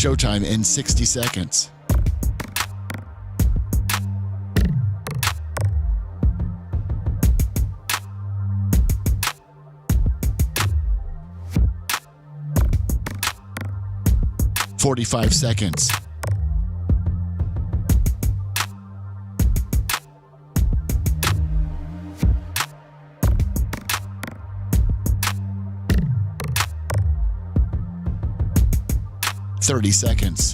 Showtime in 60 seconds. "45 seconds. "30 seconds.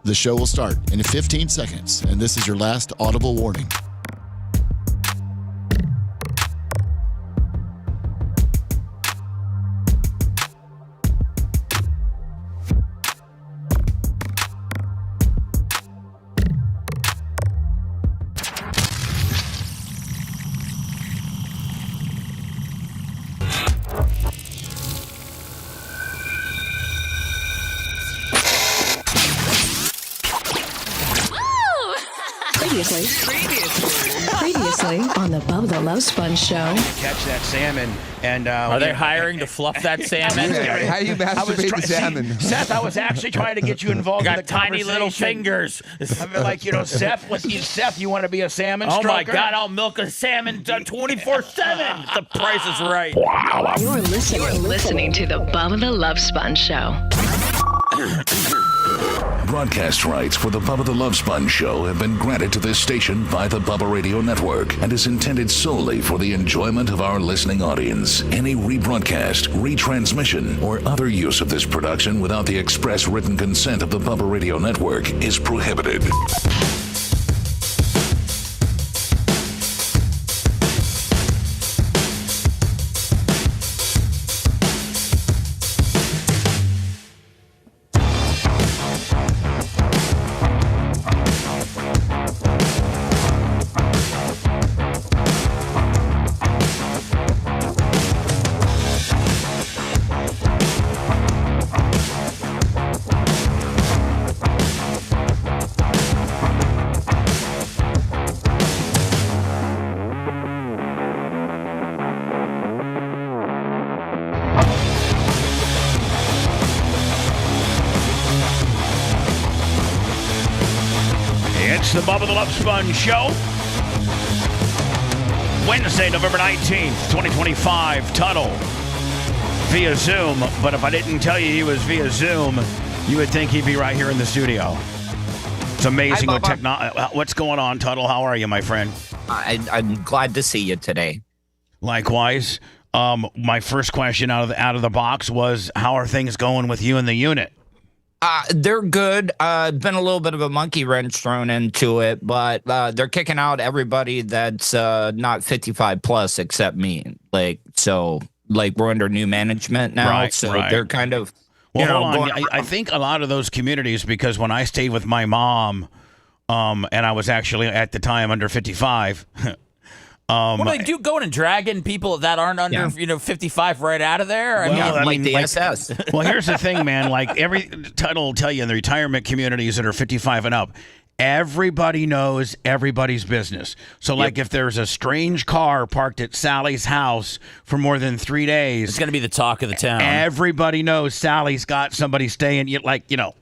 The show will start in 15 seconds, and this is your last audible warning. Previously on the Bubba the Love Sponge Show. Catch that salmon, and are they hiring to fluff that salmon? Yeah, how do you masturbate the salmon? Seth, I was actually trying to get you involved in the tiny little fingers. I mean, like, Seth, you want to be a salmon stroker? Oh my God, I'll milk a salmon 24/7. The price is right. You're listening to the Bubba the Love Sponge Show. Broadcast rights for the Bubba the Love Sponge Show have been granted to this station by the Bubba Radio Network and is intended solely for the enjoyment of our listening audience. Any rebroadcast, retransmission, or other use of this production without the express written consent of the Bubba Radio Network is prohibited. It's the Bubba the Love Sponge Show. Wednesday, November 19th, 2025. Tuttle via Zoom. But if I didn't tell you he was via Zoom, you would think he'd be right here in the studio. It's amazing what what's going on, Tuttle? How are you, my friend? I'm glad to see you today. Likewise. My first question out of the box was, how are things going with you and the unit? They're good. Been a little bit of a monkey wrench thrown into it, but they're kicking out everybody that's not 55 plus except me. We're under new management now, right, so right. They're kind of. Well, hold on. I think a lot of those communities, because when I stayed with my mom, and I was actually at the time under 55. What do they do, going and dragging people that aren't under 55 right out of there? I mean, the SS. Well, here's the thing, man. Like, every title will tell you in the retirement communities that are 55 and up, everybody knows everybody's business. So, like, if there's a strange car parked at Sally's house for more than 3 days, it's going to be the talk of the town. Everybody knows Sally's got somebody staying. Am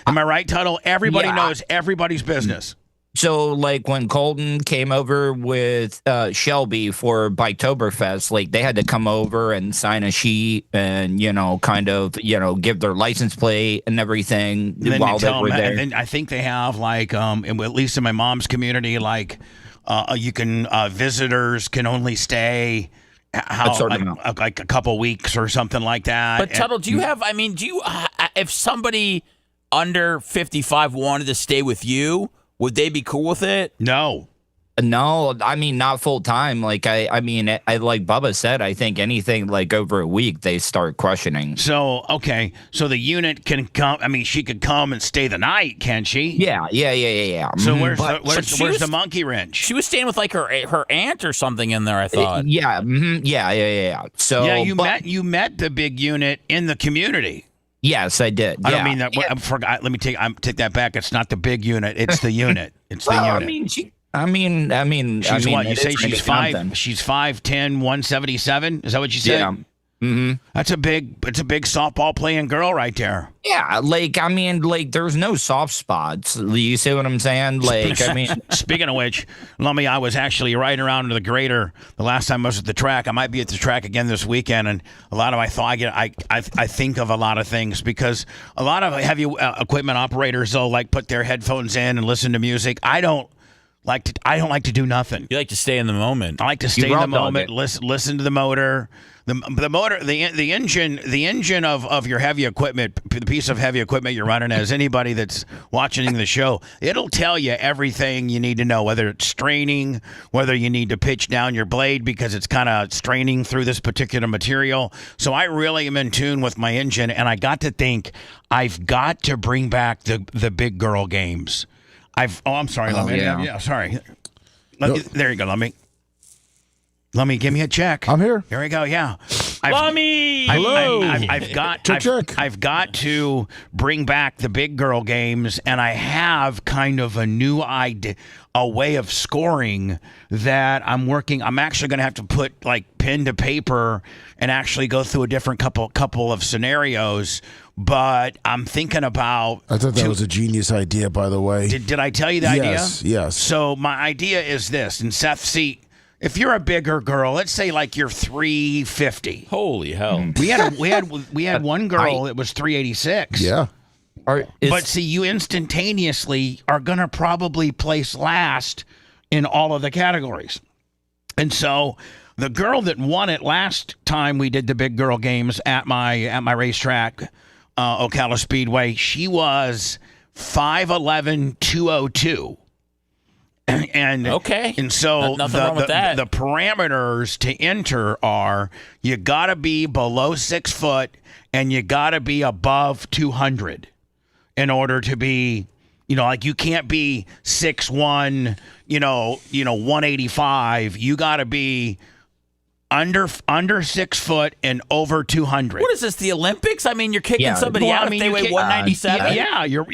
I right, Tuttle? Everybody knows everybody's business. So, like, when Colton came over with Shelby for Biketoberfest, they had to come over and sign a sheet and, give their license plate and everything while they were there. And then I think they have, at least in my mom's community, you can, visitors can only stay a couple weeks or something like that. But, Tuttle, if somebody under 55 wanted to stay with you, would they be cool with it? No, I mean, not full time. Like like Bubba said, I think anything over a week they start questioning. So so the unit can come. I mean, she could come and stay the night, can she? Yeah. So where's the monkey wrench? She was staying with her aunt or something in there, I thought. Yeah. So you met the big unit in the community. Yes, I did. I don't mean that. I forgot. Let me take that back. It's not the big unit. It's the unit. It's the unit. I mean, I mean, She's what? You it say is she's something. She's 5'10", 177. Is that what you said? Yeah. Mm-hmm. It's a big softball playing girl right there. Yeah, there's no soft spots. You see what I'm saying? Speaking of which, Lummy, I was actually riding around the grader the last time I was at the track. I might be at the track again this weekend, and a lot of I think of a lot of things because a lot of heavy equipment operators will put their headphones in and listen to music. I don't like to do nothing. You like to stay in the moment. I like to stay in the moment, listen to the motor. The motor, the engine of your heavy equipment, the piece of heavy equipment you're running, as anybody that's watching the show, it'll tell you everything you need to know, whether it's straining, whether you need to pitch down your blade because it's kind of straining through this particular material. So I really am in tune with my engine, and I got to think I've got to bring back the big girl games. I'm sorry, let me. Yeah, sorry. There you go, let me give me a check. I'm here. Here we go. Yeah. Hello. I've got to bring back the big girl games, and I have kind of a new idea, a way of scoring that I'm working. I'm actually going to have to put pen to paper and actually go through a different couple of scenarios. But I'm thinking about. I thought that was a genius idea, by the way. Did I tell you the idea? Yes. So my idea is this, and Seth, see. If you're a bigger girl, let's say you're 350. Holy hell! We had one girl that was 386. Yeah. But see, you instantaneously are gonna probably place last in all of the categories, and so the girl that won it last time we did the big girl games at my racetrack, Ocala Speedway, she was 5'11", 202. And so nothing wrong with that. The parameters to enter are you got to be below 6 foot and you got to be above 200 in order to be, you can't be 6'1", 185. You got to be under 6 foot and over 200. What is this? The Olympics? I mean, you're kicking somebody out if they weigh 197. You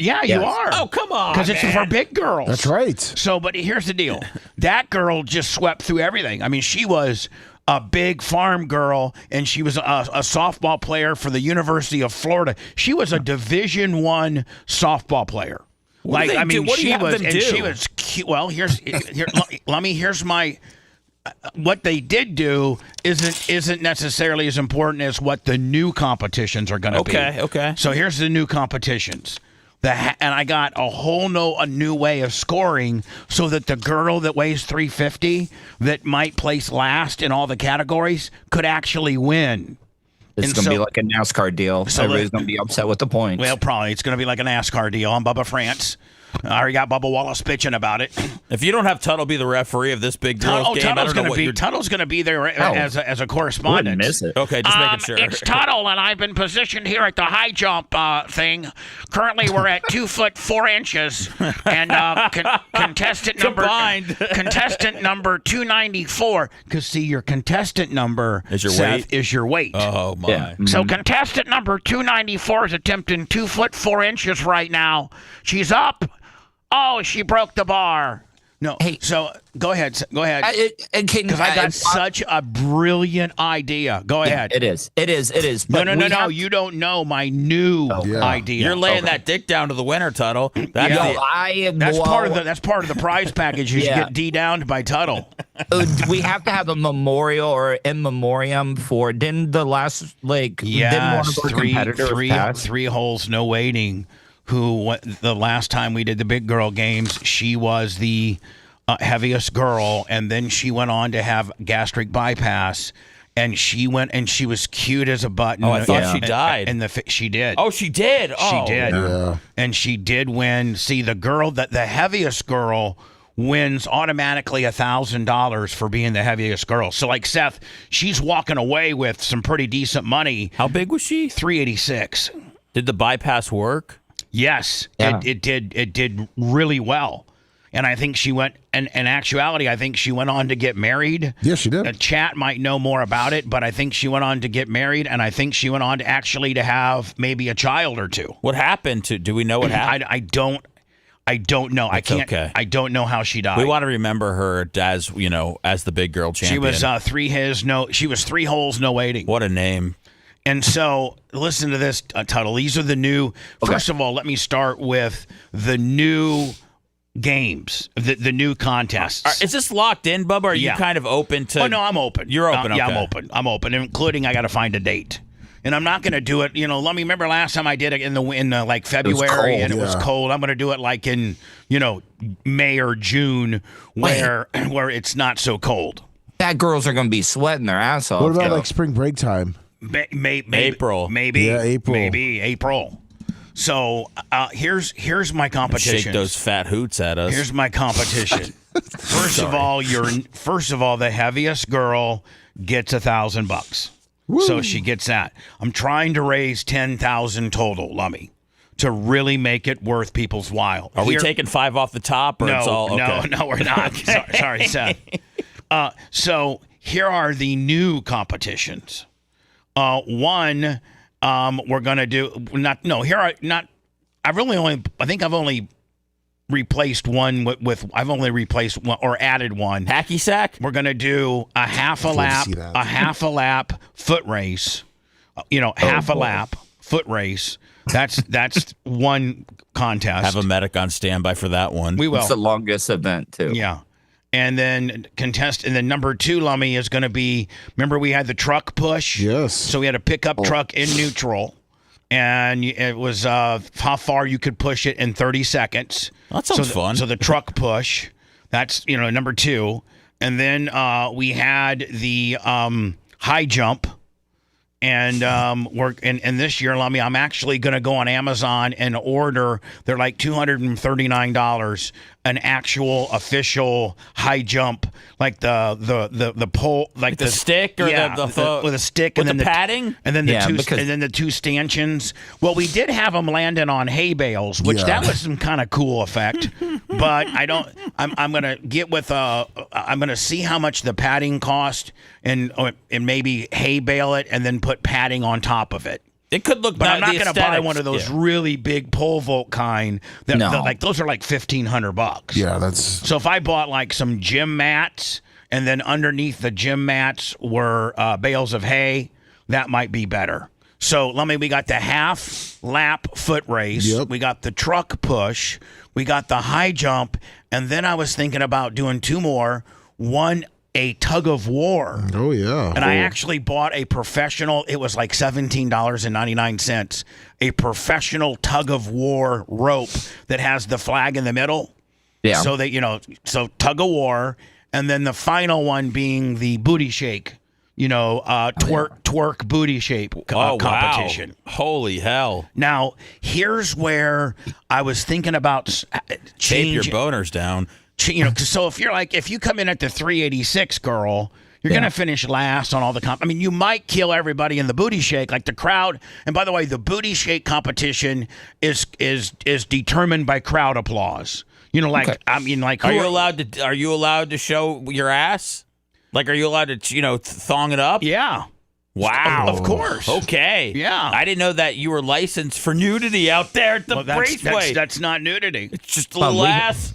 are. Oh, come on, because it's for big girls. That's right. So, but here's the deal: that girl just swept through everything. I mean, she was a big farm girl, and she was a softball player for the University of Florida. She was a Division I softball player. What do you have them do? She was cute. Well, here's my. What they did do isn't necessarily as important as what the new competitions are going to be. Okay. So here's the new competitions. And I got a new way of scoring so that the girl that weighs 350 that might place last in all the categories could actually win. It's going to be like a NASCAR deal. So everybody's going to be upset with the points. Well, probably. It's going to be like a NASCAR deal on Bubba France. I already got Bubba Wallace bitching about it. If you don't have Tuttle be the referee of this big girls game, Tuttle's going to be there as a correspondent. Wouldn't miss it. Okay, just making sure. It's Tuttle, and I've been positioned here at the high jump thing. Currently, we're at 2 foot 4 inches, and contestant number 294. Because see, your contestant number is your weight. Oh my! Yeah. So contestant number 294 is attempting 2 foot 4 inches right now. She's up. Oh, she broke the bar. No. Hey. So go ahead. Because I got such a brilliant idea. Go ahead. It is. No. You don't know my new idea. You're laying that dick down to the winner, Tuttle. That's part of the prize package. You get D-downed by Tuttle. We have to have a memorial or in memoriam for. Didn't the last didn't one of our competitors pass? 3 holes, no waiting. Who the last time we did the big girl games, she was the heaviest girl, and then she went on to have gastric bypass, and she was cute as a button. Oh, I thought she died. She did. Oh, she did. Oh, she did. Yeah. And she did win. See, the heaviest girl wins automatically $1,000 for being the heaviest girl. So, like Seth, she's walking away with some pretty decent money. How big was she? 386. Did the bypass work? Yes, Yeah. it did really well. And I think she went, and in actuality, I think she went on to get married. Yes, she did. The chat might know more about it, but I think she went on to get married, and I think she went on to actually to have maybe a child or two. What happened to? Do we know what happened? I don't know. That's I can't. okay. I don't know how she died. We want to remember her as as the big girl champion. She was She was 3 holes, no waiting. What a name! And so, listen to this, Tuttle. These are the new. Okay. First of all, let me start with the new games, the new contests. Is this locked in, Bubba? Or are you kind of open to? Oh no, I'm open. You're open. Okay. Yeah, I'm open, including I got to find a date. And I'm not going to do it. Let me remember last time I did it in like February, and it was cold. I'm going to do it like in May or June, where it's not so cold. That girls are going to be sweating their ass off. What about like spring break time? April, maybe. Yeah, April. Maybe April. So here's my competition. Shake those fat hoots at us. Here's my competition. First of all, the heaviest girl gets $1,000. So she gets that. I'm trying to raise 10,000 total, Lummy, to really make it worth people's while. Are we taking 5 off the top, or it's all okay? No, we're not. Sorry, Seth. So here are the new competitions. One, we're gonna do I've only replaced one with I've only replaced one or added one. Hacky sack? We're going to do a half a lap foot race. Half a lap foot race. That's one contest. Have a medic on standby for that one. We will. It's the longest event too. Yeah. And then number 2, Lummy, is going to be, remember we had the truck push? Yes. So we had a pickup truck in neutral. And it was how far you could push it in 30 seconds. That sounds fun. So the truck push, that's number 2, and then we had the high jump, and and this year, Lummy, I'm actually going to go on Amazon and order. They're like $239, an actual official high jump, like the pole, like the stick, or with a stick, with and then the padding, and then the two stanchions. Well, we did have them landing on hay bales, which that was some kind of cool effect. But I'm gonna get with I'm gonna see how much the padding cost, and maybe hay bale it and then put padding on top of it. It could look, but I'm not going to buy one of those really big pole vault kind. Like those are like $1,500. Yeah, that's. So if I bought like some gym mats, and then underneath the gym mats were bales of hay, that might be better. So we got the half lap foot race. Yep. We got the truck push. We got the high jump, and then I was thinking about doing 2 more. One, a tug of war. Oh, yeah. And I actually bought a professional, it was like $17.99, a professional tug of war rope that has the flag in the middle. Yeah. So that, so tug of war. And then the final one being the booty shake, twerk booty shake competition. Wow. Holy hell. Now, here's where I was thinking about changing. Tape your boners down. So if you come in at the 386 girl, you're going to finish last on all the you might kill everybody in the booty shake, like the crowd. And by the way, the booty shake competition is determined by crowd applause. Are you allowed to show your ass? Like, are you allowed to, thong it up? Yeah. Wow. Of course. Okay. Yeah. I didn't know that you were licensed for nudity out there at the raceway. That's not nudity. It's just a little ass.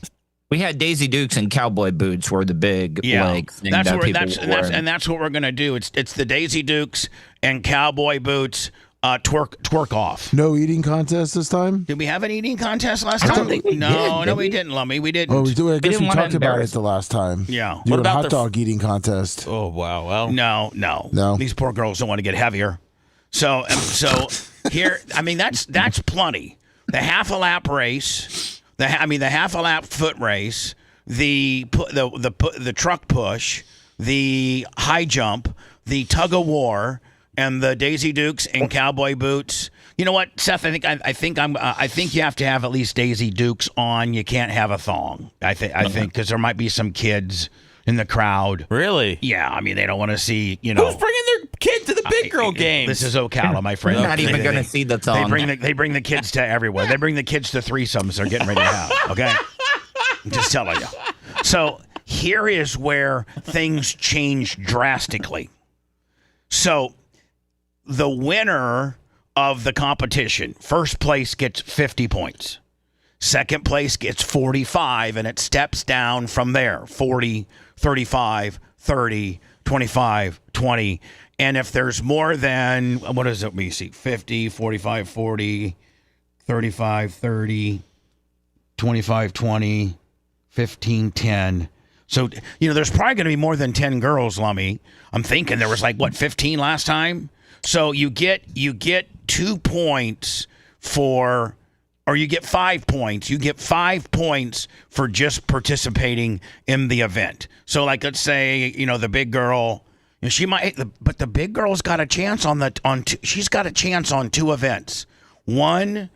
We had Daisy Dukes and cowboy boots were the big thing that's that that's what we're gonna do. It's the Daisy Dukes and cowboy boots twerk off. No eating contest this time? Did we have an eating contest last time? We didn't, Lummy. We didn't. Oh, we do. I guess we talked about it embarrass. the last time. Yeah. What about a hot dog eating contest? Oh, wow. Well, no. These poor girls don't want to get heavier. So here, that's plenty. The half a lap race. The half a lap foot race, the truck push, the high jump, the tug of war, and the Daisy Dukes and cowboy boots. You know what, Seth? I think you have to have at least Daisy Dukes on. You can't have a thong. I think because there might be some kids in the crowd. Really? Yeah. They don't want to see. Who's bringing their kid to the big girl games? This is Ocala, my friend. We're not even going to see the thong. They bring the kids to everywhere. They bring the kids to threesomes they're getting ready to have. Okay, I'm just telling you. So here is where things change drastically. So the winner of the competition, first place, gets 50 points. Second place gets 45, and it steps down from there. 40, 35, 30, 25, 20. And if there's more than, what is it? Let me see, 50, 45, 40, 35, 30, 25, 20, 15, 10. So, there's probably going to be more than 10 girls, Lummy. I'm thinking there was 15 last time? So you get 2 points for... Or you get 5 points. You get 5 points for just participating in the event. So, let's say, the big girl, she might, but the big girl's got a chance she's got a chance on 2 events. One,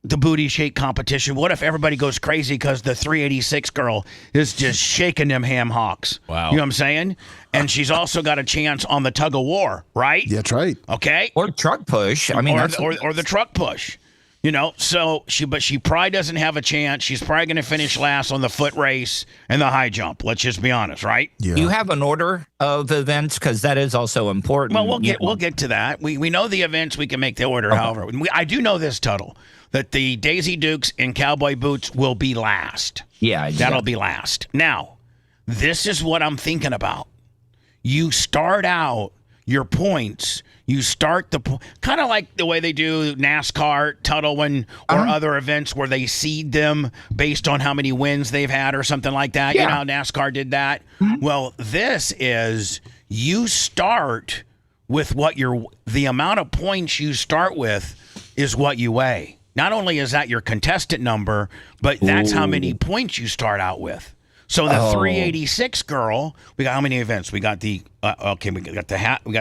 the booty shake competition. What if everybody goes crazy because the 386 girl is just shaking them ham hocks? Wow. You know what I'm saying? And she's also got a chance on the tug of war, right? Yeah, that's right. Okay. Or truck push. I mean, or the truck push. So she probably doesn't have a chance. She's probably going to finish last on the foot race and the high jump. Let's just be honest, right? Yeah. You have an order of events because that is also important. Well, we'll get to that. We know the events. We can make the order. Okay. However, I do know this, Tuttle, that the Daisy Dukes and Cowboy Boots will be last. Yeah, that'll be last. Now, this is what I'm thinking about. You start out your points. You start kind of like the way they do NASCAR, Tuttle, or other events where they seed them based on how many wins they've had or something like that. Yeah. You know how NASCAR did that? Mm-hmm. Well, this is you start with the amount of points you start with is what you weigh. Not only is that your contestant number, but that's how many points you start out with. So the 386 girl, we got how many events? We got we got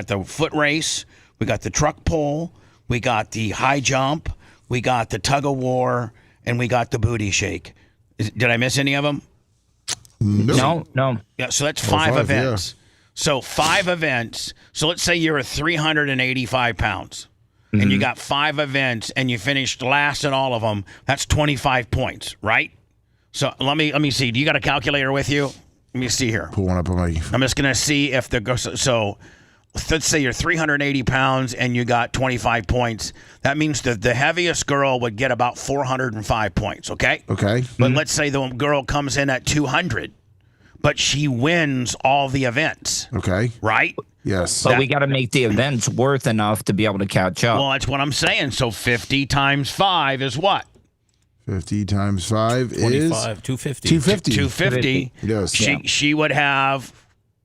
the foot race, we got the truck pull, we got the high jump, we got the tug of war, and we got the booty shake. Did I miss any of them? No. Yeah, so that's 5 events. Yeah. So 5 events. So let's say you're 385 pounds. Mm-hmm. And you got 5 events and you finished last in all of them. That's 25 points, right? So let me see. Do you got a calculator with you? Let me see here. Pull one up on my... I'm just going to see if so let's say you're 380 pounds and you got 25 points. That means that the heaviest girl would get about 405 points, okay? Okay. But let's say the girl comes in at 200, but she wins all the events. Okay. Right? Yes. But we got to make the events worth enough to be able to catch up. Well, that's what I'm saying. So 50 times 5 is what? 50 times 5 is 250. 250. Yes. She would have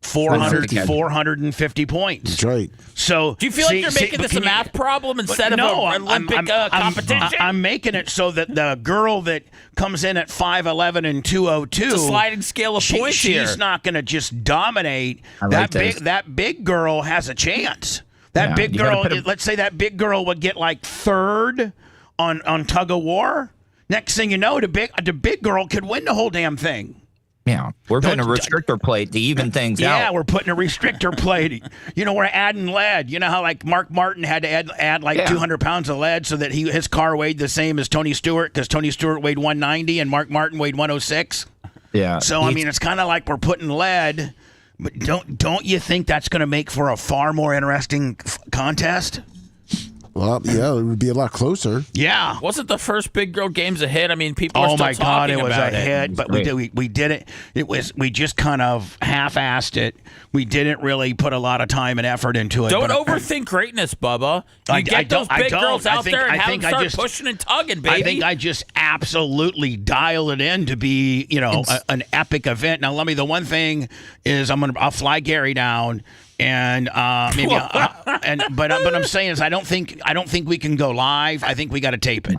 450 points. That's right. So do you feel like you're making this a math problem instead of an Olympic competition? I'm making it so that the girl that comes in at 5'11 and 202, it's a sliding scale of points here. She's not going to just dominate. That big girl has a chance. That big girl. Let's say that big girl would get like 3rd on tug of war. Next thing you know, the big girl could win the whole damn thing. Yeah, we're putting a restrictor plate to even things out. Yeah, we're putting a restrictor plate. We're adding lead. You know how like Mark Martin had to add 200 pounds of lead so that his car weighed the same as Tony Stewart because Tony Stewart weighed 190 and Mark Martin weighed 106. Yeah. So it's kind of like we're putting lead. But don't you think that's going to make for a far more interesting contest? Well, yeah, it would be a lot closer. Yeah. Wasn't the first Big Girl Games a hit? I mean, people are still talking about it. Oh, my God, it was a hit, but we did it. We just kind of half-assed it. We didn't really put a lot of time and effort into it. Don't overthink greatness, Bubba. You get those big girls out there and have them start pushing and tugging, baby. I think I just absolutely dial it in to be, an epic event. Now, the one thing is I'll fly Gary down. And maybe, but I'm saying is I don't think we can go live. I think we got to tape it.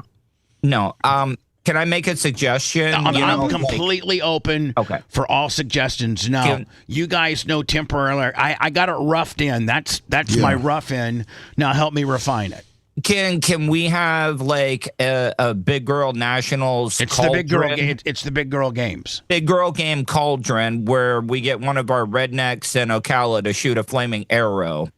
No. Can I make a suggestion? I'm completely open for all suggestions. No, you guys know temporarily. I got it roughed in. That's my rough in. Now help me refine it. Can we have like a big girl nationals? It's the big girl game. It's the big girl games. Big girl game cauldron where we get one of our rednecks in Ocala to shoot a flaming arrow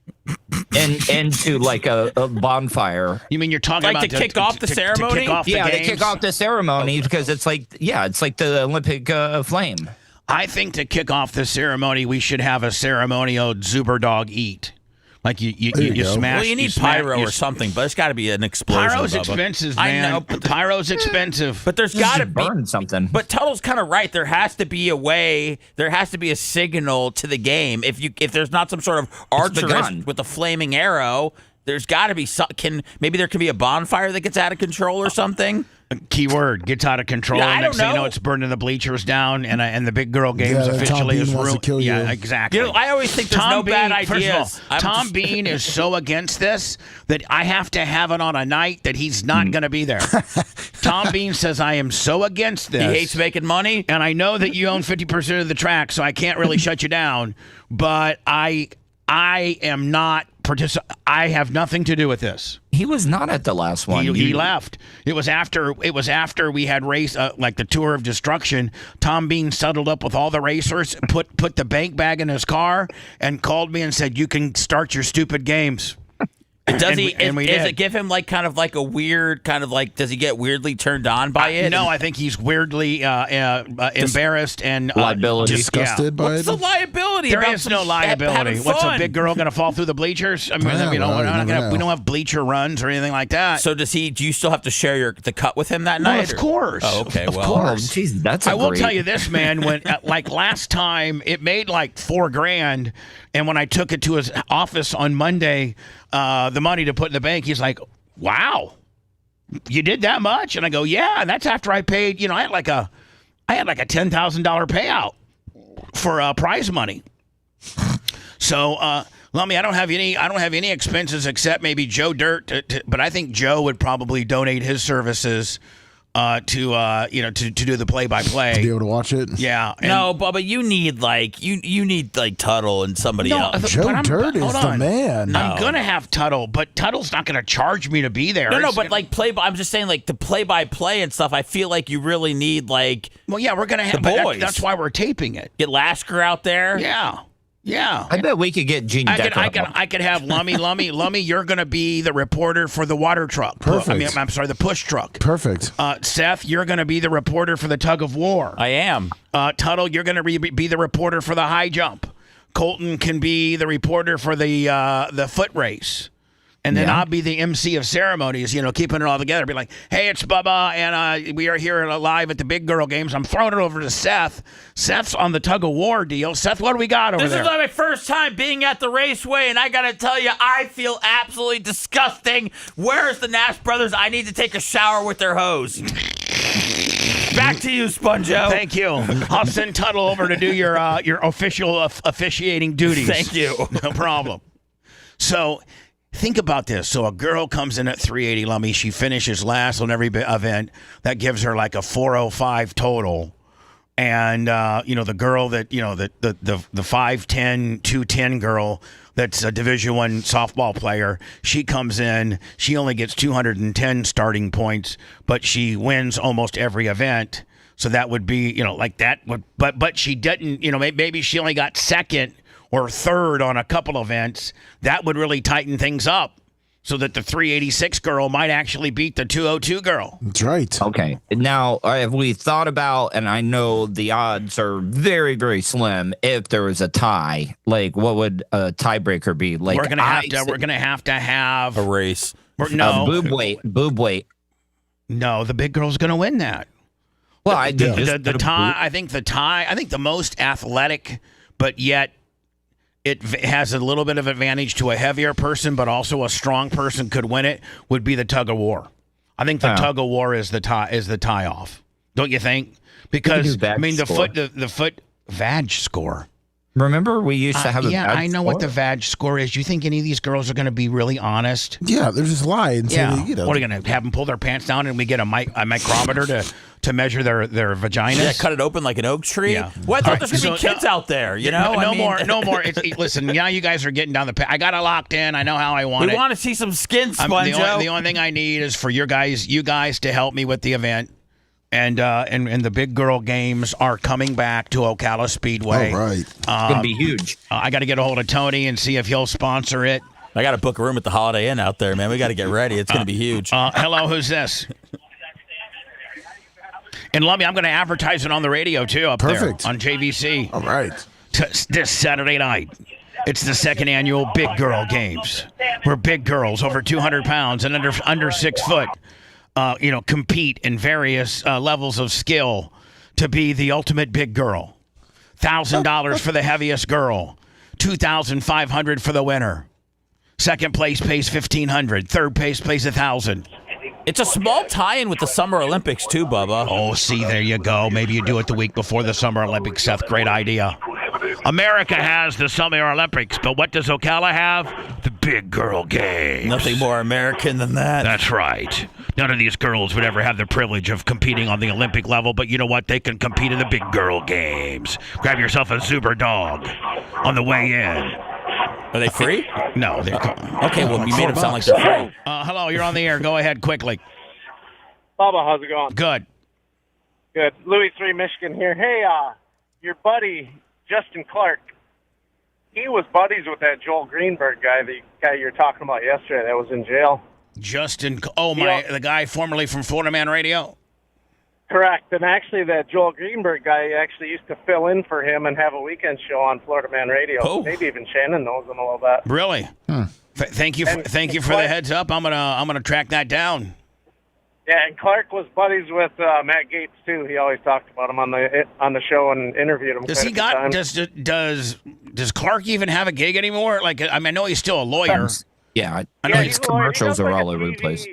into like a bonfire. You mean you're talking like about to kick off the ceremony? To kick off the ceremony because it's like the Olympic flame. I think to kick off the ceremony, we should have a ceremonial Zuber dog eat. Like you go. smash. Well, you need pyro or something, but it's got to be an explosion. Pyro's Bubba. expensive, man. I know, but Pyro's expensive. But there's got to be burn something. But Tuttle's kind of right. There has to be a way. There has to be a signal to the game. If there's not some sort of archerist with a flaming arrow, there's got to be maybe there can be a bonfire that gets out of control or something. Keyword gets out of control. Yeah, I Next don't thing you know, know. it's burning the bleachers down, and the big girl games Tom officially Bean is wants to ruined. kill you. Yeah, exactly. You know, I always think there's no bad First ideas. of all, Tom Bean is so against this that I have to have it on a night that he's not going to be there. Tom Bean says, I am so against this. He hates making money. And I know that you own 50% of the track, so I can't really shut you down. But I am not I have nothing to do with this. He was not at the last one. He left. It was after we had race like the Tour of Destruction. Tom Bean settled up with all the racers, put the bank bag in his car, and called me and said, "You can start your stupid games." Does Does it give him kind of like a weird does he get weirdly turned on by it? No, I think he's weirdly embarrassed and liability. Disgusted by What's it. the liability? There about is no some- liability. having What's a fun? big girl going to fall through the bleachers? I mean, Yeah, we well, don't have bleacher runs or anything like that. So do you still have to share the cut with him that Well, night? of course. Oh, okay. Of Well, Oh, course. geez, that's I will tell you this, man. When like last time, it made like $4,000, and when I took it to his office on Monday, the money to put in the bank, he's like, "Wow, you did that much?" And I go, "Yeah." And that's after I paid. You know, I had like a $10,000 payout for prize money. So, Lummy, I don't have any expenses except maybe Joe Dirt. But I think Joe would probably donate his services to do the play-by-play. To be able to watch it. Yeah. no, Bubba, you need you need Tuttle and somebody else. Joe Dirt is the man. I'm gonna have Tuttle, but Tuttle's not gonna charge me to be there. No, but I'm just saying the play-by-play and stuff. I feel like you really need well, yeah, we're gonna have the boys. That's why we're taping it. get Lasker out there. Yeah. I bet we could get Gene Decker. I could have Lummy. You're gonna be the reporter for the water truck. Perfect. I'm sorry, the push truck. Perfect. Seth, you're gonna be the reporter for the tug of war. I am. Tuttle, you're gonna be the reporter for the high jump. Colton can be the reporter for the foot race. And then I'll be the MC of ceremonies, keeping it all together. Be like, hey, it's Bubba, and we are here live at the Big Girl Games. I'm throwing it over to Seth. Seth's on the tug of war deal. Seth, what do we got over This there? is my first time being at the raceway, and I gotta tell you, I feel absolutely disgusting. Where's the Nash brothers? I need to take a shower with their hose. Back to you, Sponjo. Thank you. I'll send Tuttle over to do your official officiating duties. Thank you. No problem. So think about this. So a girl comes in at 380, Lummy. She finishes last on every event. That gives her like a 405 total. And, the girl that, the 5'10", 210 girl that's a Division I softball player, she comes in. She only gets 210 starting points, but she wins almost every event. So that would be, like that. But she didn't, maybe she only got second or third on a couple events. That would really tighten things up so that the 386 girl might actually beat the 202 girl. That's right. Okay. Now, have we thought about, and I know the odds are very, very slim, if there was a tie, like what would a tiebreaker be? Like We're gonna have to have A race. boob weight. No, the big girl's gonna win that. Well, I did The tie. I think the most athletic, but yet it has a little bit of advantage to a heavier person, but also a strong person could win it, would be the tug of war. I think the tug of war is the tie off. Don't you think? Because the foot vag score. Remember, we used to have a yeah, I know what the vag score is. You think any of these girls are going to be really honest? Yeah, they're just lying. Yeah. So What are you going to have them pull their pants down and we get a micrometer to measure their vaginas? Yeah, cut it open like an oak tree. Yeah. Well, I thought there's going to be kids out there, No more. Listen, now you guys are getting down the path. I got it locked in. I know how I want it. We want to see some skin, Sponjo. The only thing I need is for you guys to help me with the event. And the Big Girl Games are coming back to Ocala Speedway. All right. It's going to be huge. I got to get a hold of Tony and see if he'll sponsor it. I got to book a room at the Holiday Inn out there, man. We got to get ready. It's going to be huge. Hello, who's this? And Lummy, I'm going to advertise it on the radio, too, up Perfect. there on JVC. All right. This Saturday night. It's the second annual Big Girl Games, where big girls over 200 pounds and under 6 foot, compete in various levels of skill to be the ultimate big girl. $1,000 for the heaviest girl, $2,500 for the winner. Second place pays $1,500. Third place pays $1,000. It's a small tie-in with the Summer Olympics too, Bubba. Oh, see, there you go. Maybe you do it the week before the Summer Olympics, Seth. Great idea. America has the Summer Olympics, but what does Ocala have? The Big Girl Games. Nothing more American than that. That's right. None of these girls would ever have the privilege of competing on the Olympic level, but you know what? They can compete in the Big Girl Games. Grab yourself a Zuber dog on the way in. Are they free? No. They're okay, well, you made them sound like they're free. Hello, you're on the air. Go ahead quickly. Bubba, how's it going? Good. Good. Louis 3, Michigan here. Hey, your buddy, Justin Clark, he was buddies with that Joel Greenberg guy, the guy you were talking about yesterday that was in jail. Justin, the guy formerly from Florida Man Radio? Correct. And actually, that Joel Greenberg guy actually used to fill in for him and have a weekend show on Florida Man Radio. Oh. Maybe even Shannon knows him a little bit. Really? Thank you for the heads up. I'm gonna track that down. Yeah, and Clark was buddies with Matt Gaetz too. He always talked about him on the show and interviewed him. Does Clark even have a gig anymore? Like, I know he's still a lawyer. Yeah, I know his commercials are all over the place.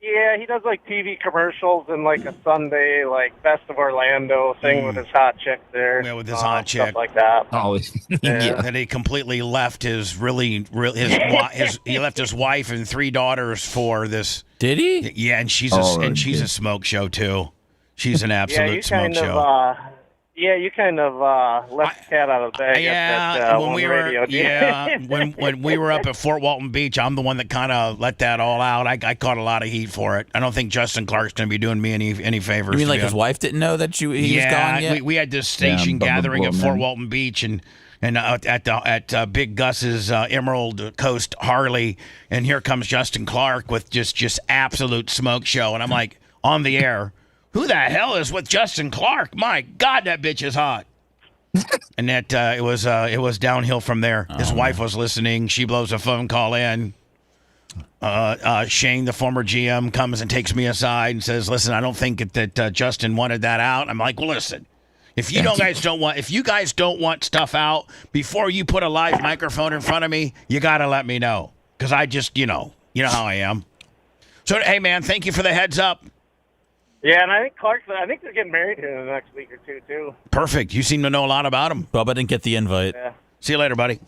Yeah, he does like TV commercials and like a Sunday like Best of Orlando thing with his hot chick there. Yeah, with his hot chick, stuff like that. Oh, yeah. That he completely left he left his wife and 3 daughters for this. Did he? Yeah, and she's a smoke show too. She's an absolute smoke show. You kind of left the cat out of the bag. When we were up at Fort Walton Beach, I'm the one that kind of let that all out. I caught a lot of heat for it. I don't think Justin Clark's going to be doing me any favors. You mean like his wife didn't know that he was gone yet? We had this station gathering at Fort Walton Beach and at Big Gus's Emerald Coast Harley, and here comes Justin Clark with just absolute smoke show, and I'm like on the air. Who the hell is with Justin Clark? My God, that bitch is hot. And that it was downhill from there. His wife was listening. She blows a phone call in. Shane, the former GM, comes and takes me aside and says, "Listen, I don't think that Justin wanted that out." I'm like, "Well, listen, if you guys don't want stuff out before you put a live microphone in front of me, you got to let me know, because I just you know how I am." So hey, man, thank you for the heads up. Yeah, and I think they're getting married here in the next week or two, too. Perfect. You seem to know a lot about him. Bubba didn't get the invite. Yeah. See you later, buddy.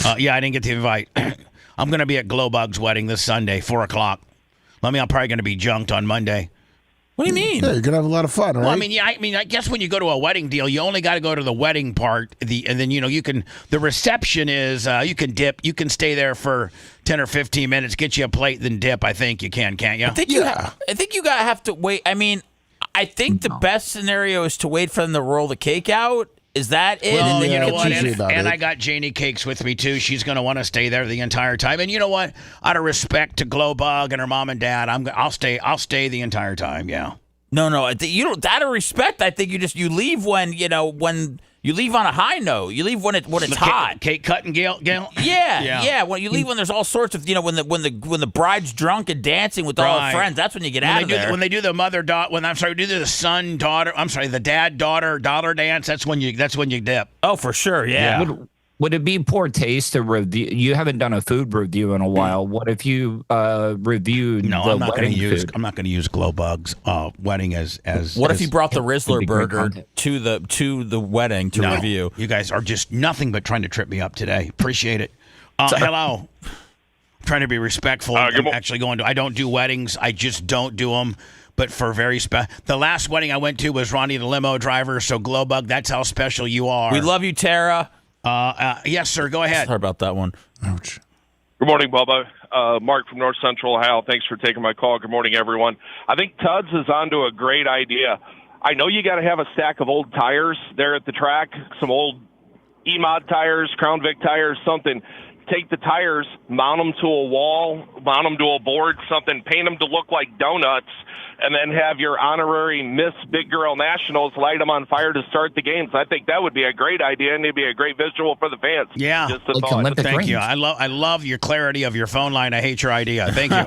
I didn't get the invite. I'm going to be at Glowbug's wedding this Sunday, 4 o'clock. I'm probably going to be junked on Monday. What do you mean? Yeah, you're going to have a lot of fun, right? Well, I guess when you go to a wedding deal, you only got to go to the wedding part. And then, the reception is, you can dip. You can stay there for 10 or 15 minutes, get you a plate, then dip. I think you can, can't you? I think you have to wait. I think the best scenario is to wait for them to roll the cake out. Is that it? Well, and then you know what? And I got Janie Cakes with me, too. She's going to want to stay there the entire time. And you know what? Out of respect to Glowbug and her mom and dad, I'll stay the entire time, yeah. No. You don't. Out of respect, I think you leave when you leave on a high note. You leave when it's hot. Cake cut and Gail. Yeah. When you leave when there's all sorts of when the bride's drunk and dancing with all her friends, that's when you get out of there. When they do the the dad daughter dance, that's when you dip. Oh, for sure. Yeah. Would it be poor taste to review? You haven't done a food review in a while. What if you reviewed the wedding food? I'm not going to use Glowbug's wedding as. What if you brought the Rizzler burger to the wedding to review? You guys are just nothing but trying to trip me up today. Appreciate it. Hello. I'm trying to be respectful. I'm actually going to. I don't do weddings. I just don't do them. But for the last wedding I went to was Ronnie the limo driver. So Glowbug, that's how special you are. We love you, Tara. Yes, sir. Go ahead. Sorry about that one. Ouch. Good morning, Bubba. Mark from North Central Ohio. Thanks for taking my call. Good morning, everyone. I think Tuds is onto a great idea. I know you got to have a stack of old tires there at the track, some old E-Mod tires, Crown Vic tires, something. take the tires, mount them to a wall, mount them to a board, something, paint them to look like donuts, and then have your honorary Miss Big Girl Nationals light them on fire to start the games. I think that would be a great idea, and it'd be a great visual for the fans. Yeah. Just a thought. Thank you. I love your clarity of your phone line. I hate your idea. Thank you.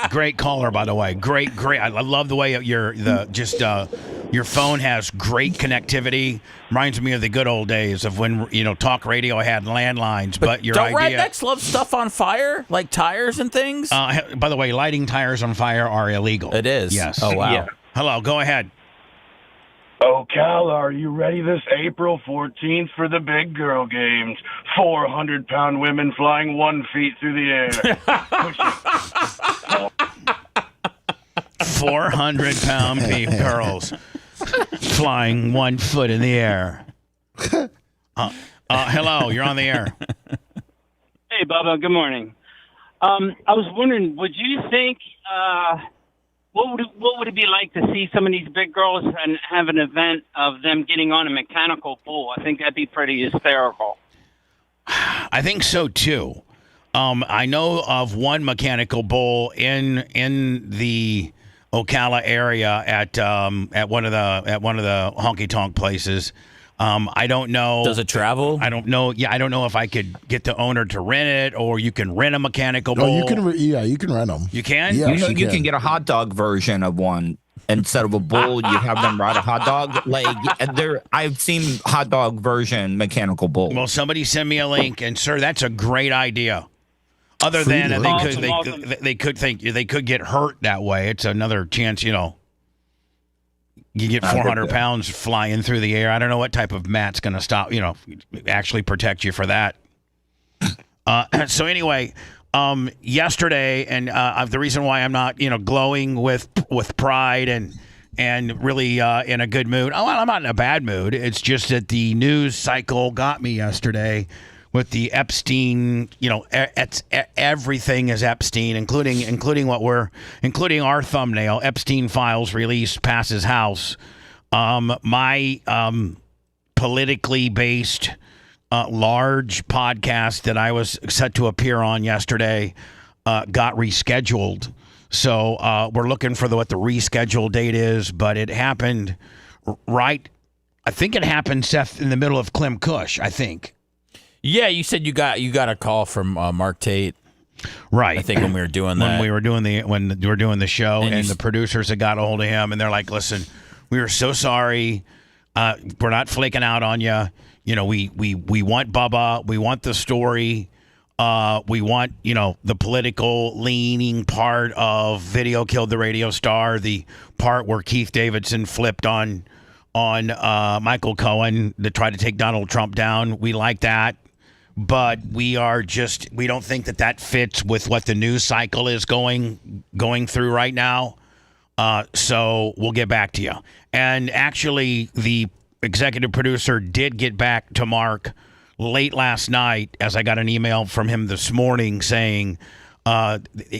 Great caller, by the way. Great. I love the way your phone has great connectivity. Reminds me of the good old days of when talk radio had landlines. But your don't idea. rednecks love stuff on fire, like tires and things? By the way, lighting tires on fire are illegal. It is. Yes. Oh wow. Yeah. Hello. Go ahead. Oh, Cal, are you ready this April 14th for the big girl games? 400-pound women flying 1 feet through the air. 400-pound girls flying 1 foot in the air. Hello, you're on the air. Hey, Bubba, good morning. I was wondering, would you think, what would it be like to see some of these big girls and have an event of them getting on a mechanical bull? I think that'd be pretty hysterical. I think so, too. I know of one mechanical bull in the Ocala area at one of the honky tonk places. I don't know. Does it travel? I don't know. Yeah, I don't know if I could get the owner to rent it, or you can rent a mechanical bull. You can. You can rent them. You can. Yes, you can get a hot dog version of one. Instead of a bull, you have them ride a hot dog leg. I've seen hot dog version mechanical bull. Well, somebody send me a link, and sir, that's a great idea. Other than they could get hurt that way. It's another chance, You get 400 pounds flying through the air. I don't know what type of mat's going to stop, actually protect you for that. So anyway, yesterday, and the reason why I'm not, glowing with pride and really in a good mood. Oh, well, I'm not in a bad mood. It's just that the news cycle got me yesterday with the Epstein. Everything is Epstein, including our thumbnail. Epstein Files released passes House. My politically based large podcast that I was set to appear on yesterday got rescheduled. So we're looking for what the rescheduled date is, but it happened right. I think it happened, Seth, in the middle of Clem Kush, I think. Yeah, you said you got a call from Mark Tate, right? I think when we were doing that, when we were doing the show, and the producers had got a hold of him, and they're like, "Listen, we are so sorry. We're not flaking out on you. We want Bubba. We want the story. We want the political leaning part of Video Killed the Radio Star, the part where Keith Davidson flipped on Michael Cohen to try to take Donald Trump down. We like that." But we don't think that fits with what the news cycle is going through right now. So we'll get back to you. And actually, the executive producer did get back to Mark late last night, as I got an email from him this morning saying,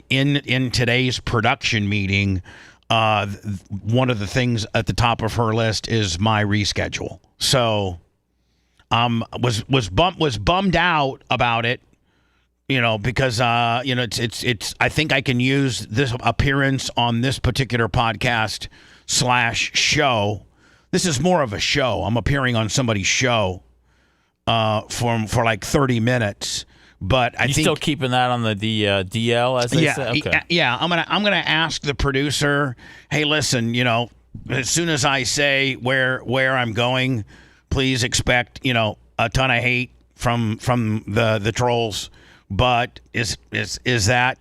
in today's production meeting, one of the things at the top of her list is my reschedule. So was bummed out about it, because it's I think I can use this appearance on this particular podcast /show. This is more of a show. I'm appearing on somebody's show for like 30 minutes. But I think still keeping that on the DL, as they say? Okay. Yeah. I'm gonna ask the producer, hey, listen, as soon as I say where I'm going, please expect, a ton of hate from the trolls. But is that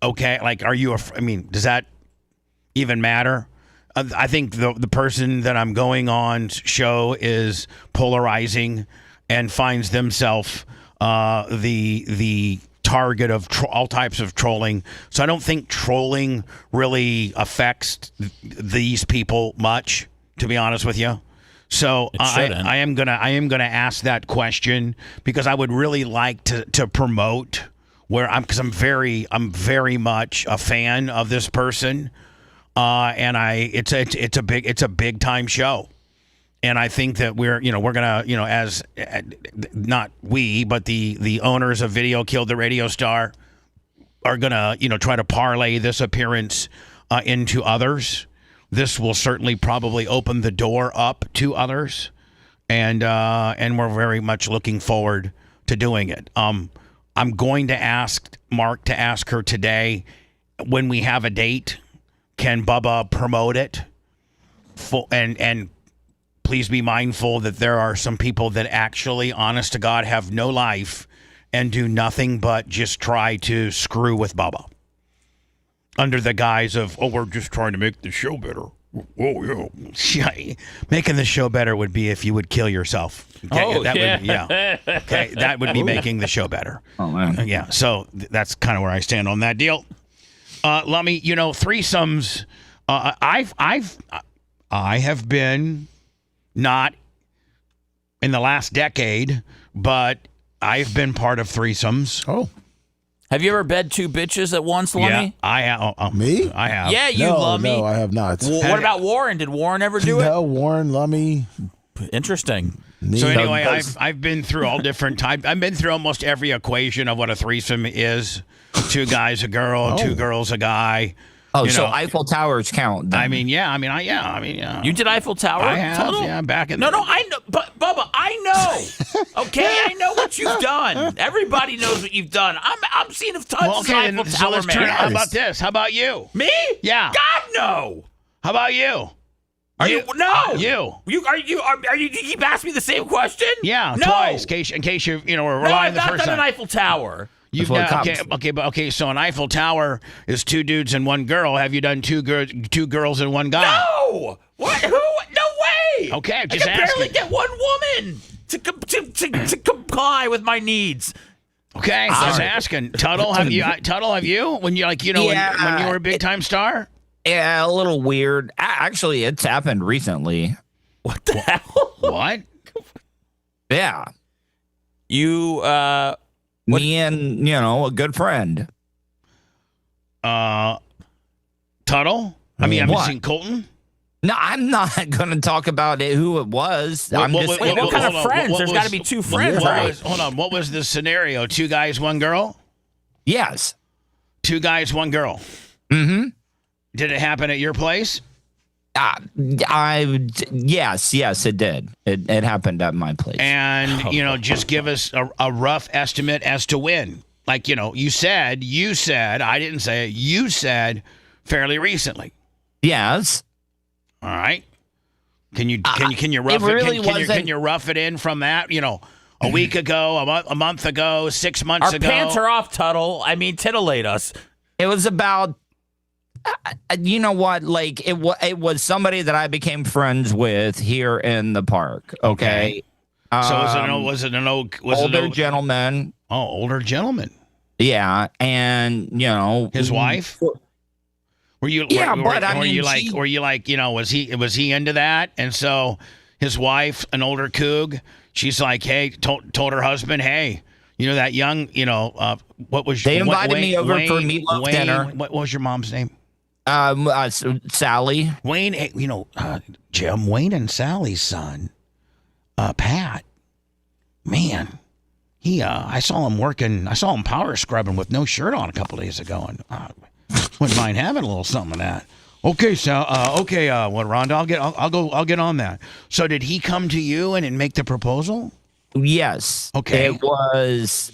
okay? Like, does that even matter? I think the person that I'm going on show is polarizing and finds themselves the target of all types of trolling. So I don't think trolling really affects these people much, to be honest with you. So I am gonna ask that question because I would really like to promote because I'm very much a fan of this person, and it's a big time show, And I think that we're gonna, as not we, but the owners of Video Killed the Radio Star are gonna, try to parlay this appearance into others. This will certainly probably open the door up to others, and we're very much looking forward to doing it. I'm going to ask Mark to ask her today when we have a date. Can Bubba promote it? And please be mindful that there are some people that actually, honest to God, have no life and do nothing but just try to screw with Bubba under the guise of, we're just trying to make the show better. Oh, yeah. Making the show better would be if you would kill yourself. Okay? Okay, that would be making the show better. Oh, man. Yeah, so that's kind of where I stand on that deal. Lummy, threesomes. I have been not in the last decade, but I've been part of threesomes. Oh. Have you ever bed two bitches at once, Lummy? Yeah, I have. Me? I have. Yeah, you, Lummy. No, I have not. What about Warren? Did Warren ever do it? No, Warren, Lummy. Interesting. So anyway, I've been through all different types. I've been through almost every equation of what a threesome is. 2 guys, a girl, 2 girls, a guy. Oh, so Eiffel Towers count. Then. Yeah. You did Eiffel Tower? I have, Total? yeah, back in No, I know, but Bubba, I know. Okay, I know what you've done. Everybody knows what you've done. I'm seeing tons of Eiffel Tower, man. How about this? How about you? Me? Yeah. God, no. How about you? No. You keep asking me the same question? Yeah, no. twice. In case you were relying the first time. No, I've not done an Eiffel Tower. You've done, okay. So an Eiffel Tower is 2 dudes and 1 girl. Have you done 2 girls and 1 guy? No. What? Who? No way. Okay, I just can barely get 1 woman to comply with my needs. Okay, just asking. Tuttle, have you? When you when you were a big time star? Yeah, a little weird. Actually, it's happened recently. What the hell? What? Yeah. You Me and, a good friend. Tuttle? I'm missing Colton? No, I'm not going to talk about who it was. What kind of friends? There's got to be 2 friends, right? Hold on. What was the scenario? 2 guys, 1 girl? Yes. 2 guys, 1 girl? Mm-hmm. Did it happen at your place? Yes, it did. It happened at my place. And, just give us a rough estimate as to when. Like, you said, I didn't say it, you said fairly recently. Yes. All right. Can you rough can you rough it in from that, a week ago, a month ago, 6 months ago? Our pants are off, Tuttle. I mean, titillate us. It was about you know what? Like it was somebody that I became friends with here in the park. Okay. So was it an older gentleman? Oh, older gentleman. Yeah, and his wife. Were you? Yeah, were you like was he into that? And so his wife, an older coug, she's like, hey, told her husband, hey, that young, what was they invited me over for meatloaf dinner. What was your mom's name? Sally. Wayne, Jim, Wayne and Sally's son, Pat, man, I saw him power scrubbing with no shirt on a couple days ago, and wouldn't mind having a little something of that. Okay, Sal. Rhonda, I'll get on that. So did he come to you and make the proposal? Yes. Okay. It was,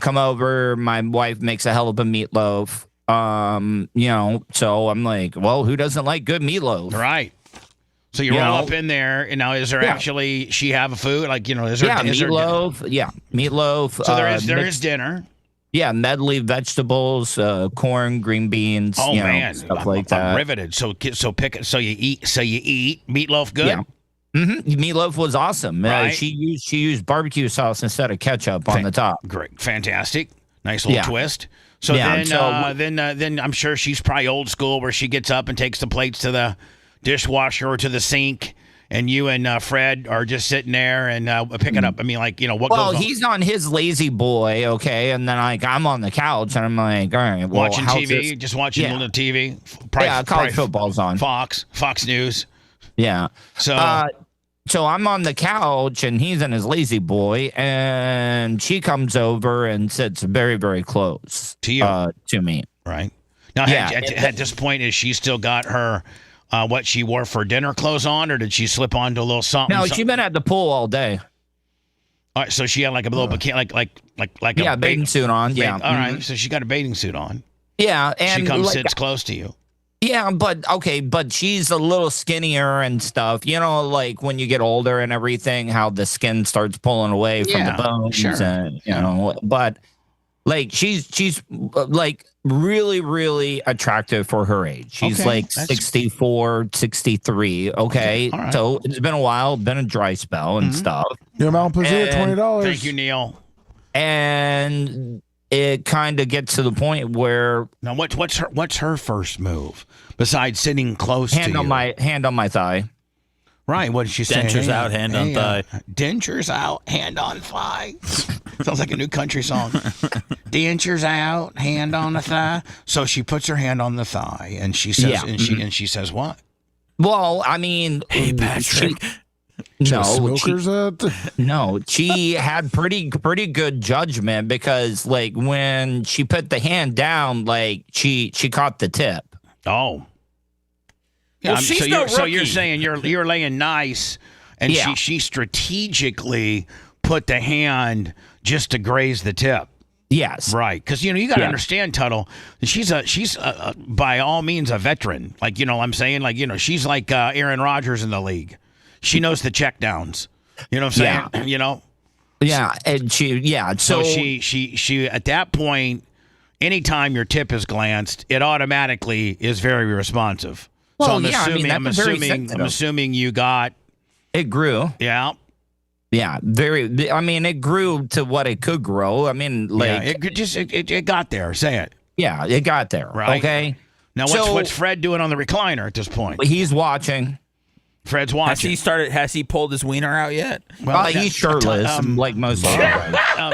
come over. My wife makes a hell of a meatloaf. So I'm like, well, who doesn't like good meatloaf? Right. So you roll up in there, and now is there actually she have a food like is there meatloaf? Yeah, meatloaf. So there is dinner. Yeah, medley vegetables, corn, green beans. Oh man, stuff like that. I'm riveted. So you eat meatloaf. Good. Yeah. Mm-hmm. Meatloaf was awesome. Right. She used barbecue sauce instead of ketchup on the top. Great, fantastic, nice little twist. So then I'm sure she's probably old school where she gets up and takes the plates to the dishwasher or to the sink, and you and Fred are just sitting there and picking up. I mean, what goes on? Well, he's on his lazy boy, okay, and then I'm on the couch and I'm like, all right, well, watching TV, just watching the TV. College football's on. Fox News. Yeah. So So I'm on the couch and he's in his lazy boy, and she comes over and sits very, very close to you, to me. Right now, at this point, is she still got her what she wore for dinner clothes on, or did she slip onto a little something? No, she's been at the pool all day. All right, so she had like a little bikini, like a bathing suit on. Yeah. All right, so she got a bathing suit on. Yeah, and she sits close to you. Yeah, but she's a little skinnier and stuff. You know, like when you get older and everything, how the skin starts pulling away from the bones. Sure. And, you know, but like she's like really, really attractive for her age. She's like 64, 63. Okay. Right. So it's been a while, been a dry spell and stuff. Your Mount Pazoo, $20. Thank you, Neil. And it kind of gets to the point where now what's her first move besides sitting close to you? Hand on my thigh. Right. What did she say? Dentures out, hand on thigh. Dentures out, hand on thigh. Sounds like a new country song. Dentures out, hand on the thigh. So she puts her hand on the thigh and she says, and she says what? Well, I mean, hey Patrick. No, she had pretty good judgment, because like when she put the hand down, like she caught the tip. Oh, yeah. Well, she's no rookie. So you're saying you're laying nice, and she strategically put the hand just to graze the tip. Yes, right. Because you got to understand, Tuttle. She's by all means a veteran. Like what I'm saying, like she's like Aaron Rodgers in the league. She knows the checkdowns. You know what I'm saying? Yeah. Yeah, and So she at that point, anytime your tip is glanced, it automatically is very responsive. Well, so I'm assuming you got it grew. Yeah. Yeah, very. I mean, it grew to what it could grow. I mean, like it got there. Say it. Yeah, it got there. Right. Okay. Now what's Fred doing on the recliner at this point? He's watching. Fred's watching. Has he pulled his wiener out yet? Well, he's shirtless, like most of them. Come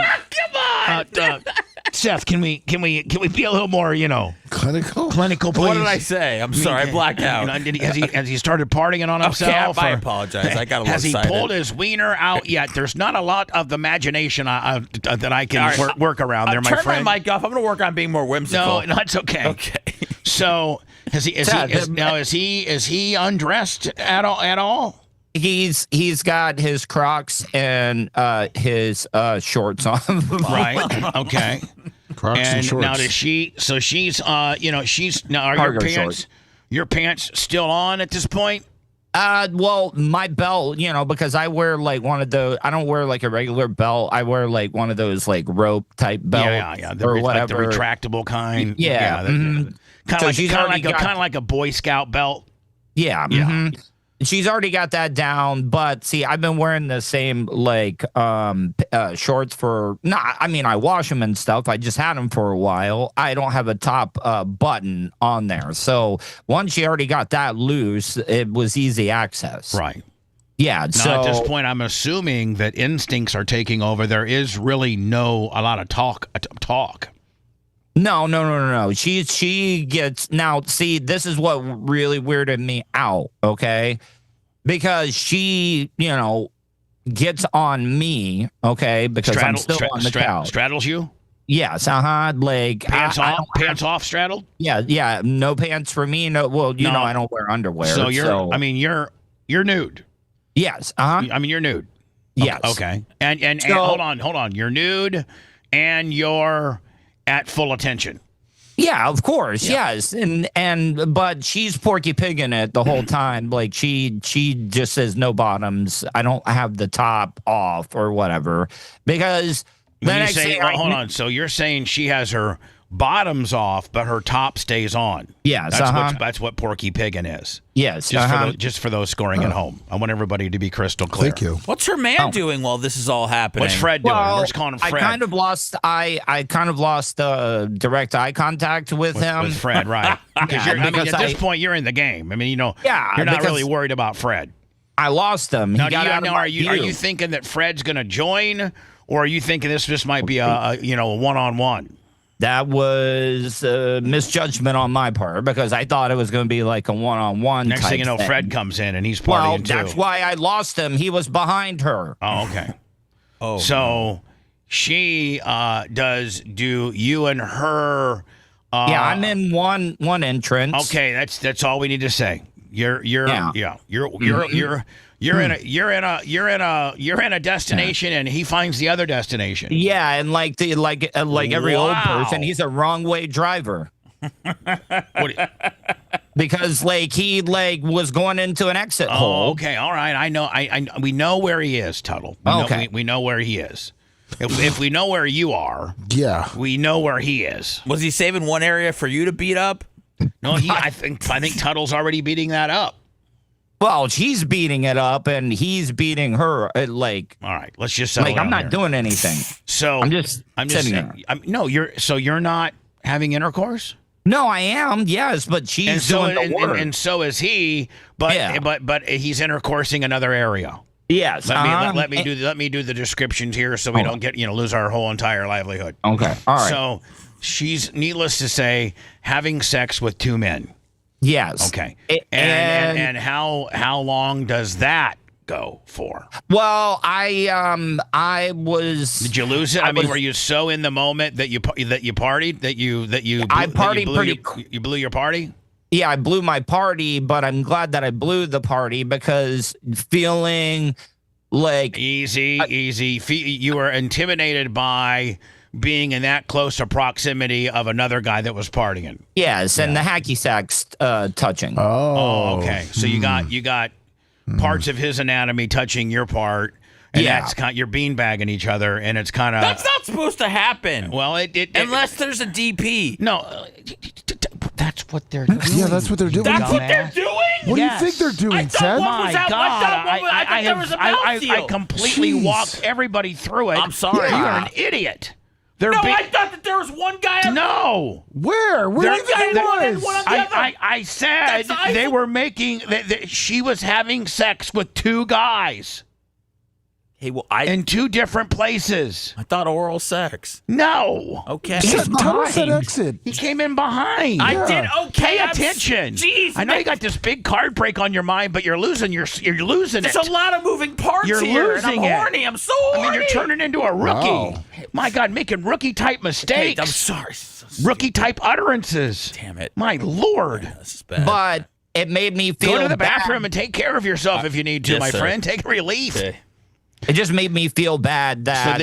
on, Seth. Can we be a little more, clinical? Clinical, please. What did I say? I'm sorry, I blacked out. Has he started partying on himself? Okay, I apologize. I got a little excited. Has he pulled his wiener out yet? There's not a lot of imagination that I can work around there, my friend. Turn my mic off. I'm going to work on being more whimsical. No, that's okay. Okay. So is he undressed at all? He's got his Crocs and his shorts on. Right. Okay. Crocs and shorts. Now does she? So she's are your pants still on at this point? Well, my belt, because I wear like one of those. I don't wear like a regular belt. I wear like one of those like rope type belts. Yeah. Or like the whatever. retractable kind. Yeah. Kind of like a Boy Scout belt. Yeah. Yeah. Mm-hmm. She's already got that down, but see, I've been wearing the same like shorts I wash them and stuff. I just had them for a while. I don't have a top button on there. So once she already got that loose, it was easy access. Right. Yeah. Now, at this point, I'm assuming that instincts are taking over. There is really a lot of talk. No. She gets now. See, this is what really weirded me out. Okay, because she, gets on me. Okay, because I'm still on the couch. Straddles you. Yes. Like pants off, straddled. Yeah. No pants for me. No. Well, know, I don't wear underwear. So you're nude. Yes. You're nude. Yes. Okay. And hold on. You're nude, and you're at full attention. Yeah, of course, yes, but she's Porky Pigging it the whole time. Like she just says no bottoms. I don't have the top off or whatever, because hold on. So you're saying she has her bottoms off, but her top stays on. Yes, that's what Porky Piggin is. Yes, just for those scoring at home. I want everybody to be crystal clear. Thank you. What's her man doing while this is all happening? What's Fred doing? We're just calling him Fred. I kind of lost direct eye contact with him. With Fred, right? Because at this point you're in the game. You're not really worried about Fred. I lost him. Are you thinking that Fred's going to join, or are you thinking this just might be a one-on-one? That was misjudgment on my part because I thought it was going to be like a one-on-one. Next thing you know, thing. Fred comes in and he's partying too. That's why I lost him. He was behind her. Oh, okay. So she do you and her. Yeah, I'm in one entrance. Okay, that's all we need to say. You're in a destination, and he finds the other destination. Yeah, and like every old person, he's a wrong way driver. Because he was going into an exit hole. Okay, all right. I know. We know where he is, Tuttle. We know where he is. If we know where you are, we know where he is. Was he saving one area for you to beat up? No, I think Tuttle's already beating that up. Well, she's beating it up, and he's beating her. All right, let's just settle I'm not here. doing anything. So I'm just sitting there. You're not having intercourse. No, I am. Yes, but she's doing the work, and so is he. But he's intercoursing another area. Yes. Let me do the descriptions here so we don't get lose our whole entire livelihood. Okay. All right. So she's, needless to say, having sex with two men. Yes. Okay. And how long does that go for? Well, I was. Did you lose it? Were you so in the moment that you partied that you you blew your party? Yeah, I blew my party, but I'm glad that I blew the party because feeling like easy. You were intimidated by being in that close a proximity of another guy that was partying. Yes, and the hacky sacks touching. Oh, okay. So you got parts of his anatomy touching your part, and that's you're beanbagging each other, and it's kind of that's not supposed to happen. Well, unless there's a DP. No. That's what they're doing. Yeah, that's what they're doing. That's what they're doing? What do you think they're doing, Seth? My God, I completely walked everybody through it. I'm sorry. You're an idiot. I thought that there was one guy. No. Where do you think it was? I said they were making. She was having sex with two guys. Hey, well, in two different places. I thought oral sex. No. Okay. Tuttle said exit. He came in behind. I did. Okay. Pay attention. Jeez. I know you got this big card break on your mind, but you're losing it. There's a lot of moving parts here. You're losing I'm horny. I'm so horny. You're turning into a rookie. Wow. My God, making rookie-type mistakes. I'm sorry. Rookie-type utterances. Damn it. My Lord. This is bad. But it made me feel Go to the bad. bathroom and take care of yourself if you need to, my friend. Take relief. Okay. It just made me feel bad that,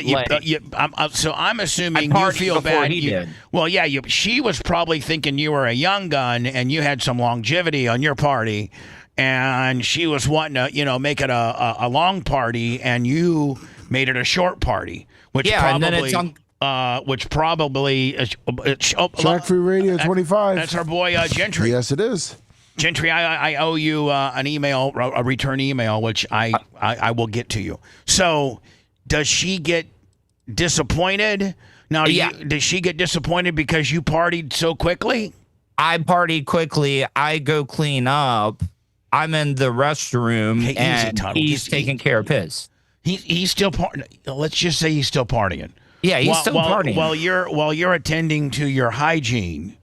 so I'm assuming you feel bad. He did. Well, yeah, she was probably thinking you were a young gun and you had some longevity on your party, and she was wanting to, make it a long party, and you made it a short party, which probably Track Free Radio 25. That's our boy Gentry. Yes, it is. Gentry, I owe you an email, a return email, which I will get to you. So, does she get disappointed? Now, does she get disappointed because you partied so quickly? I partied quickly. I go clean up. I'm in the restroom, and he's taking care of his. He's still let's just say he's still partying. Yeah, he's still partying. While you're attending to your hygiene.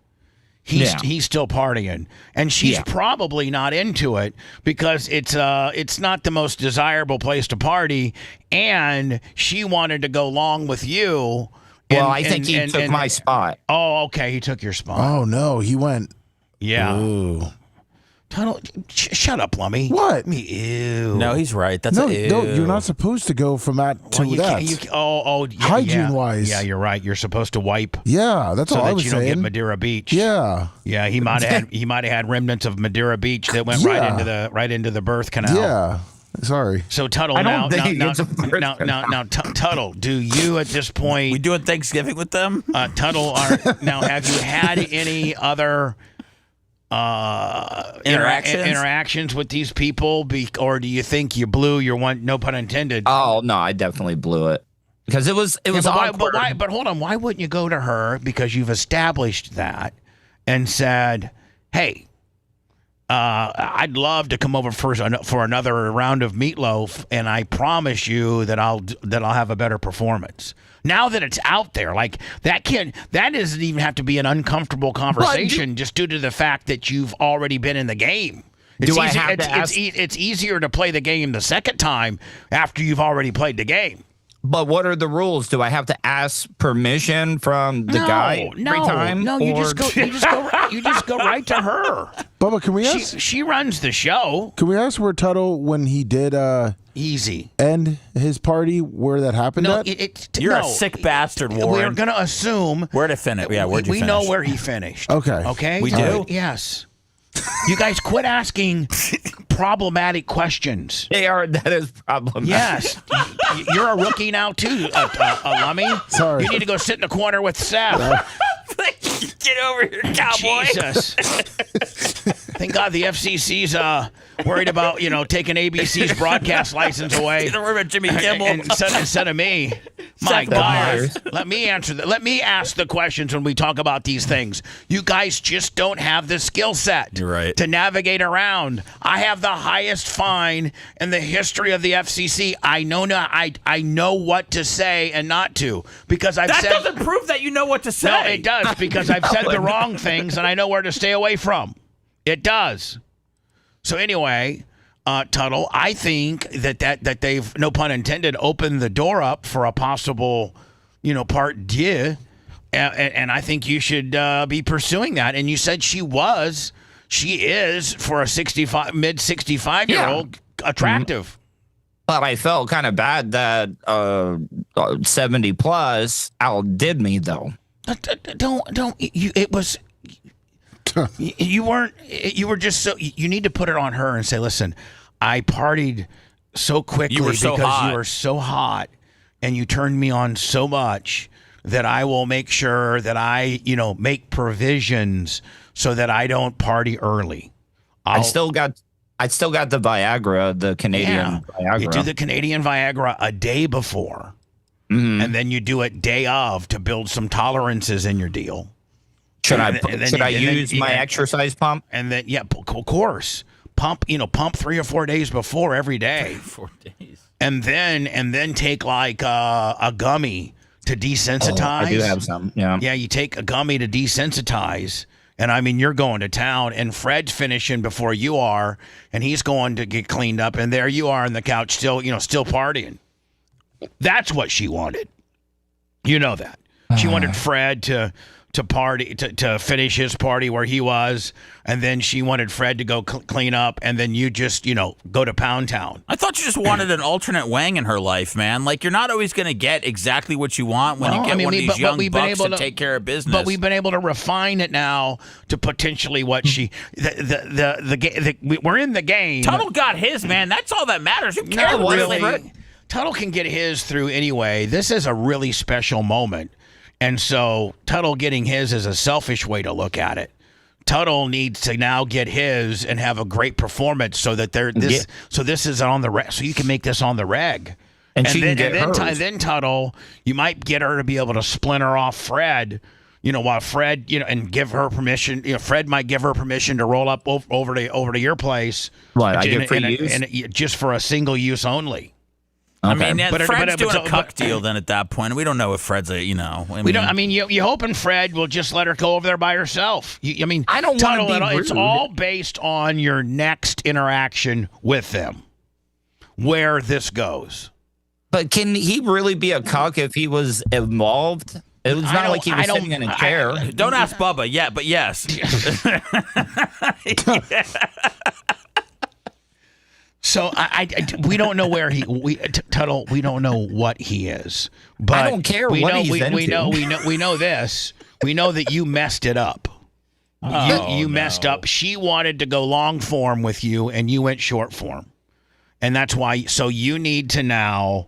He's still partying, and she's probably not into it because it's not the most desirable place to party, and she wanted to go long with you. Well, I think he took my spot. Oh, okay, he took your spot. Oh no, he went. Yeah. Ooh. Tunnel, shut up, Lummy. What? Ew. No, he's right. That's no, you're not supposed to go from that to that. Hygiene-wise. Yeah, you're right. You're supposed to wipe. Yeah, that's all I was saying. So that you don't get Madeira Beach. Yeah. Yeah, he might have had remnants of Madeira Beach that went right into the birth canal. Yeah. Sorry. So Tuttle, now, Tuttle, do you at this point? We doing Thanksgiving with them? Tuttle, now have you had any other interactions with these people, or do you think you blew your one? No pun intended. Oh no, I definitely blew it because it was awkward. But hold on, why wouldn't you go to her because you've established that and said, "Hey, I'd love to come over for another round of meatloaf, and I promise you that I'll have a better performance. Now that it's out there, like that doesn't even have to be an uncomfortable conversation, just due to the fact that you've already been in the game. It's easier to play the game the second time after you've already played the game. But what are the rules? Do I have to ask permission from the guy every time? No, you just go right to her. Bubba, can we ask? She runs the show. Can we ask where Tuttle, when he did end his party, where that happened at? You're a sick bastard, Warren. We're going to assume where to finish. Yeah, where'd you finish? We know where he finished. Okay. We do? Yes. You guys quit asking problematic questions. That is problematic. Yes. You're a rookie now, too, Lummy. Sorry. You need to go sit in the corner with Seth. Get over here, cowboy. Jesus. Thank God the FCC's worried about, taking ABC's broadcast license away. Don't worry about Jimmy Kimmel. Instead of me. My God. Let me answer that. Let me ask the questions when we talk about these things. You guys just don't have the skill set to navigate around. I have the highest fine in the history of the FCC. I know what to say and not to, because That doesn't prove that you know what to say. No, it does, because I've said the wrong things and I know where to stay away from. It does. So anyway, Tuttle, I think that they've, no pun intended, opened the door up for a possible, part deux, and I think you should be pursuing that. And you said she is for a mid 65-year-old attractive. But I felt kind of bad that 70 plus outdid me, though. You were just so, you need to put it on her and say, listen, I partied so quickly because you were so hot and you turned me on so much that I will make sure that I, make provisions so that I don't party early. I still got the Viagra, the Canadian Viagra. You do the Canadian Viagra a day before, and then you do it day of to build some tolerances in your deal. Should I use my exercise pump? And then, of course, pump 3 or 4 days before every day. 4 days. And then take like a gummy to desensitize. I do have some. Yeah. Yeah, you take a gummy to desensitize. And I mean, you're going to town, and Fred's finishing before you are, and he's going to get cleaned up, and there you are on the couch, still partying. That's what she wanted. You know that. She wanted Fred to party, to finish his party where he was, and then she wanted Fred to go clean up, and then you just, go to Pound Town. I thought you just wanted an alternate Wang in her life, man. Like, you're not always going to get exactly what you want when you get one of these young bucks to take care of business. But we've been able to refine it now to potentially what we're in the game. Tuttle got his, man. That's all that matters. Who cares? Not really. Tuttle can get his through anyway. This is a really special moment. And so Tuttle getting his is a selfish way to look at it. Tuttle needs to now get his and have a great performance so that this is on the so you can make this on the reg. And she can get hers. Then Tuttle, you might get her to be able to splinter off Fred, while Fred, and give her permission. Fred might give her permission to roll up over to your place. Right, I get free use? And just for a single use only. Okay. I mean, Fred's doing a cuck deal then at that point. We don't know if Fred's you're hoping Fred will just let her go over there by herself. I don't want to be rude. It's all based on your next interaction with them, where this goes. But can he really be a cuck if he was involved? It was not like he was sitting in a chair. Don't ask Bubba yet, but yes. So we don't know where Tuttle. We don't know what he is. But I don't care what he's into. We know this. We know that you messed it up. You messed up. She wanted to go long form with you, and you went short form, and that's why. So you need to now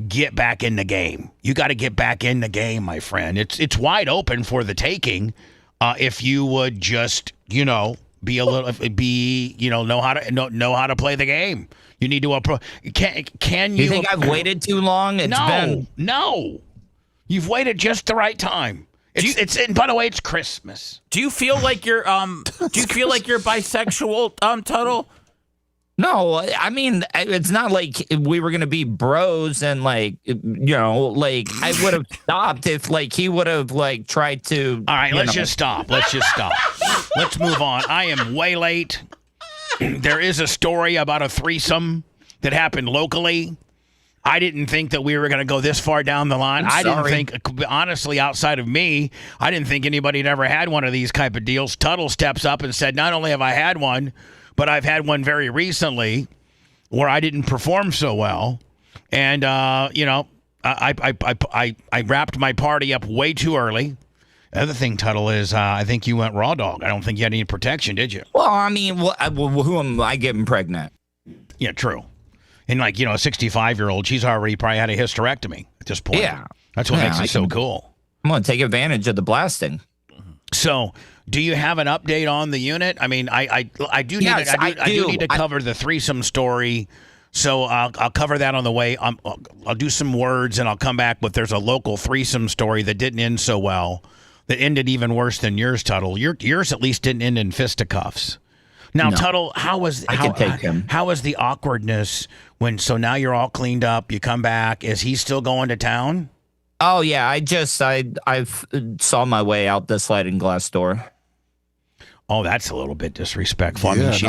get back in the game. You got to get back in the game, my friend. It's wide open for the taking. If you would just know how to play the game. You need to can you? You think I've waited too long? No. You've waited just the right time. And by the way, it's Christmas. Do you feel like you're bisexual, Tuttle? No, I mean, it's not like we were going to be bros and I would have stopped if he would have tried to. All right, let's just stop. Let's move on. I am way late. There is a story about a threesome that happened locally. I didn't think that we were going to go this far down the line. I didn't think, honestly, outside of me, I didn't think anybody had ever had one of these type of deals. Tuttle steps up and said, not only have I had one, but I've had one very recently where I didn't perform so well. And, I wrapped my party up way too early. The other thing, Tuttle, is I think you went raw dog. I don't think you had any protection, did you? Well, I mean, who am I getting pregnant? Yeah, true. And a 65-year-old, she's already probably had a hysterectomy at this point. Yeah. That's what makes it so cool. I'm going to take advantage of the blasting. So, do you have an update on the unit? I mean, I do need to cover the threesome story. So I'll cover that on the way. I'll do some words and I'll come back. But there's a local threesome story that didn't end so well. That ended even worse than yours, Tuttle. Yours at least didn't end in fisticuffs. Now, no. Tuttle, how was the awkwardness when? So now you're all cleaned up. You come back. Is he still going to town? Oh yeah, I saw my way out the sliding glass door. Oh, that's a little bit disrespectful. Yeah, she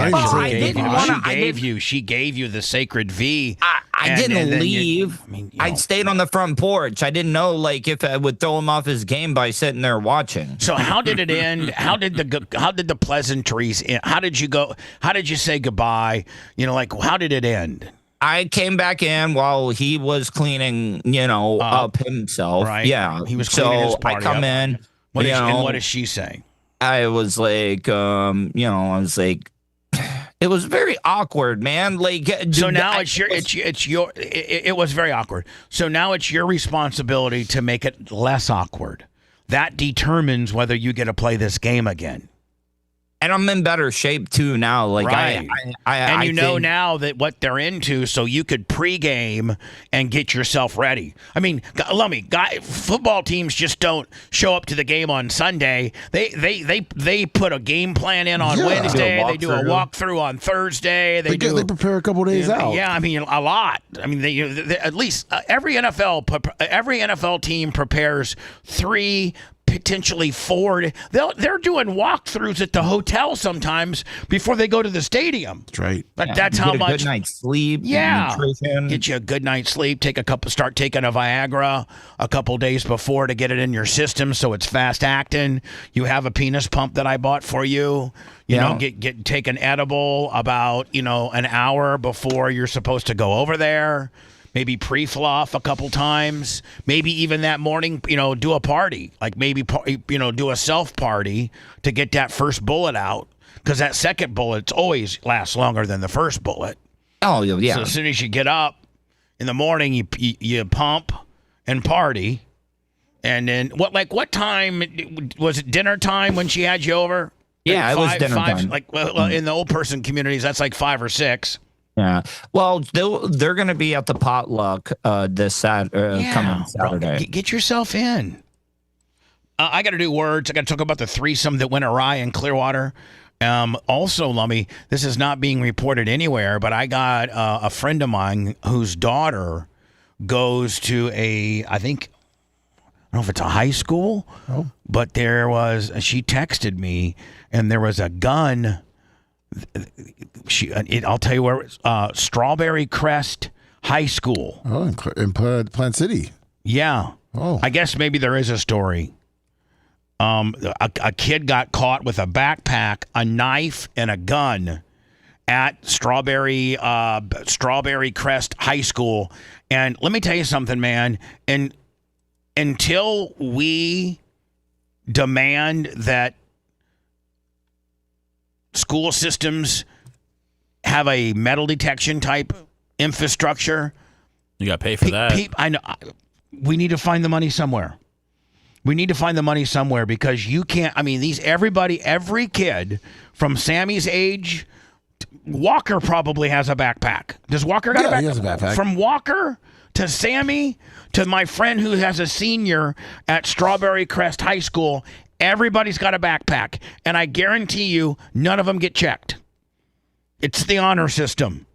gave you the sacred V. I didn't leave. I stayed on the front porch. I didn't know if I would throw him off his game by sitting there watching. So how did it end? How did the pleasantries end? How did you go? How did you say goodbye? How did it end? I came back in while he was cleaning, up himself. Right. Yeah. He was cleaning his party I come up. in. What does she say? I was like, it was very awkward, man. So now it was very awkward. So now it's your responsibility to make it less awkward. That determines whether you get to play this game again. And I'm in better shape too now. Right. I know now that what they're into, so you could pregame and get yourself ready. I mean, let me. Football teams just don't show up to the game on Sunday. They put a game plan in on Wednesday. They do a walkthrough on Thursday. They prepare a couple days out. Yeah, I mean a lot. I mean, they at least every NFL team prepares 3. Potentially 4. They're doing walkthroughs at the hotel sometimes before they go to the stadium. That's right. But that's how much. Good night's sleep. Yeah. Get you a good night's sleep. Start taking a Viagra a couple days before to get it in your system so it's fast acting. You have a penis pump that I bought for you. Take an edible about an hour before you're supposed to go over there. Maybe pre-fluff a couple times. Maybe even that morning, do a party. Do a self-party to get that first bullet out. Because that second bullet always lasts longer than the first bullet. Oh, yeah. So as soon as you get up in the morning, you pump and party. And then, what time? Was it dinner time when she had you over? Yeah, it was dinner time. In the old person communities, that's 5 or 6. Yeah. Well, they're going to be at the potluck this coming Saturday. Get yourself in. I got to do words. I got to talk about the threesome that went awry in Clearwater. Also, Lummy, this is not being reported anywhere, but I got a friend of mine whose daughter goes to I don't know if it's a high school, but she texted me, and there was a gun. I'll tell you where it's Strawberry Crest High School. Oh, in Plant City. Yeah. Oh. I guess maybe there is a story. A kid got caught with a backpack, a knife, and a gun at Strawberry Crest High School. And let me tell you something, man. And until we demand that school systems have a metal detection type infrastructure, you got to pay for that. I know. We need to find the money somewhere. Because you can't. I mean, every kid from Sammy's age, Walker probably has a backpack. Does Walker got a backpack? He has a backpack. From Walker to Sammy, to my friend who has a senior at Strawberry Crest High School, everybody's got a backpack. And I guarantee you, none of them get checked. It's the honor system.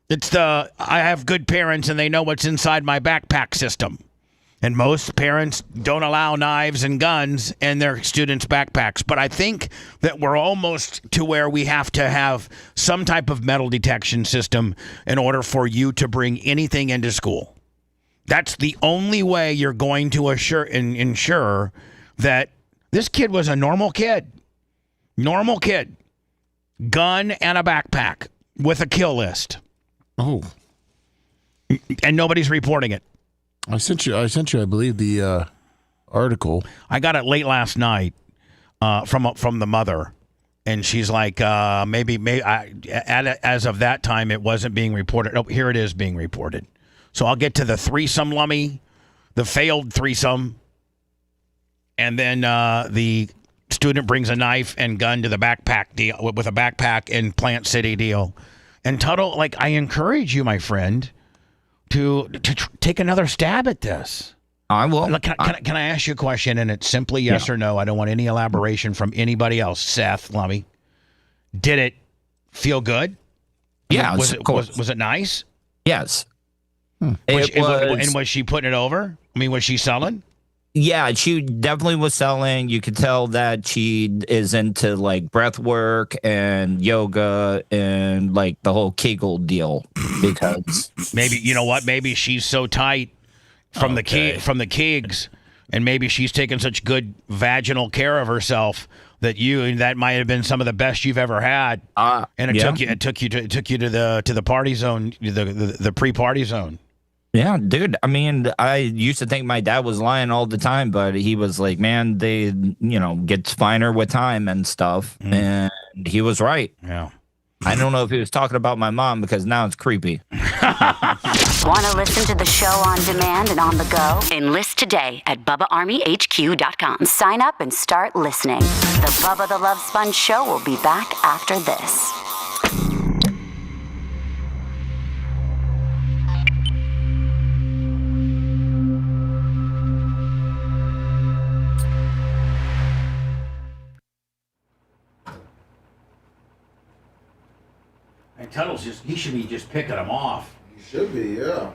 It's the I have good parents and they know what's inside my backpack system. And most parents don't allow knives and guns in their students' backpacks. But I think that we're almost to where we have to have some type of metal detection system in order for you to bring anything into school. That's the only way you're going to ensure that this kid was a normal kid. Normal kid. Gun and a backpack with a kill list. Oh. And nobody's reporting it. I sent you, I believe, the article. I got it late last night from the mother, and she's like, maybe as of that time, it wasn't being reported. Oh, here it is being reported. So I'll get to the threesome lummy, the failed threesome, and then the student brings a knife and gun to the backpack deal with a backpack in Plant City deal. And Tuttle, like, I encourage you, my friend, to take another stab at this. I will. Can I ask you a question? And it's simply yes or no. I don't want any elaboration from anybody else. Seth, Lummy, did it feel good? Yeah, was it nice? Yes. And was she putting it over? I mean, was she selling? Yeah, she definitely was selling. You could tell that she is into like breath work and yoga and like the whole Kegel deal because maybe you know what? Maybe she's so tight from the kegs, and maybe she's taking such good vaginal care of herself that might have been some of the best you've ever had. And it took you to the party zone, the pre-party zone. Yeah, dude. I mean, I used to think my dad was lying all the time, but he was like, man, they, gets finer with time and stuff. And he was right. Yeah. I don't know if he was talking about my mom because now it's creepy. Want to listen to the show on demand and on the go? Enlist today at BubbaArmyHQ.com. Sign up and start listening. The Bubba the Love Sponge Show will be back after this. And Tuttle's he should be just picking them off. You should be, yeah.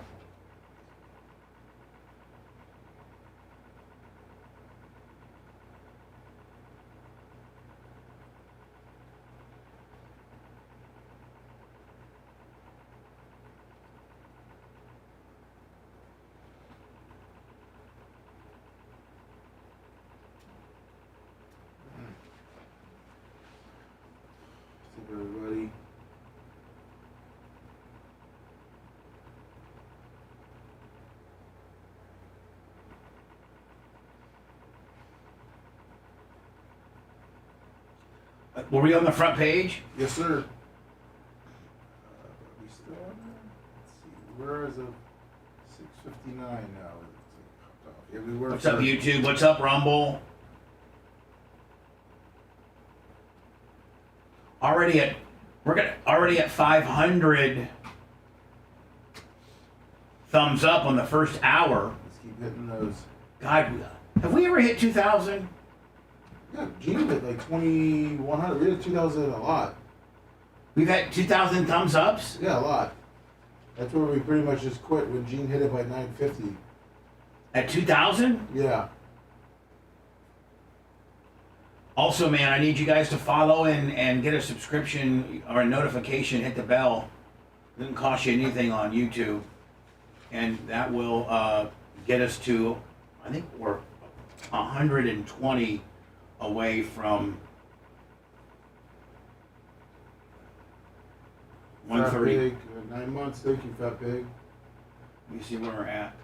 Everybody. Were we on the front page? Yes, sir. Are we still on there? Let's see. Where is it? 6:59 now. Yeah, we were. What's up, YouTube? What's up, Rumble? We're already at 500 thumbs up on the first hour. Let's keep hitting those. God, have we ever hit 2,000? Yeah, Gene hit like 2,100. We hit 2,000 a lot. We've had 2,000 thumbs ups? Yeah, a lot. That's where we pretty much just quit when Gene hit it by 950. At 2,000? Yeah. Also, man, I need you guys to follow and get a subscription or a notification. Hit the bell. It doesn't cost you anything on YouTube. And that will get us to, I think we're 120 away from 130. Fat Pig, 9 months. Thank you, Fat Pig. Let me see where we're at.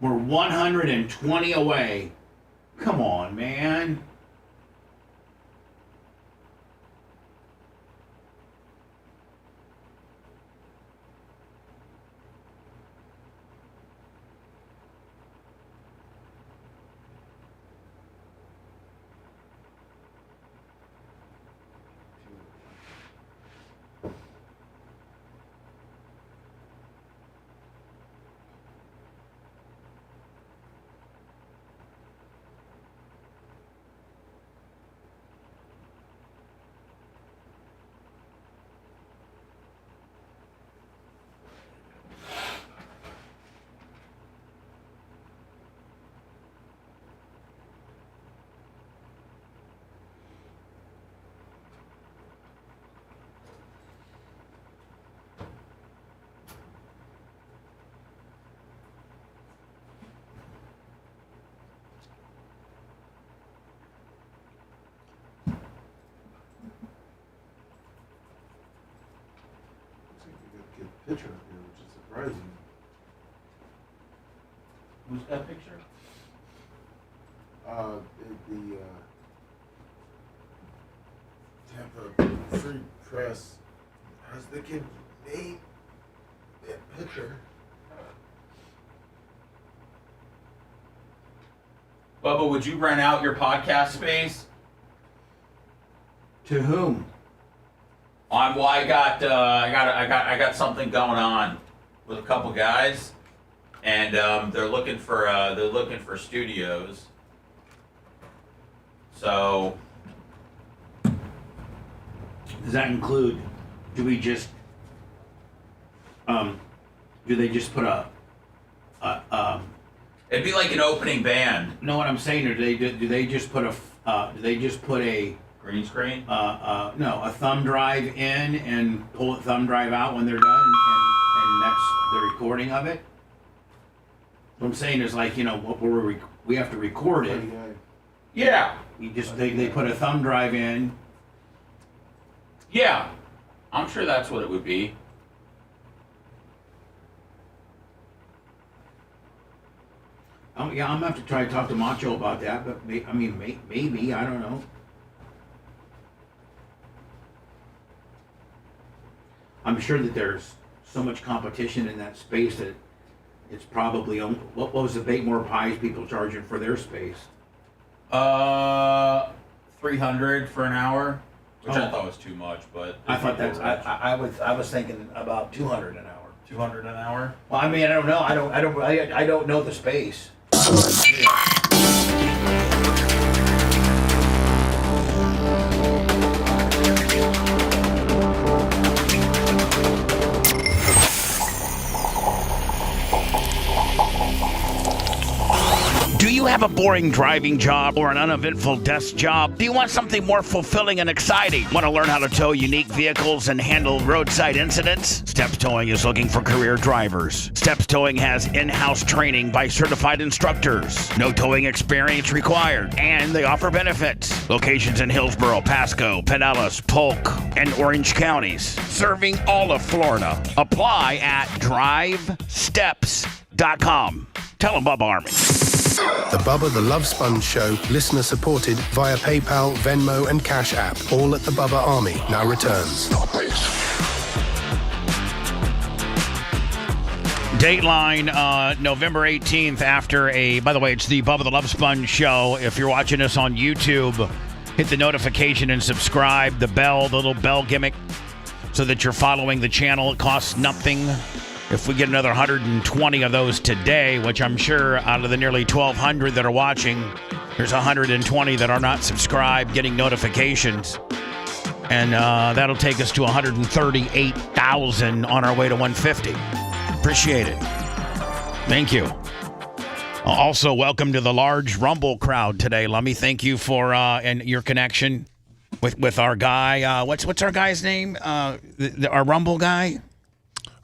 We're 120 away. Come on, man. picture up here, which is surprising. Who's got a picture? The Tampa Free Press has the kid made that picture. Bubba, would you rent out your podcast space? To whom? Well, I got something going on with a couple guys, and they're looking for studios. So, does that include? Do we just? Do they just put a? It'd be like an opening band. Know what I'm saying? Or do they just put a? Do they just put a green screen? No, a thumb drive in and pull a thumb drive out when they're done, and that's the recording of it. What I'm saying is, like, what we have to record it. Yeah. They put a thumb drive in. Yeah, I'm sure that's what it would be. Yeah, I'm gonna have to try to talk to Macho about that, but maybe, I don't know. I'm sure that there's so much competition in that space that it's probably what was the Bakemore Pies people charging for their space? $300 for an hour, which I thought was too much, but I thought that's I was thinking about $200 an hour. $200 an hour? Well, I don't know. I don't know the space. Do you have a boring driving job or an uneventful desk job? Do you want something more fulfilling and exciting? Want to learn how to tow unique vehicles and handle roadside incidents? Steps Towing is looking for career drivers. Steps Towing has in-house training by certified instructors. No towing experience required, and they offer benefits. Locations in Hillsborough, Pasco, Pinellas, Polk, and Orange counties, serving all of Florida. Apply at drivesteps.com. Tell them Bubba Army. The Bubba the Love Sponge Show, listener supported via PayPal, Venmo, and Cash App. All at the Bubba Army now returns. Dateline, November 18th, by the way, it's the Bubba the Love Sponge Show. If you're watching us on YouTube, hit the notification and subscribe, the little bell gimmick, so that you're following the channel. It costs nothing. If we get another 120 of those today, which I'm sure out of the nearly 1,200 that are watching, there's 120 that are not subscribed, getting notifications. And that'll take us to 138,000 on our way to 150. Appreciate it. Thank you. Also, welcome to the large Rumble crowd today, Lummy. Thank you for and your connection with our guy. What's our guy's name? Our Rumble guy?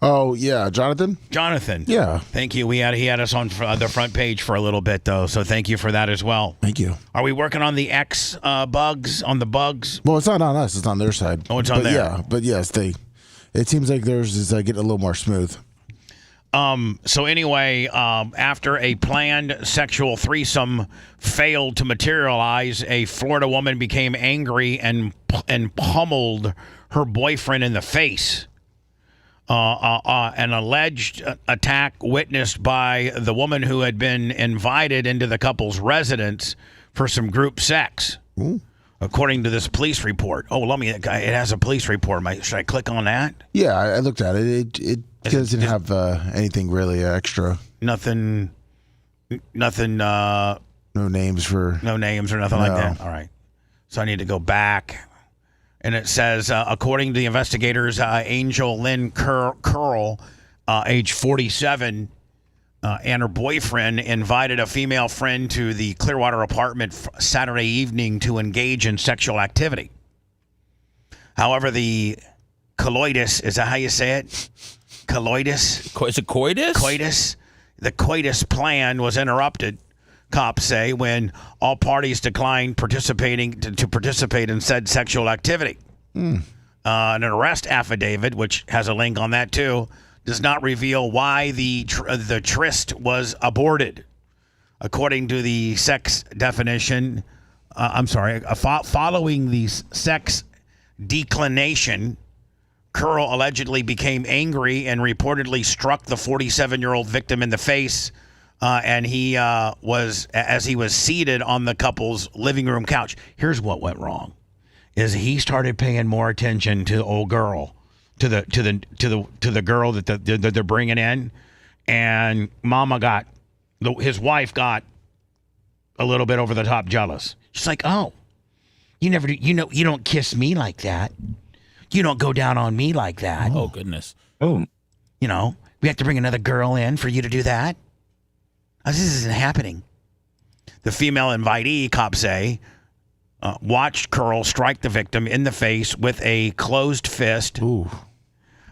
Oh, yeah, Jonathan? Jonathan. Yeah. Thank you. He had us on the front page for a little bit, though, so thank you for that as well. Thank you. Are we working on the X bugs, on the bugs? Well, it's not on us. It's on their side. Oh, it's on there. Yeah, but yes, it seems like theirs is getting a little more smooth. So anyway, after a planned sexual threesome failed to materialize, a Florida woman became angry and pummeled her boyfriend in the face. An alleged attack witnessed by the woman who had been invited into the couple's residence for some group sex. Ooh. According to this police report. Oh, it has a police report. Should I click on that? Yeah, I looked at it. It doesn't have anything really extra. Nothing. No names or nothing like that. All right. So I need to go back. And it says, according to the investigators, Angel Lynn Curl, age 47, and her boyfriend invited a female friend to the Clearwater apartment Saturday evening to engage in sexual activity. However, the coitus, is that how you say it? Coitus? Is it coitus? Coitus. The coitus plan was interrupted, cops say, when all parties declined to participate in said sexual activity. An arrest affidavit, which has a link on that too, does not reveal why the tryst was aborted. According to the sex definition, following the sex declination, Curl allegedly became angry and reportedly struck the 47-year-old victim in the face. And he was seated on the couple's living room couch. Here's what went wrong: is he started paying more attention to the old girl, to the girl that they're bringing in, and his wife got a little bit over the top jealous. She's like, "Oh, you don't kiss me like that. You don't go down on me like that. Oh goodness. Oh, we have to bring another girl in for you to do that. This isn't happening." The female invitee, cops say, watched Curl strike the victim in the face with a closed fist. Ooh.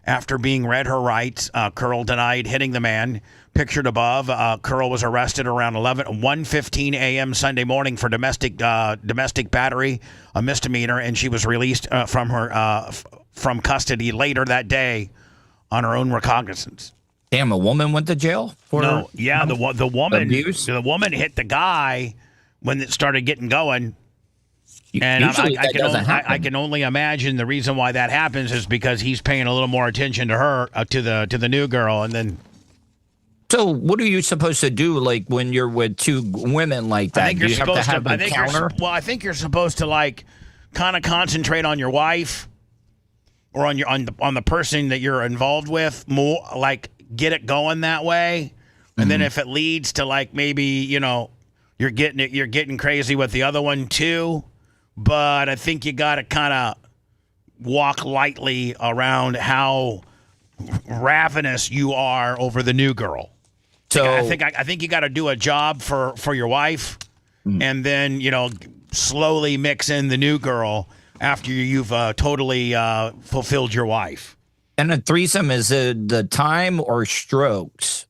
After being read her rights, Curl denied hitting the man. Pictured above, Curl was arrested around 1:15 a.m. Sunday morning for domestic battery, a misdemeanor, and she was released from custody later that day on her own recognizance. Damn, a woman went to jail for the woman abuse? The woman hit the guy when it started getting going. And I can only imagine the reason why that happens is because he's paying a little more attention to her, to the new girl, and then. So what are you supposed to do, like when you're with two women like that? I think you're supposed to. I think you're supposed to kind of concentrate on your wife, or on the person that you're involved with more, get it going that way, and then if it leads to maybe you're getting crazy with the other one too. But I think you got to kind of walk lightly around how ravenous you are over the new girl. So I think you got to do a job for your wife, and then slowly mix in the new girl after you've totally fulfilled your wife. And a threesome, is it the time or strokes?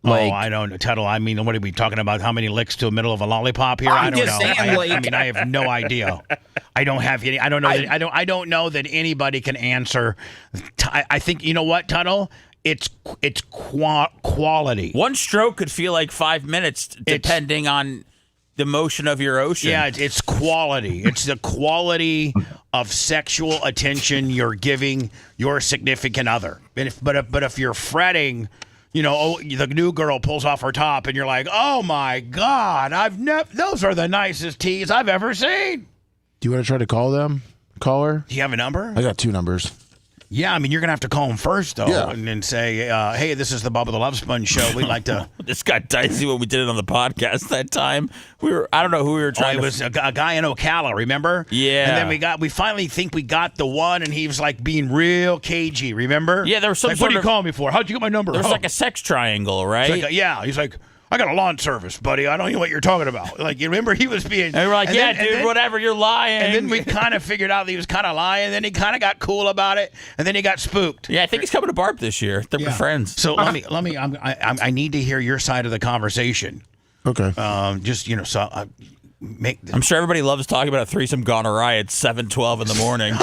I don't know, Tuttle. I mean, what are we talking about? How many licks to the middle of a lollipop here? I don't know. I have no idea. I don't have any. I don't know. I don't know that anybody can answer. I think you know what, Tuttle. It's quality. One stroke could feel like 5 minutes, depending on the motion of your ocean. Yeah, it's quality. It's the quality of sexual attention you're giving your significant other. But if you're fretting, the new girl pulls off her top, and you're like, "Oh my God, those are the nicest tees I've ever seen." Do you want to try to call her? Do you have a number? I got 2 numbers. Yeah, I mean, you're going to have to call them first, though, and then say, hey, this is the Bubba the Love Sponge show. We'd like to... This got dicey when we did it on the podcast that time. I don't know who we were trying to... It was a guy in Ocala, remember? Yeah. And then we finally think we got the one, and he was being real cagey, remember? Yeah, there was some what are you calling me for? How'd you get my number? There was a sex triangle, right? He's like... I got a lawn service, buddy. I don't know what you're talking about. You remember he was being... And we're like, dude, whatever, you're lying. And then we kind of figured out that he was kind of lying. And then he kind of got cool about it. And then he got spooked. Yeah, I think he's coming to Barb this year. They're friends. So let me. I need to hear your side of the conversation. Okay. I'm sure everybody loves talking about a threesome gone awry at 7:12 in the morning. You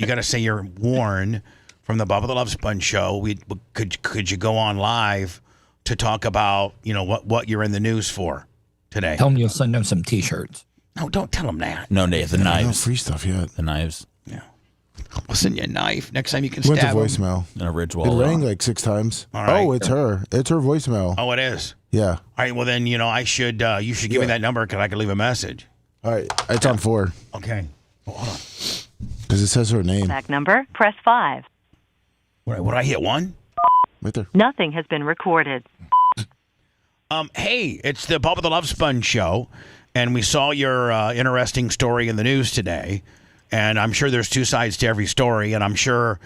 got to say you're Warren from the Bubba the Love Sponge show. Could you go on live to talk about, what you're in the news for today? Tell them you'll send them some T-shirts. No, don't tell them that. No, Nate, the knives. No free stuff yet. The knives. Yeah. We'll send you a knife next time you can Went to stab voicemail. A Ridgewell. It rang 6 times. All right. Oh, it's her. It's her voicemail. Oh, it is? Yeah. All right, well then, you should give me that number because I can leave a message. All right, it's on 4. Okay. Well, hold on. Because it says her name. Back number, press 5. What I hit 1? Right there. Nothing has been recorded. Hey, it's the Bubba the Love Sponge show, and we saw your interesting story in the news today, and I'm sure there's 2 sides to every story, and I'm sure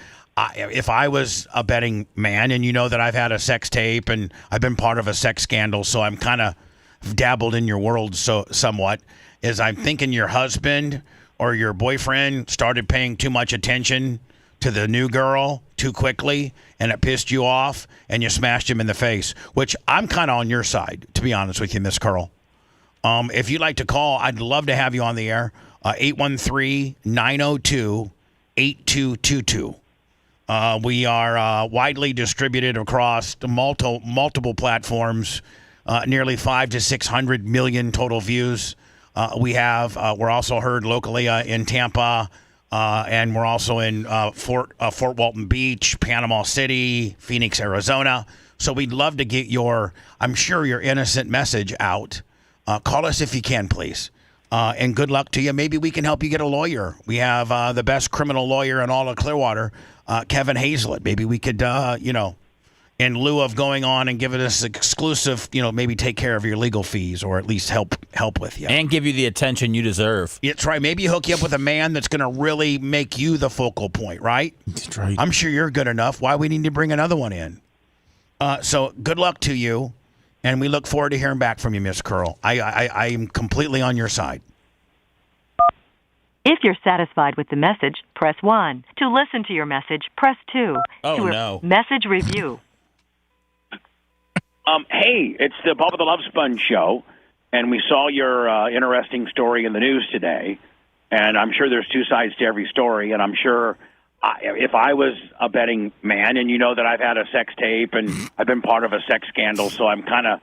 if I was a betting man, and you know that I've had a sex tape, and I've been part of a sex scandal, so I'm kind of dabbled in your world somewhat, is I'm thinking your husband or your boyfriend started paying too much attention to the new girl too quickly, and it pissed you off, and you smashed him in the face, which I'm kind of on your side, to be honest with you, Miss Curl. If you'd like to call, I'd love to have you on the air, 813-902-8222. We are widely distributed across multiple platforms, nearly 500 to 600 million total views. We're also heard locally in Tampa, and we're also in Fort Walton Beach, Panama City, Phoenix, Arizona. So we'd love to get your innocent message out. Call us if you can, please. And good luck to you. Maybe we can help you get a lawyer. We have the best criminal lawyer in all of Clearwater, Kevin Hazlett. Maybe we could, in lieu of going on and giving us exclusive, maybe take care of your legal fees or at least help with you. And give you the attention you deserve. That's right. Maybe hook you up with a man that's going to really make you the focal point, right? That's right. I'm sure you're good enough. Why we need to bring another one in? So good luck to you. And we look forward to hearing back from you, Miss Curl. I am completely on your side. If you're satisfied with the message, press 1. To listen to your message, press 2. Message review. Hey, it's the Bubba the Love Sponge show, and we saw your interesting story in the news today, and I'm sure there's two sides to every story, and I'm sure if I was a betting man, and you know that I've had a sex tape, and I've been part of a sex scandal, so I'm kind of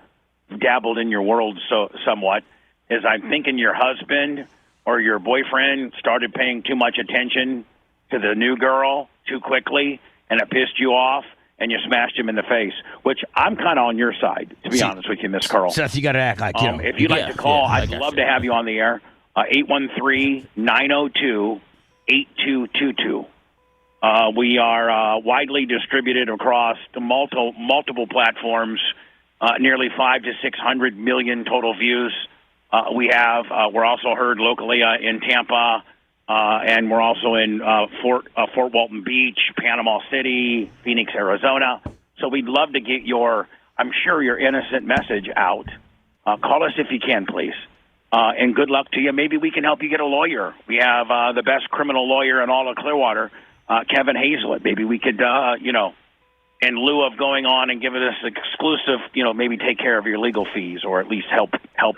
dabbled in your world somewhat, is I'm thinking your husband or your boyfriend started paying too much attention to the new girl too quickly, and it pissed you off, and you smashed him in the face, which I'm kind of on your side, to be honest with you, Miss Carl. Seth, you got to act like, if you'd like to call, I'd love to have you on the air, 813-902-8222. We are widely distributed across multiple platforms, nearly 500 to 600 million total views. We're also heard locally in Tampa, and we're also in Fort Walton Beach, Panama City, Phoenix, Arizona. So we'd love to get your innocent message out. Call us if you can, please. And good luck to you. Maybe we can help you get a lawyer. We have the best criminal lawyer in all of Clearwater, Kevin Hazlett. Maybe we could, in lieu of going on and giving us exclusive, maybe take care of your legal fees or at least help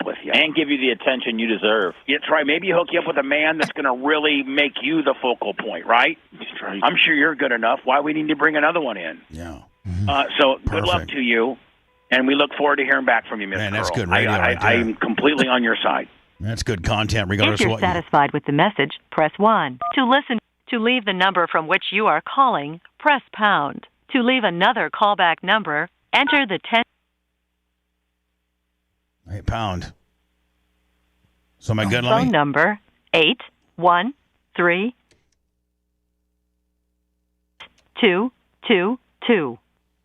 with you. And give you the attention you deserve. That's right. Maybe hook you up with a man that's going to really make you the focal point, right? That's right. I'm sure you're good enough. Why we need to bring another one in? Yeah. So good luck to you, and we look forward to hearing back from you, Ms. Man, that's Curl. good radio right there. I'm completely on your side. That's good content, regardless If of you're what satisfied with the message, press 1. To leave the number from which you are calling, press pound. To leave another callback number, enter the 10. Hey, pound. So my good, phone number 813-222.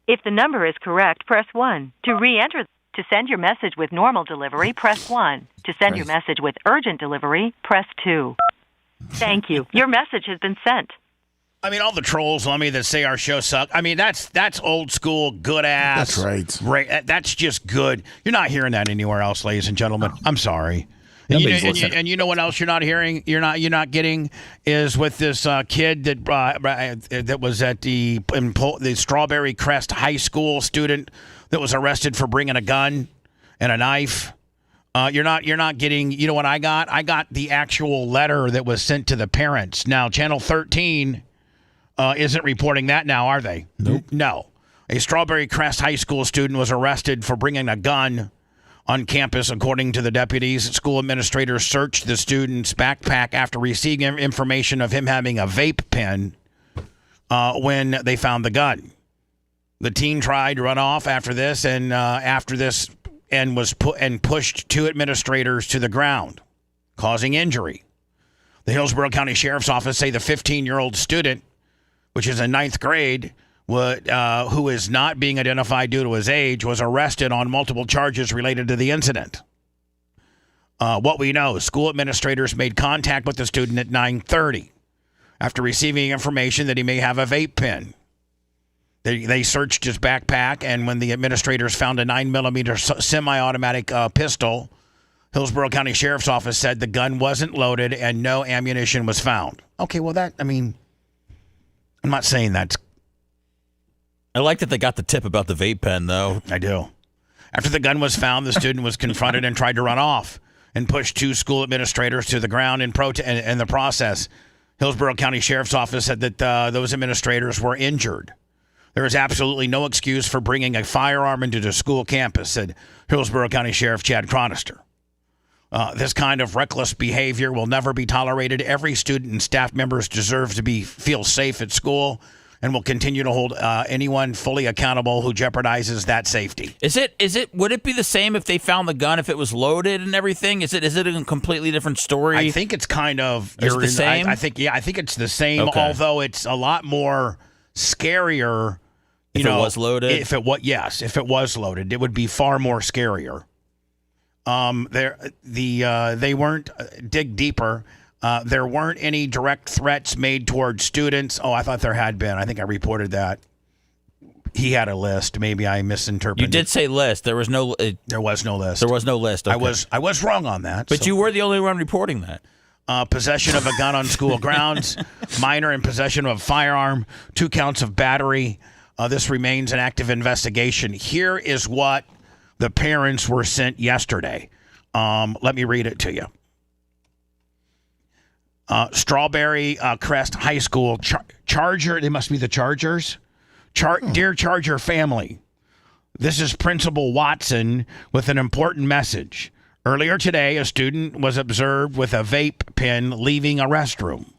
If the number is correct, press 1. To re-enter, to send your message with normal delivery, press 1. To send your message with urgent delivery, press 2. Thank you. Your message has been sent. I mean, all the trolls on me that say our show sucks. I mean, that's old school, good ass. That's right. That's just good. You're not hearing that anywhere else, ladies and gentlemen. I'm sorry. And you know what else you're not hearing? You're not getting is with this kid that was at the Strawberry Crest High School student that was arrested for bringing a gun and a knife. You're not getting. You know what I got? I got the actual letter that was sent to the parents. Now, Channel 13 isn't reporting that now, are they? Nope. No. A Strawberry Crest High School student was arrested for bringing a gun on campus, according to the deputies. School administrators searched the student's backpack after receiving information of him having a vape pen when they found the gun. The teen tried to run off after this, and was pushed two administrators to the ground, causing injury. The Hillsborough County Sheriff's Office say the 15-year-old student, which is in 9th grade, who is not being identified due to his age, was arrested on multiple charges related to the incident. What we know, school administrators made contact with the student at 9:30 after receiving information that he may have a vape pen. They searched his backpack, and when the administrators found a 9mm semi-automatic pistol, Hillsborough County Sheriff's Office said the gun wasn't loaded and no ammunition was found. Okay, well, I'm not saying that's... I like that they got the tip about the vape pen, though. I do. After the gun was found, the student was confronted and tried to run off and pushed two school administrators to the ground in the process. Hillsborough County Sheriff's Office said that those administrators were injured. There is absolutely no excuse for bringing a firearm into the school campus, said Hillsborough County Sheriff Chad Chronister. This kind of reckless behavior will never be tolerated. Every student and staff members deserve to feel safe at school, and will continue to hold anyone fully accountable who jeopardizes that safety. Would it be the same if they found the gun, if it was loaded and everything? Is it a completely different story? I think it's kind of the same. I think it's the same, okay. Although it's a lot more scarier. If it was loaded? If it was loaded, it would be far more scarier. They weren't dig deeper. There weren't any direct threats made towards students. Oh, I thought there had been. I think I reported that. He had a list. Maybe I misinterpreted. You did say list. There was no. There was no list. There was no list. Okay. I was wrong on that. But you were the only one reporting that. Possession of a gun on school grounds, minor in possession of a firearm, 2 counts of battery. This remains an active investigation. Here is what the parents were sent yesterday. Let me read it to you. Strawberry Crest High School Charger. They must be the Chargers. Dear Charger family, this is Principal Watson with an important message. Earlier today, a student was observed with a vape pen leaving a restroom.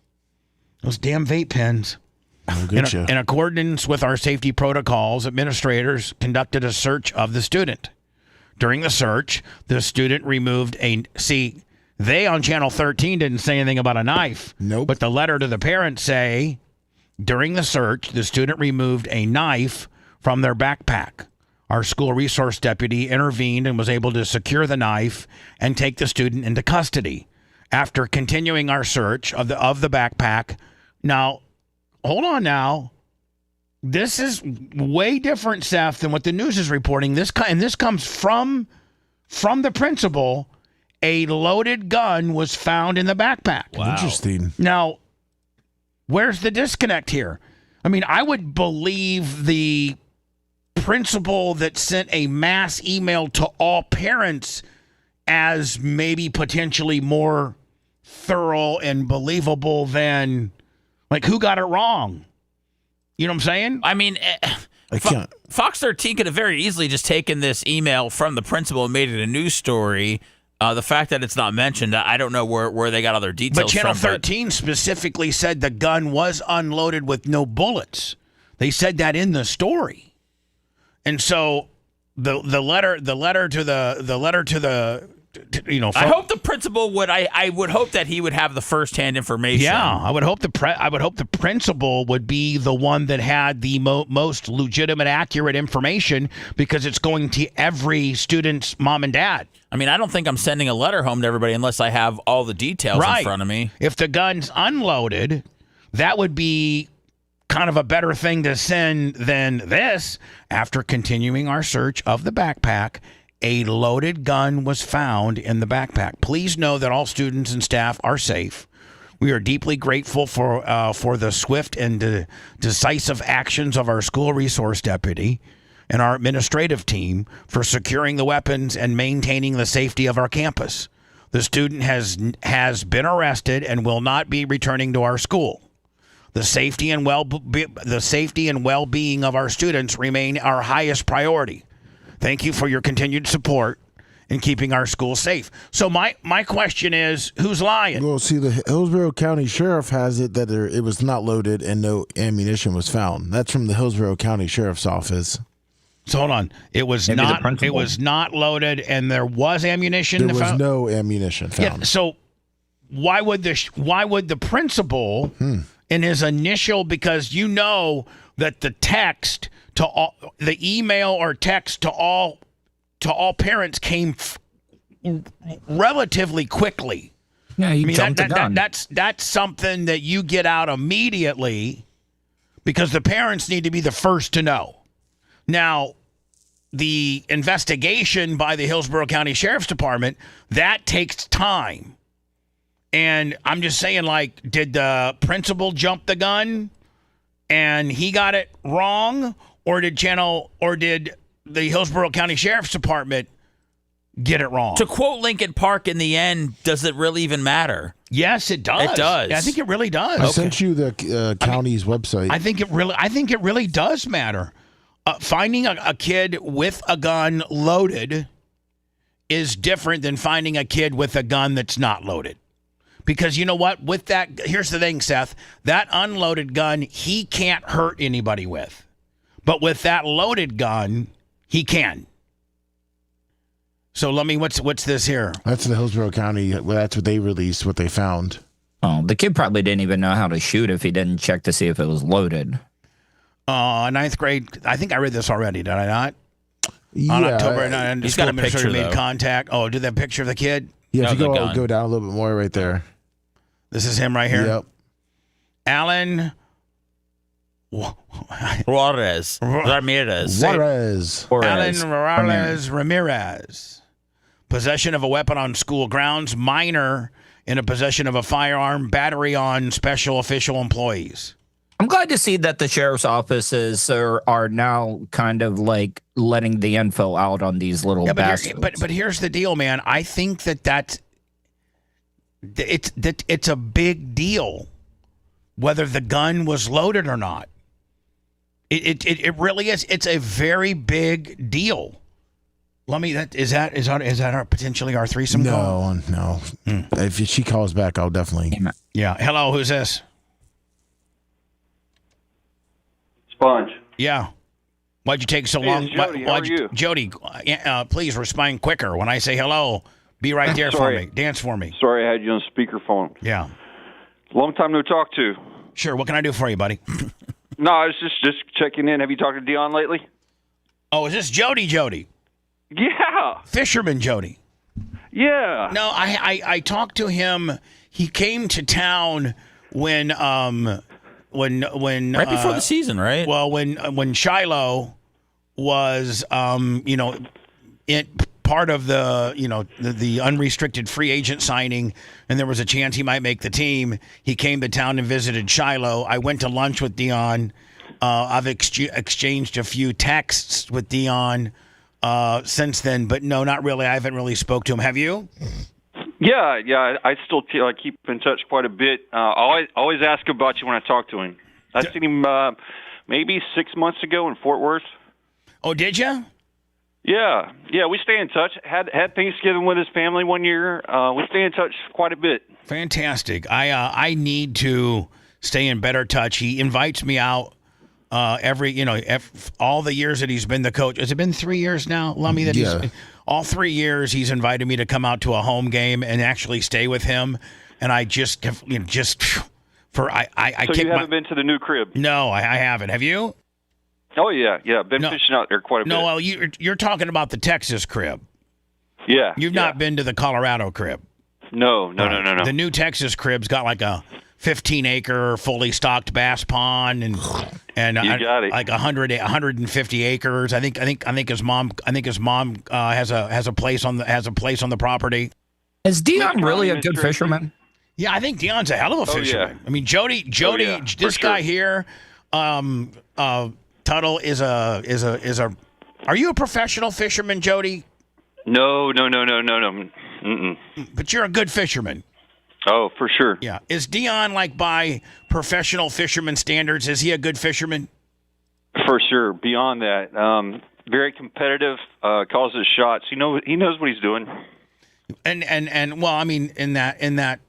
Those damn vape pens. In accordance with our safety protocols, administrators conducted a search of the student. During the search, the student removed they on Channel 13 didn't say anything about a knife. Nope. But the letter to the parents say, during the search, the student removed a knife from their backpack. Our school resource deputy intervened and was able to secure the knife and take the student into custody. After continuing our search of the backpack, now, hold on now. This is way different, Seth, than what the news is reporting. This comes from the principal. A loaded gun was found in the backpack. Wow. Interesting. Now, where's the disconnect here? I mean, I would believe the principal that sent a mass email to all parents as maybe potentially more thorough and believable than, like, who got it wrong? You know what I'm saying? I mean, Fox 13 could have very easily just taken this email from the principal and made it a news story. The fact that it's not mentioned, I don't know where they got all their details from. But Channel 13 specifically said the gun was unloaded with no bullets. They said that in the story. And so the letter to the I hope the principal would. I would hope that he would have the firsthand information. Yeah, I would hope the principal would be the one that had the most legitimate, accurate information, because it's going to every student's mom and dad. I mean, I don't think I'm sending a letter home to everybody unless I have all the details in front of me. If the gun's unloaded, that would be kind of a better thing to send than this. After continuing our search of the backpack, a loaded gun was found in the backpack. Please know that all students and staff are safe. We are deeply grateful for the swift and decisive actions of our school resource deputy and our administrative team for securing the weapons and maintaining the safety of our campus. The student has been arrested and will not be returning to our school. The safety and well-being of our students remain our highest priority. Thank you for your continued support in keeping our school safe. So my question is, who's lying? Well, see, the Hillsborough County Sheriff has it that it was not loaded and no ammunition was found. That's from the Hillsborough County Sheriff's Office. So hold on. It was not loaded and there was ammunition. There was no ammunition found. Yeah, so why would the principal in his initial, because you know that the text to all, the email or text to all parents came relatively quickly. Yeah, jumped the gun. That's something that you get out immediately, because the parents need to be the first to know. Now, the investigation by the Hillsborough County Sheriff's Department, that takes time. And I'm just saying, like, did the principal jump the gun and he got it wrong? Or did the Hillsborough County Sheriff's Department get it wrong. To quote Lincoln Park, in the end, does it really even matter? Yes, it does. It does. Yeah, I think it really does. I sent you the county's website. I think it really does matter. Finding a kid with a gun loaded is different than finding a kid with a gun that's not loaded. Because you know what? With that, here's the thing, Seth. That unloaded gun, he can't hurt anybody with. But with that loaded gun, he can. So let me, what's this here? That's the Hillsborough County. Well, that's what they released, what they found. Oh, the kid probably didn't even know how to shoot if he didn't check to see if it was loaded. Ninth grade. I think I read this already, did I not? Yeah. On October 9th, he's got a picture, made contact. Oh, did that picture of the kid? Yeah, No, if you the go down a little bit more right there. This is him right here? Yep. Alan Juarez. Ramirez. Alan Ramirez. Possession of a weapon on school grounds. Minor in a possession of a firearm. Battery on special official employees. I'm glad to see that the sheriff's offices are now kind of like letting the info out on these little bastards. But here's the deal, man. I think it's a big deal whether the gun was loaded or not. It really is. It's a very big deal. Is that our potentially our threesome call? No. If she calls back, I'll definitely. Yeah. Hello, who's this? Sponge. Yeah. Why'd you take so Hey, long? it's Jody. How are you? Jody, please respond quicker. When I say hello, be right there for me. Dance for me. Sorry, I had you on speakerphone. Yeah. Long time no talk to. Sure. What can I do for you, buddy? No, I was just checking in. Have you talked to Dion lately? Oh, is this Jody? Yeah. Fisherman Jody. Yeah. No, I talked to him. He came to town when right before the season, right? Well, when Shiloh was part of the unrestricted free agent signing, and there was a chance he might make the team. He came to town and visited Shiloh. I went to lunch with Dion. I've exchanged a few texts with Dion since then, but no, not really. I haven't really spoke to him. Have you? Yeah. I still keep in touch quite a bit. I always ask about you when I talk to him. I seen him maybe 6 months ago in Fort Worth. Oh, did you? Yeah. We stay in touch. Had Thanksgiving with his family one year. We stay in touch quite a bit. Fantastic. I need to stay in better touch. He invites me out all the years that he's been the coach. Has it been 3 years now, Lummy? All 3 years he's invited me to come out to a home game and actually stay with him. And I just So you haven't been to the new crib? No, I haven't. Have you? Oh yeah. Been fishing out there quite a bit. No, well, you're talking about the Texas crib. Yeah. You've not been to the Colorado crib. No. The new Texas crib's got like a 15-acre fully stocked bass pond and you got it. Like 150 acres. I think his mom has a place on the property. Is Dion really a good fisherman? Yeah, I think Dion's a hell of a fisherman. Yeah. I mean, Jody, this guy here, Tuttle is a. Are you a professional fisherman, Jody? No. Mm-mm. But you're a good fisherman. Oh, for sure. Yeah. Is Dion by professional fisherman standards? Is he a good fisherman? For sure. Beyond that, very competitive. Calls his shots. He knows what he's doing. And well, I mean, in that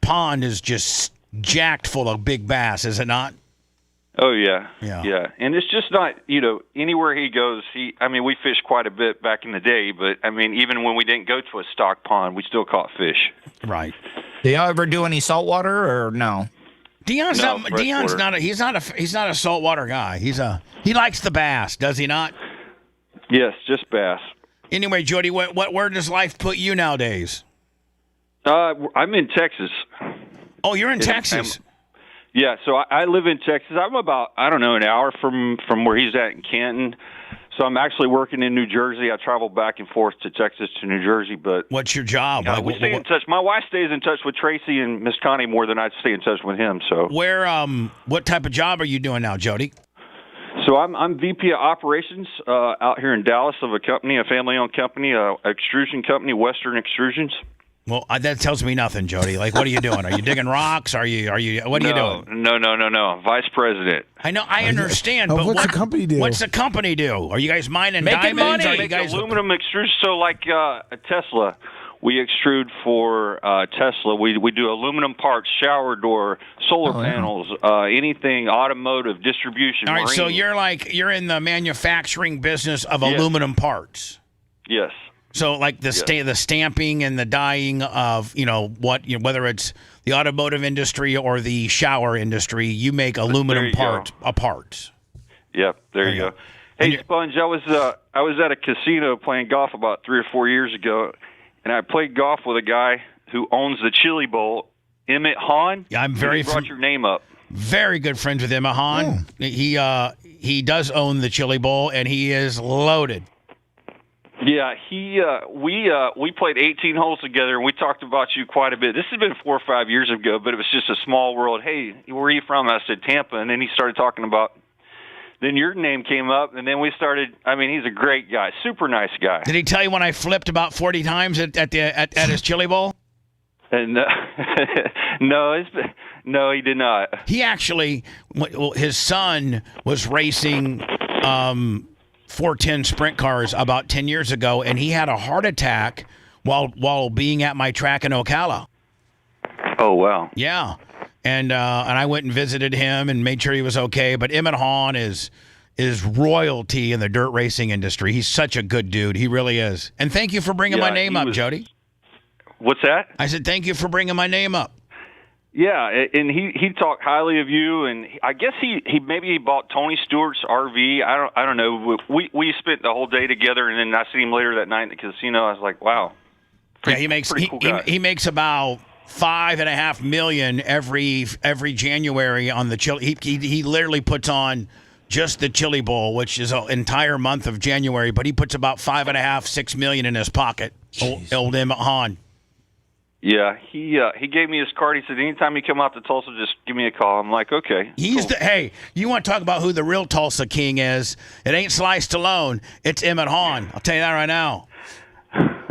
pond is just jacked full of big bass, is it not? Oh yeah. Yeah. And it's just not, anywhere he goes, we fished quite a bit back in the day, but even when we didn't go to a stock pond, we still caught fish. Right. Do y'all ever do any saltwater or no? Dion's not a saltwater guy. He likes the bass, does he not? Yes, just bass. Anyway, Jody, where does life put you nowadays? I'm in Texas. Oh, you're in Texas. Yeah, so I live in Texas. I'm about, an hour from where he's at in Canton. So I'm actually working in New Jersey. I travel back and forth to Texas to New Jersey. But what's your job? We stay in touch. My wife stays in touch with Tracy and Miss Connie more than I stay in touch with him. So what type of job are you doing now, Jody? So I'm VP of operations out here in Dallas of a company, a family-owned company, extrusion company, Western Extrusions. Well, that tells me nothing, Jody. Like, what are you doing? Are you digging rocks? What are you doing? No. Vice president. I know, I understand, but what's the company do? What's the company do? Are you guys mining Making diamonds? money. Are you guys Aluminum extrusion. So like a Tesla, we extrude for Tesla. We do aluminum parts, shower door, solar panels, anything automotive, distribution. All right, marine. so you're in the manufacturing business of aluminum parts. Yes. So like the stamping and the dyeing of whether it's the automotive industry or the shower industry, you make aluminum parts. Yep, there you go. Hey, Sponge, I was at a casino playing golf about 3 or 4 years ago, and I played golf with a guy who owns the Chili Bowl, Emmett Hahn. Yeah, I'm He brought your name up. Very good friends with Emmett Hahn. He does own the Chili Bowl, and he is loaded. Yeah, we played 18 holes together, and we talked about you quite a bit. This has been 4 or 5 years ago, but it was just a small world. Hey, where are you from? I said Tampa, and then he started talking about. Then your name came up, and then we started. I mean, he's a great guy, super nice guy. Did he tell you when I flipped about 40 times at his Chili Bowl? And no, he did not. He actually, his son was racing 410 sprint cars about 10 years ago, and he had a heart attack while being at my track in Ocala. Oh, wow. Yeah. And I went and visited him and made sure he was okay. But Emmett Hahn is royalty in the dirt racing industry. He's such a good dude. He really is. And thank you for bringing my name up, Jody. What's that? I said thank you for bringing my name up. Yeah, and he talked highly of you, and I guess he bought Tony Stewart's RV. I don't know. We spent the whole day together, and then I see him later that night in the casino. I was like, wow. He makes about $5.5 million every January on the Chili. He literally puts on just the Chili Bowl, which is an entire month of January, but he puts about $5.5-6 million in his pocket. Old Emmett Hahn. Yeah, he gave me his card. He said, anytime you come out to Tulsa, just give me a call. I'm like, okay. Hey, you want to talk about who the real Tulsa king is? It ain't Sly Stallone. It's Emmett Hahn. I'll tell you that right now.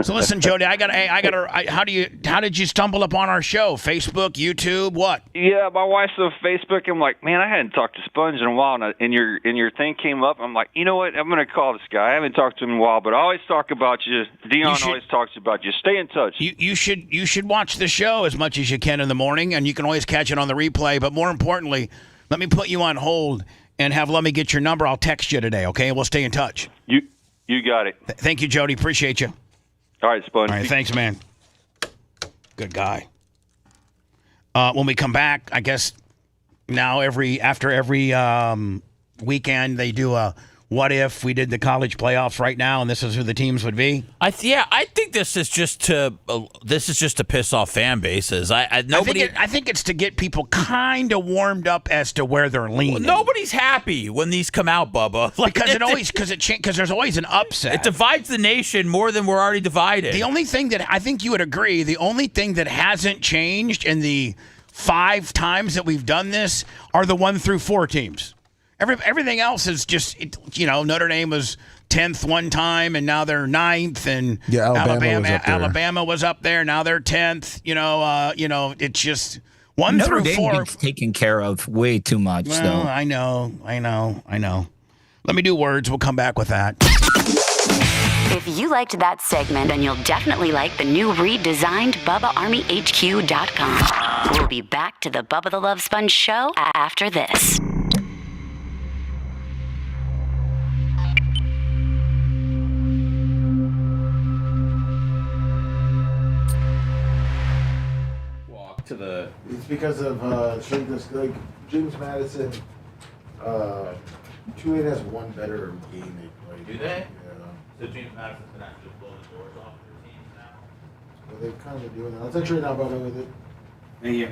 So listen, Jody, how did you stumble upon our show? Facebook, YouTube, what? Yeah, my wife's on Facebook. I'm like, man, I hadn't talked to Sponge in a while, and your thing came up. I'm like, you know what? I'm going to call this guy. I haven't talked to him in a while, but I always talk about you. Dion always talks about you. Stay in touch. You should watch the show as much as you can in the morning, and you can always catch it on the replay. But more importantly, let me put you on hold and let me get your number. I'll text you today, okay? We'll stay in touch. You got it. Thank you, Jody. Appreciate you. All right, Sponge. All right, thanks, man. Good guy. When we come back, I guess now after every weekend they do a what if we did the college playoffs right now and this is who the teams would be. I think this is just to piss off fan bases. I think it's to get people kind of warmed up as to where they're leaning. Well, nobody's happy when these come out, Bubba. Because there's always an upset. It divides the nation more than we're already divided. The only thing that I think you would agree, the only thing that hasn't changed in the 5 times that we've done this are the 1 through 4 teams. Everything else is just, Notre Dame was 10th one time, and now they're 9th, and Alabama was up there. Now they're 10th. It's just 1 Notre through Dame 4. Gets taken care of way too much, Well, though. I know. Let me do words. We'll come back with that. If you liked that segment, then you'll definitely like the new redesigned BubbaArmyHQ.com. We'll be back to the Bubba the Love Sponge show after this. It's because of James Madison. Tulane has one better game they played. Do they? Yeah. So James Madison's gonna have to blow the doors off their teams now. Well, they're kind of doing that. Let's actually not bother with it. Thank you.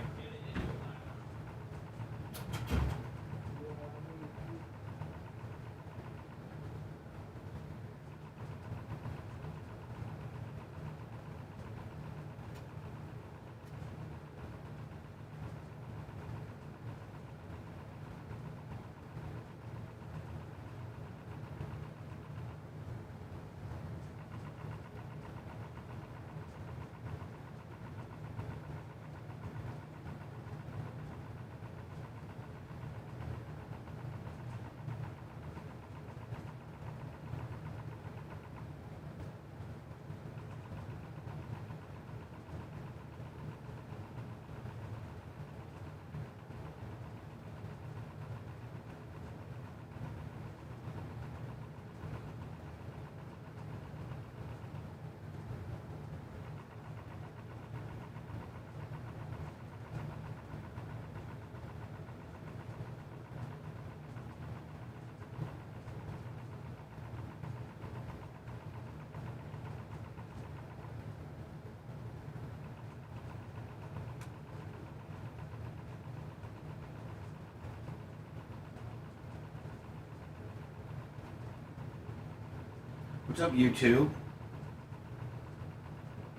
What's up, YouTube?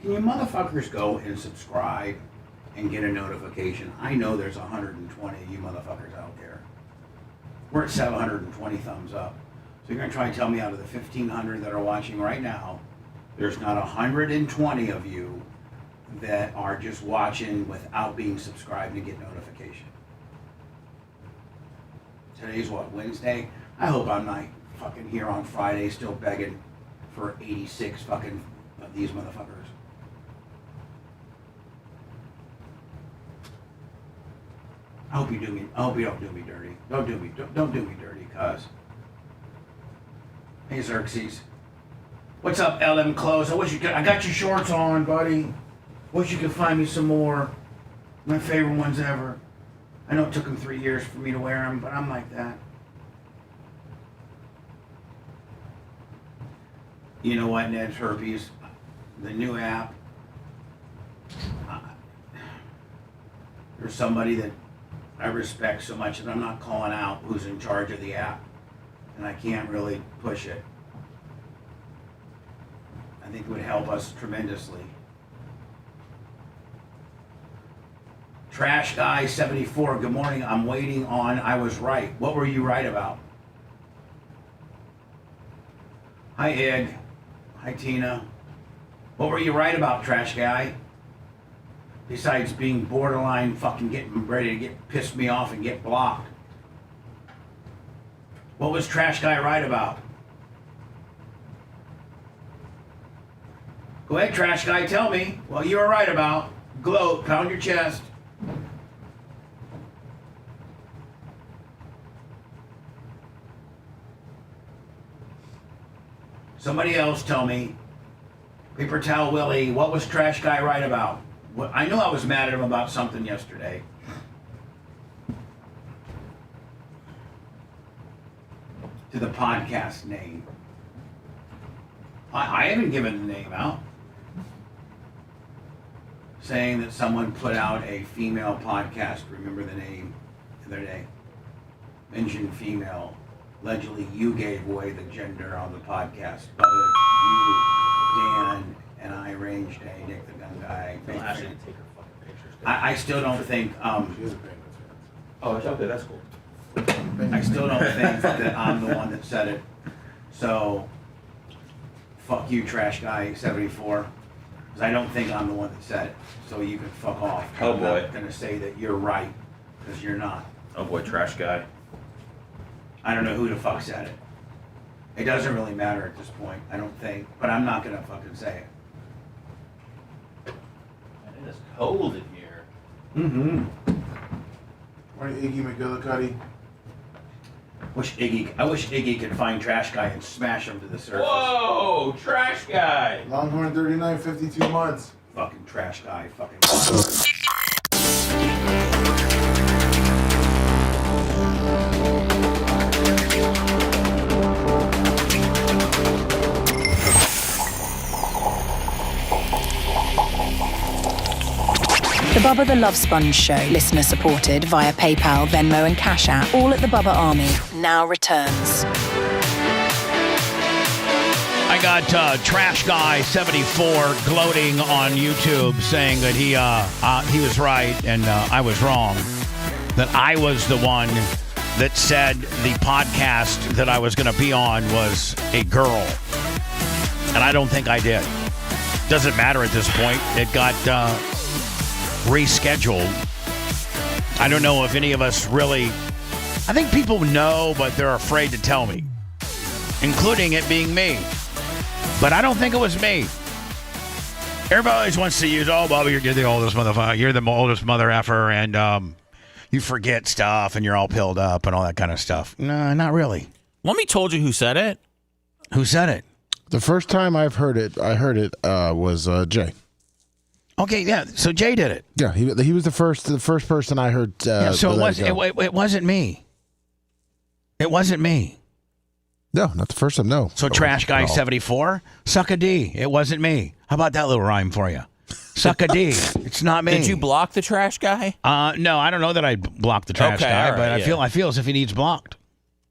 Can you motherfuckers go and subscribe and get a notification? I know there's 120 of you motherfuckers out there. We're at 720 thumbs up. So you're going to try and tell me out of the 1,500 that are watching right now, there's not 120 of you that are just watching without being subscribed to get notification. Today's what, Wednesday? I hope I'm not fucking here on Friday still begging for 86 fucking of these motherfuckers. I hope you don't do me dirty. Don't do me dirty, cuz. Hey Xerxes. What's up, LM Clothes? I got your shorts on, buddy. Wish you could find me some more. My favorite ones ever. I know it took them 3 years for me to wear them, but I'm like that. You know what, Ned's Herpes? The new app. There's somebody that I respect so much that I'm not calling out who's in charge of the app. And I can't really push it. I think it would help us tremendously. Trash Guy 74, good morning. I'm waiting on I was right. What were you right about? Hi, Ed. Hi, Tina. What were you right about, Trash Guy? Besides being borderline fucking getting ready to get piss me off and get blocked. What was Trash Guy right about? Go ahead, Trash Guy, tell me what you were right about. Gloat, pound your chest. Somebody else tell me. Paper Towel Willie, what was Trash Guy right about? I knew I was mad at him about something yesterday. To the podcast name. I haven't given the name out. Saying that someone put out a female podcast, remember the name the other day. Mentioned female. Allegedly you gave away the gender on the podcast. But you, Dan, and I arranged a Nick the Gun Guy. I still don't think Oh, okay, that's cool. I still don't think that I'm the one that said it. So, fuck you, Trash Guy 74. Because I don't think I'm the one that said it. So you can fuck off. Oh, boy. I'm not going to say that you're right, because you're not. Oh boy, Trash Guy. I don't know who the fuck said it. It doesn't really matter at this point, I don't think. But I'm not going to fucking say it. It is cold in here. Mm-hmm. Morning, Iggy McGillicuddy. I wish Iggy could find Trash Guy and smash him to the surface. Whoa, Trash Guy. Longhorn 39, 52 months. Fucking Trash Guy, fucking. The Bubba the Love Sponge Show, listener supported via PayPal, Venmo and Cash App, all at the Bubba Army, now returns. I got Trash Guy 74 gloating on YouTube saying that he was right and I was wrong. That I was the one that said the podcast that I was going to be on was a girl. And I don't think I did. Doesn't matter at this point. It got rescheduled. I don't know if any of us really... I think people know, but they're afraid to tell me. Including it being me. But I don't think it was me. Everybody always wants to use, oh, Bubba, you're the oldest motherfucker. You're the oldest mother effer, and you forget stuff, and you're all pilled up, and all that kind of stuff. No, not really. Let me told you who said it. Who said it? The first time I heard it was Jay. Okay, yeah. So Jay did it. Yeah, he was the first person I heard. So it wasn't me. It wasn't me. No, not the first time. No. So Trash Guy 74, suck a D. It wasn't me. How about that little rhyme for you? Suck a D. It's not me. Did you block the Trash Guy? No, I don't know that I blocked the Trash Guy, right, but I feel as if he needs blocked.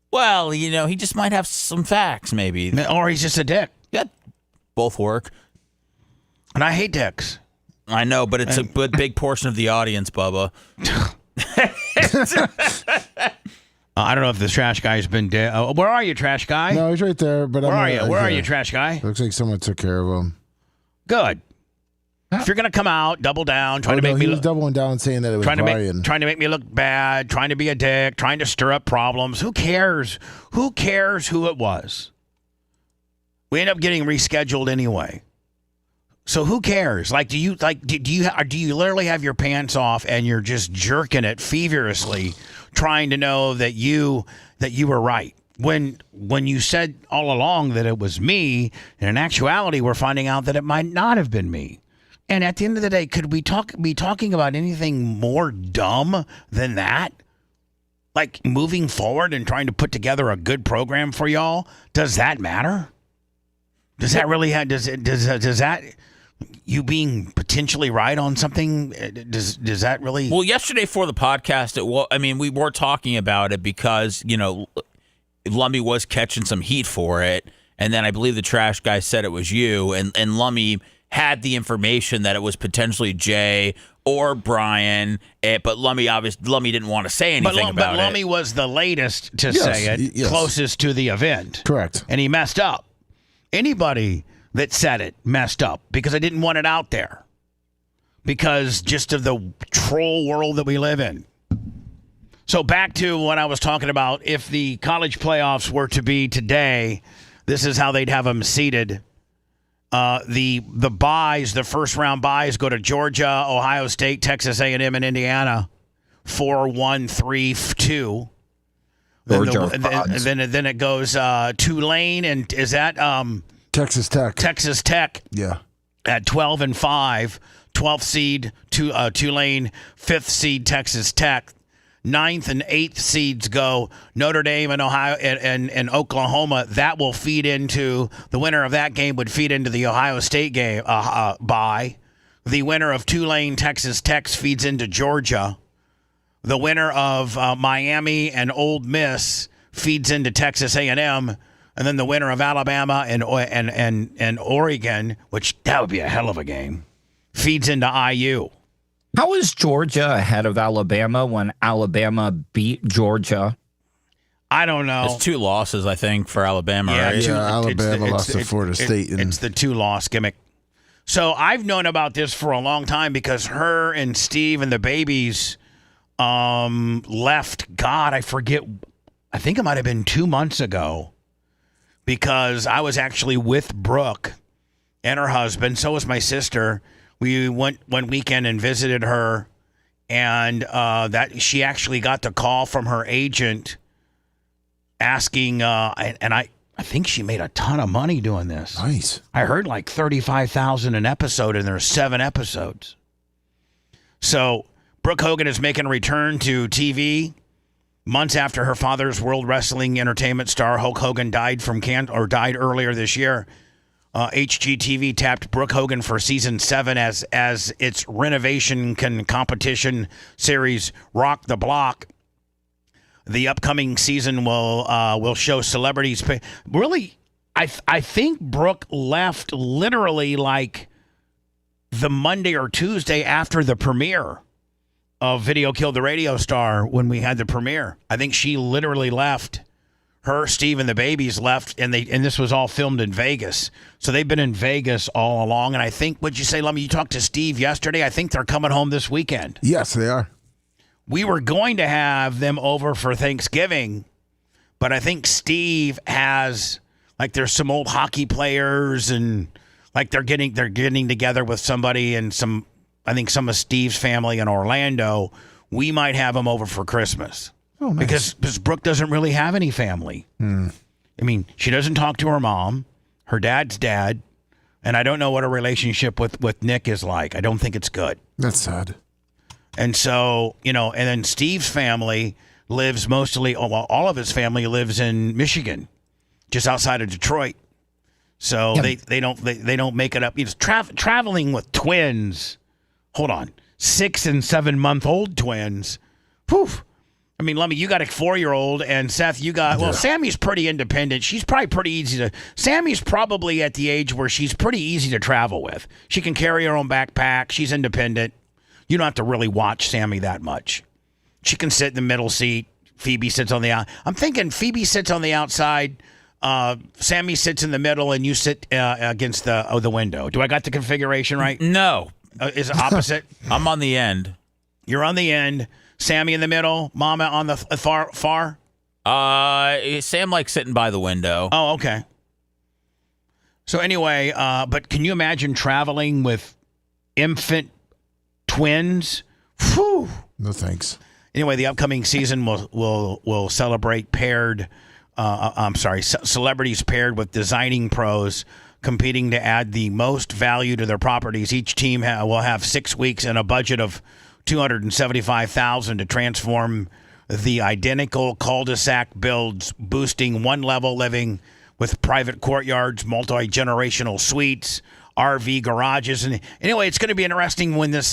Well, he just might have some facts, maybe. Or he's just a dick. Both work. And I hate dicks. I know, but it's a big portion of the audience, Bubba. I don't know if this trash guy's been dead. Where are you, trash guy? No, he's right there. But where are you? Where are you, trash guy? Looks like someone took care of him. Good. If you're gonna come out, double down, trying to make me look doubling down, saying that it was Brian. Trying to make me look bad, trying to be a dick, trying to stir up problems. Who cares? Who cares who it was? We end up getting rescheduled anyway. So who cares? Like, do you literally have your pants off and you're just jerking it feverishly, trying to know that you were right when you said all along that it was me, and in actuality we're finding out that it might not have been me. And at the end of the day, could we be talking about anything more dumb than that? Like moving forward and trying to put together a good program for y'all? Does that matter? Does that really have? Does that? You being potentially right on something, does that really? Well, yesterday for the podcast, we were talking about it because, Lummy was catching some heat for it. And then I believe the trash guy said it was you. And Lummy had the information that it was potentially Jay or Brian. But Lummy didn't want to say anything about it. But Lummy was the latest to say it, closest to the event. Correct. And he messed up. Anybody that said it messed up because I didn't want it out there because just of the troll world that we live in. So back to what I was talking about. If the college playoffs were to be today, this is how they'd have them seated. The buys, the first round buys go to Georgia, Ohio State, Texas A&M, and Indiana. 4-1-3-2. Then it goes Tulane, and is that Texas Tech. Texas Tech. Yeah. At 12-5, 12th seed Tulane, 5th seed Texas Tech. 9th and 8th seeds go Notre Dame and Ohio and Oklahoma. That will feed into the winner of that game would feed into the Ohio State game bye. The winner of Tulane Texas Tech feeds into Georgia. The winner of Miami and Ole Miss feeds into Texas A&M. And then the winner of Alabama and Oregon, which that would be a hell of a game, feeds into IU. How is Georgia ahead of Alabama when Alabama beat Georgia? I don't know. It's 2 losses, I think, for Alabama, right? Alabama lost to Florida State. It's the 2-loss gimmick. So I've known about this for a long time because her and Steve and the babies left. God, I forget. I think it might have been 2 months ago. Because I was actually with Brooke and her husband. So was my sister. We went one weekend and visited her, and that she actually got the call from her agent asking. And I think she made a ton of money doing this. Nice. I heard like $35,000 an episode, and there's 7 episodes. So Brooke Hogan is making a return to TV. Months after her father's World Wrestling Entertainment star Hulk Hogan died died earlier this year, HGTV tapped Brooke Hogan for season 7 as its renovation competition series Rock the Block. The upcoming season will show celebrities. Really, I think Brooke left literally like the Monday or Tuesday after the premiere of Video Killed the Radio Star when we had the premiere. I think she literally left. Her, Steve, and the babies left, and this was all filmed in Vegas. So they've been in Vegas all along. And I think, what'd you say, Lummy? You talked to Steve yesterday. I think they're coming home this weekend. Yes, they are. We were going to have them over for Thanksgiving, but I think Steve has, like, there's some old hockey players, and like they're getting together with somebody, and I think some of Steve's family in Orlando. We might have them over for Christmas. Oh, nice. Because Brooke doesn't really have any family. I mean, she doesn't talk to her mom, her dad's dad, and I don't know what her relationship with Nick is like. I don't think it's good. That's sad. And so, and then Steve's family lives all of his family lives in Michigan, just outside of Detroit. So they don't make it up. Traveling with twins. Hold on. 6 and 7 month old twins. Poof. I mean, Lummy, you got a 4-year-old, and Seth, you got, well, Sammy's pretty independent. She's probably pretty easy to, Sammy's probably at the age where she's pretty easy to travel with. She can carry her own backpack. She's independent. You don't have to really watch Sammy that much. She can sit in the middle seat. Phoebe sits on the out. I'm thinking Phoebe sits on the outside. Sammy sits in the middle, and you sit against the window. Do I got the configuration right? No. Is it opposite? I'm on the end. You're on the end. Sammy in the middle. Mama on the far. Sam likes sitting by the window. Oh, okay. So anyway, but can you imagine traveling with infant twins? Whew. No thanks. Anyway, the upcoming season will celebrate celebrities paired with designing pros competing to add the most value to their properties. Each team will have 6 weeks and a budget of $275,000 to transform the identical cul-de-sac builds, boosting one-level living with private courtyards, multi-generational suites, RV garages, and anyway, it's going to be interesting when this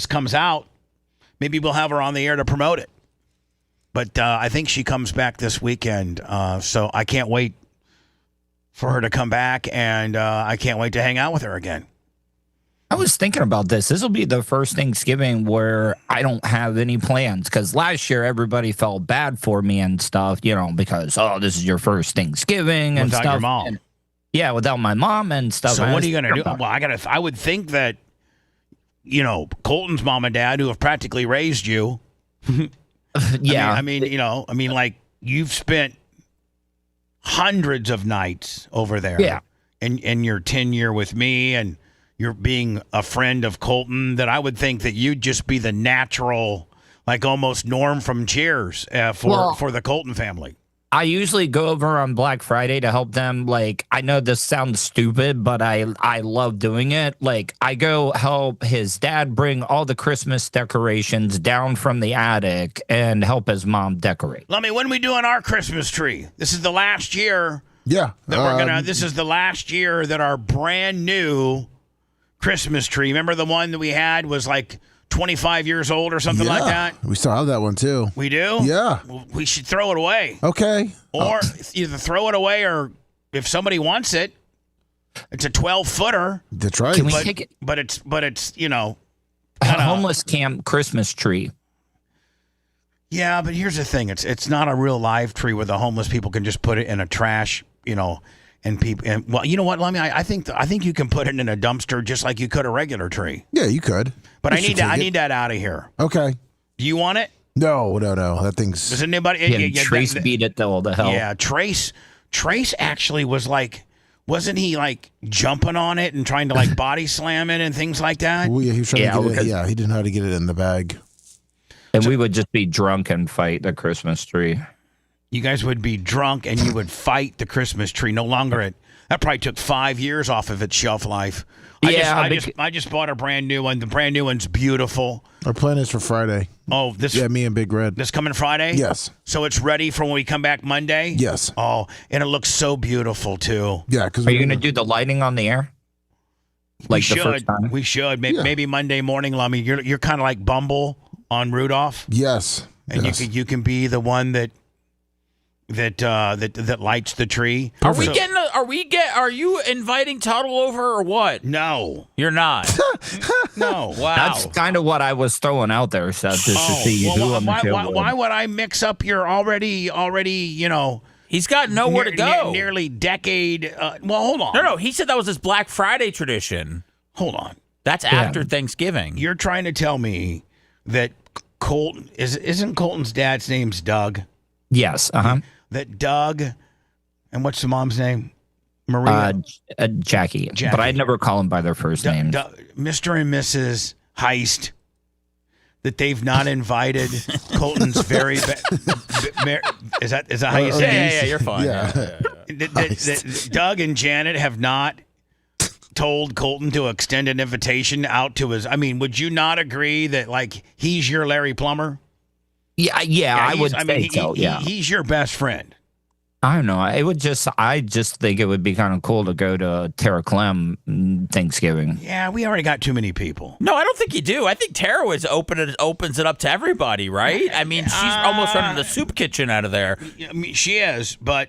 comes out. Maybe we'll have her on the air to promote it. But I think she comes back this weekend, so I can't wait for her to come back, and I can't wait to hang out with her again. I was thinking about this. This will be the first Thanksgiving where I don't have any plans, because last year everybody felt bad for me and stuff, because, this is your first Thanksgiving and stuff. Without your mom. And, yeah, without my mom and stuff. So what are you going to do? Well, I would think that, Colton's mom and dad, who have practically raised you. Yeah. I mean, like, you've spent hundreds of nights over there. Yeah. And your tenure with me, and you're being a friend of Colton, that I would think that you'd just be the natural, like almost Norm from Cheers for the Colton family. I usually go over on Black Friday to help them. Like, I know this sounds stupid, but I love doing it. Like, I go help his dad bring all the Christmas decorations down from the attic and help his mom decorate. Lummy, when are we doing our Christmas tree? This is the last year. Yeah. This is the last year that our brand new Christmas tree. Remember the one that we had was like 25 years old or something like that? We still have that one too. We do? Yeah. Well, we should throw it away. Okay. Or either throw it away, or if somebody wants it, it's a 12-footer. That's right. Can we take it? But it's a homeless camp Christmas tree. Yeah, but here's the thing. It's not a real live tree where the homeless people can just put it in a trash, and people, and well, you know what, Lummy? I think you can put it in a dumpster just like you could a regular tree. Yeah, you could. But I need that out of here. Okay. Do you want it? No. That thing's. Does anybody? Trace beat it to the hell. Yeah, Trace actually was like, wasn't he like jumping on it and trying to like body slam it and things like that? Well, yeah, he was trying to get it. Yeah, he didn't know how to get it in the bag. And we would just be drunk and fight the Christmas tree. You guys would be drunk and you would fight the Christmas tree. No longer that probably took 5 years off of its shelf life. I just bought a brand new one. The brand new one's beautiful. Our plan is for Friday. Oh, me and Big Red. This coming Friday? Yes. So it's ready for when we come back Monday? Yes. Oh, and it looks so beautiful too. Yeah, because are you going to do the lighting on the air? Like the first time? We should. Maybe Monday morning, Lummy. You're kind of like Bumble on Rudolph. Yes. And you can be the one that lights the tree. Are you inviting Tuttle over or what? No. You're not. No. Wow. That's kind of what I was throwing out there, Seth, just to see who on the show. Why would I mix up your already, he's got nowhere to go. Nearly decade. Well, hold on. No. He said that was his Black Friday tradition. Hold on. That's after Thanksgiving. You're trying to tell me that Colton isn't Colton's dad's name's Doug? Yes. That Doug, and what's the mom's name? Maria? Jackie. But I'd never call them by their first names. Mr. and Mrs. Heist, that they've not invited Colton's very best. Is that how you say it? Yeah, you're fine. That Doug and Janet have not told Colton to extend an invitation out to his. I mean, would you not agree that like he's your Larry Plummer? Yeah, I would say so. Yeah, he's your best friend. I don't know. I just think it would be kind of cool to go to Tara Clem Thanksgiving. Yeah, we already got too many people. No, I don't think you do. I think Tara opens it up to everybody, right? I mean, she's almost running the soup kitchen out of there. I mean, she is, but.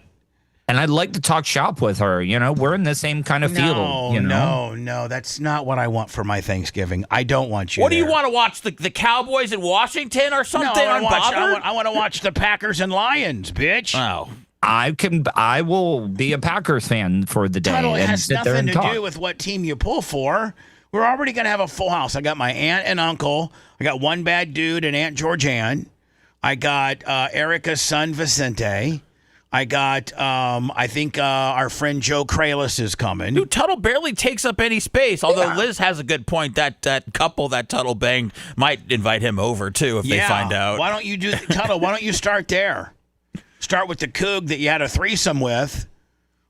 And I'd like to talk shop with her. We're in the same kind of field. No, that's not what I want for my Thanksgiving. I don't want you. What do you want to watch? The Cowboys in Washington or something? No, I want to watch the Packers and Lions, bitch. Oh. I will be a Packers fan for the day. Tuttle, it and has sit there nothing and to do with what team you pull for. We're already going to have a full house. I got my aunt and uncle. I got one bad dude and Aunt Georgianne. I got Erica's son, Vicente. I got, I think our friend Joe Kralis is coming. Dude, Tuttle barely takes up any space, although Liz has a good point. That couple that Tuttle banged might invite him over, too, if they find out. Why don't you do, Tuttle, why don't you start there? Start with the coog that you had a threesome with.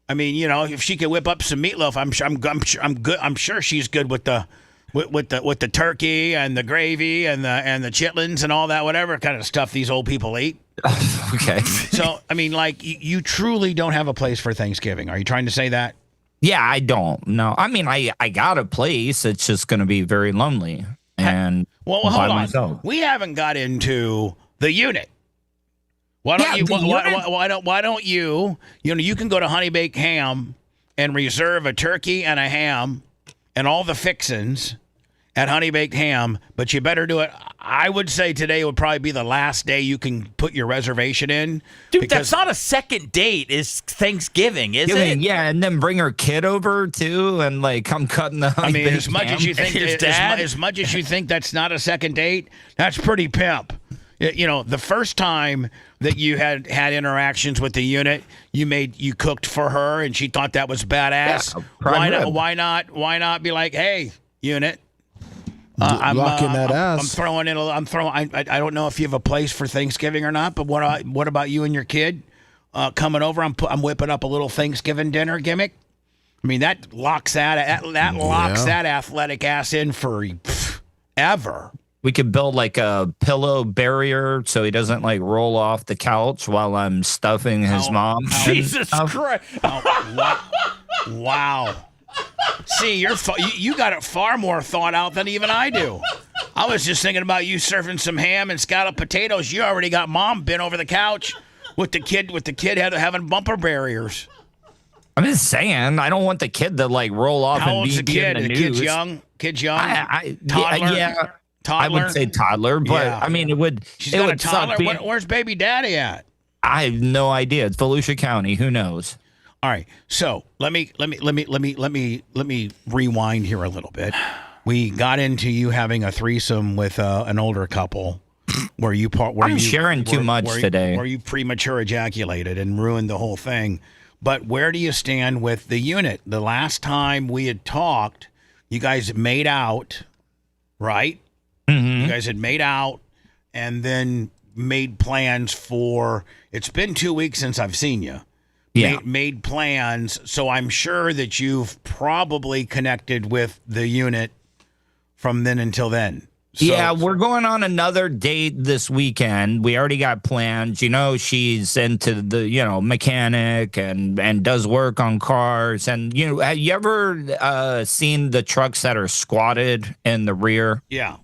I mean, if she could whip up some meatloaf, I'm sure she's good with the turkey and the gravy and the chitlins and all that, whatever kind of stuff these old people eat. Okay. So, I mean, like, you truly don't have a place for Thanksgiving. Are you trying to say that? Yeah, I don't. No, I mean, I got a place. It's just going to be very lonely and hold on. Myself. We haven't got into the unit. Why don't you? You can go to Honey Baked Ham and reserve a turkey and a ham and all the fixins at Honey Baked Ham, but you better do it. I would say today would probably be the last day you can put your reservation in. Dude, that's not a second date. It's Thanksgiving, is it? Yeah, and then bring her kid over too, and come cutting the Honey Baked as much Ham. as you think, as much as you think that's not a second date, that's pretty pimp. The first time that you had interactions with the unit, you cooked for her, and she thought that was badass. Yeah, why not be like, hey, unit, locking that ass. I'm throwing in. I don't know if you have a place for Thanksgiving or not, but what about you and your kid coming over? I'm whipping up a little Thanksgiving dinner gimmick. I mean, that locks that athletic ass in for ever. We could build a pillow barrier so he doesn't roll off the couch while I'm stuffing his mom. Jesus Christ! Wow. See, you got it far more thought out than even I do. I was just thinking about you surfing some ham and scalloped potatoes. You already got mom bent over the couch with the kid having bumper barriers. I'm just saying, I don't want the kid to roll off. How and old's be the kid? in the The news. kid's young. Toddler. Yeah. I would say toddler, but Yeah. I mean, it would. She's it got would a toddler. suck Where's baby daddy at? I have no idea. It's Volusia County. Who knows? All right. So let me rewind here a little bit. We got into you having a threesome with an older couple, I'm sharing too much today. Where you premature ejaculated and ruined the whole thing. But where do you stand with the unit? The last time we had talked, you guys made out, right? Mm-hmm. You guys had made out and then made plans for. It's been 2 weeks since I've seen you. Yeah. Made plans. So I'm sure that you've probably connected with the unit from then until then. So, we're going on another date this weekend. We already got plans. She's into the, mechanic and does work on cars. And, have you ever seen the trucks that are squatted in the rear? Yeah.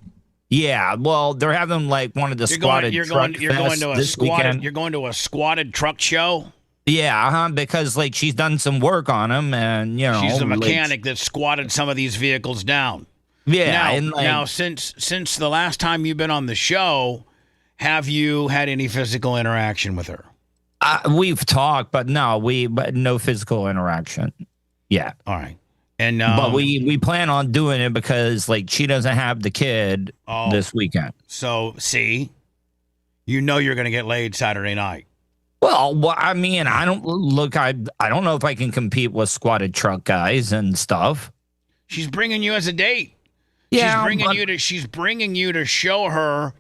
Yeah, well, they're having one of the squatted truck this weekend. You're going to a squatted truck show? Yeah, because she's done some work on them, and she's the mechanic that squatted some of these vehicles down. Yeah, now since the last time you've been on the show, have you had any physical interaction with her? We've talked, but no physical interaction. Yeah. All right. And but we plan on doing it because she doesn't have the kid this weekend. So see, you're going to get laid Saturday night. Well, I mean, I don't know if I can compete with squatted truck guys and stuff. She's bringing you as a date. Yeah, she's bringing you to show her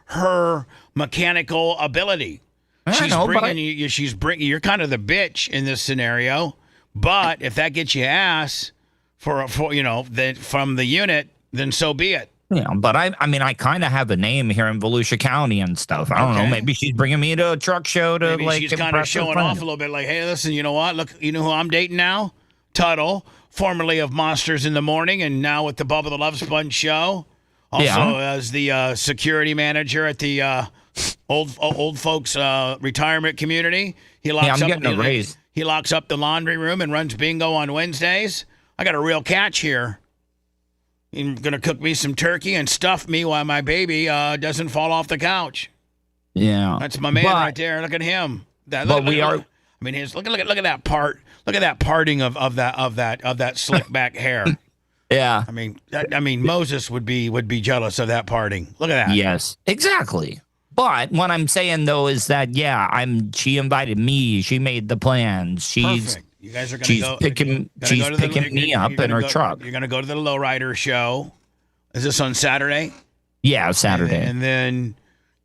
her mechanical ability. You're kind of the bitch in this scenario. But if that gets you ass from the unit, then so be it. Yeah, but I mean, I kind of have a name here in Volusia County and stuff. I don't know. Maybe she's bringing me to a truck show to Maybe like. she's kind of showing off a little bit. Like, hey, listen, you know what? Look, you know who I'm dating now? Tuttle, formerly of Monsters in the Morning, and now with the Bubba the Love Sponge show. Also as the security manager at the old folks retirement community. He locks I'm up. getting a raise. He locks up the laundry room and runs bingo on Wednesdays. I got a real catch here. He's going to cook me some turkey and stuff me while my baby doesn't fall off the couch. Yeah. That's my man right there. Look at him. Look at that part. Look at that parting of that slick back hair. Yeah. I mean, Moses would be jealous of that parting. Look at that. Yes, exactly. But what I'm saying though is that she invited me. She made the plans. Perfect. You guys are going to go. She's picking me up in her truck. You're going to go to the Lowrider show. Is this on Saturday? Yeah, Saturday. And then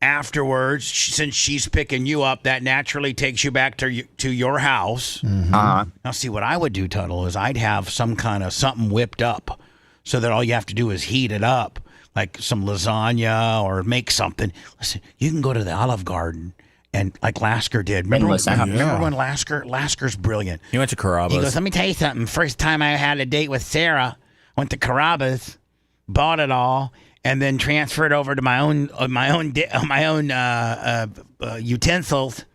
afterwards, since she's picking you up, that naturally takes you back to your house. Mm-hmm. Now, see, what I would do, Tuttle, is I'd have some kind of something whipped up so that all you have to do is heat it up, like some lasagna or make something. Listen, you can go to the Olive Garden. And like Lasker did. Remember when Lasker's brilliant. He went to Carrabba's. He goes, let me tell you something. First time I had a date with Sarah, went to Carrabba's, bought it all, and then transferred over to my own utensils,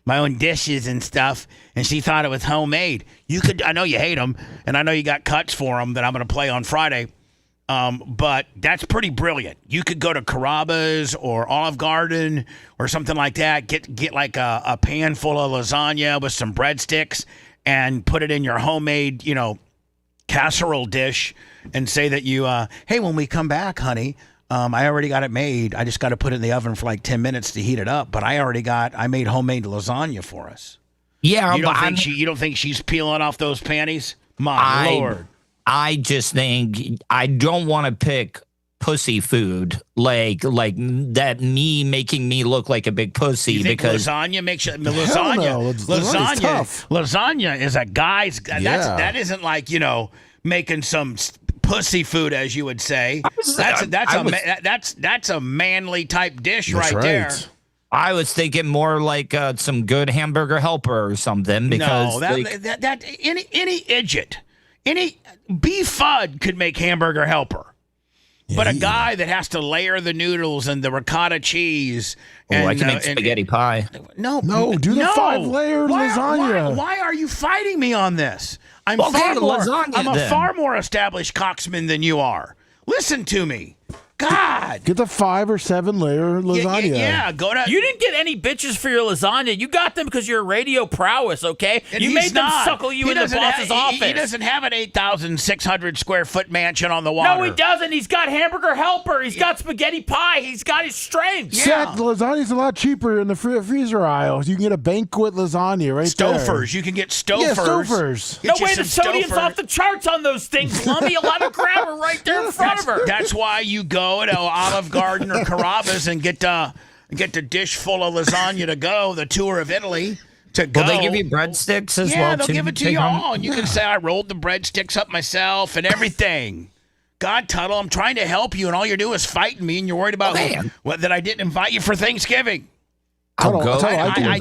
my own dishes and stuff. And she thought it was homemade. I know you hate them, and I know you got cuts for them that I'm going to play on Friday. But that's pretty brilliant. You could go to Carrabba's or Olive Garden or something like that. Get like a pan full of lasagna with some breadsticks and put it in your homemade, casserole dish and say that you, hey, when we come back, honey, I already got it made. I just got to put it in the oven for like 10 minutes to heat it up. But I made homemade lasagna for us. Yeah, you don't think she's peeling off those panties? My Lord. I just think I don't want to pick pussy food like that. Me making me look like a big pussy you think because lasagna makes you lasagna is a guy's. That isn't like making some pussy food, as you would say. That's a manly type dish right there. I was thinking more like some good hamburger helper or something. Because any idiot. Any B-Fud could make hamburger helper. But a guy that has to layer the noodles and the ricotta cheese. I can make spaghetti pie. No, do the 5-layer lasagna. Why are you fighting me on this? I'm a far more established cocksman than you are. Listen to me. God. Get the 5 or 7-layer lasagna. Yeah, go to. You didn't get any bitches for your lasagna. You got them because you're radio prowess, okay? And you made them suckle you in the boss's office. He doesn't have an 8,600 square foot mansion on the water. No, he doesn't. He's got hamburger helper. He's got spaghetti pie. He's got his strengths. Seth, the lasagna's a lot cheaper in the freezer aisle. You can get a banquet lasagna there. Stouffer's. You can get Stouffer's. Yeah, Stouffer's. No way, the sodium's off the charts on those things, Lummy. Let her grab her right there in front of her. That's why you go to Olive Garden or Carrabba's and get the dish full of lasagna to go, the tour of Italy to go. Will they give you breadsticks as well? Yeah, they'll give it to you all. And you can say, I rolled the breadsticks up myself and everything. God, Tuttle, I'm trying to help you, and all you're doing is fighting me, and you're worried about that I didn't invite you for Thanksgiving. I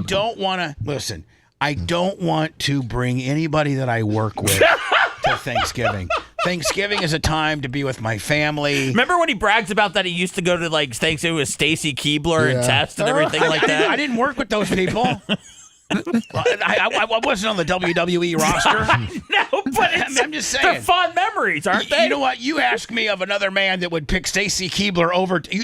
don't want to, listen, I don't want to bring anybody that I work with to Thanksgiving. Thanksgiving is a time to be with my family. Remember when he brags about that he used to go to Thanksgiving with Stacy Keebler and test and everything like that? I didn't work with those people. I wasn't on the WWE roster. No, but I'm just saying. They're fond memories, aren't they? You know what? You ask me of another man that would pick Stacy Keebler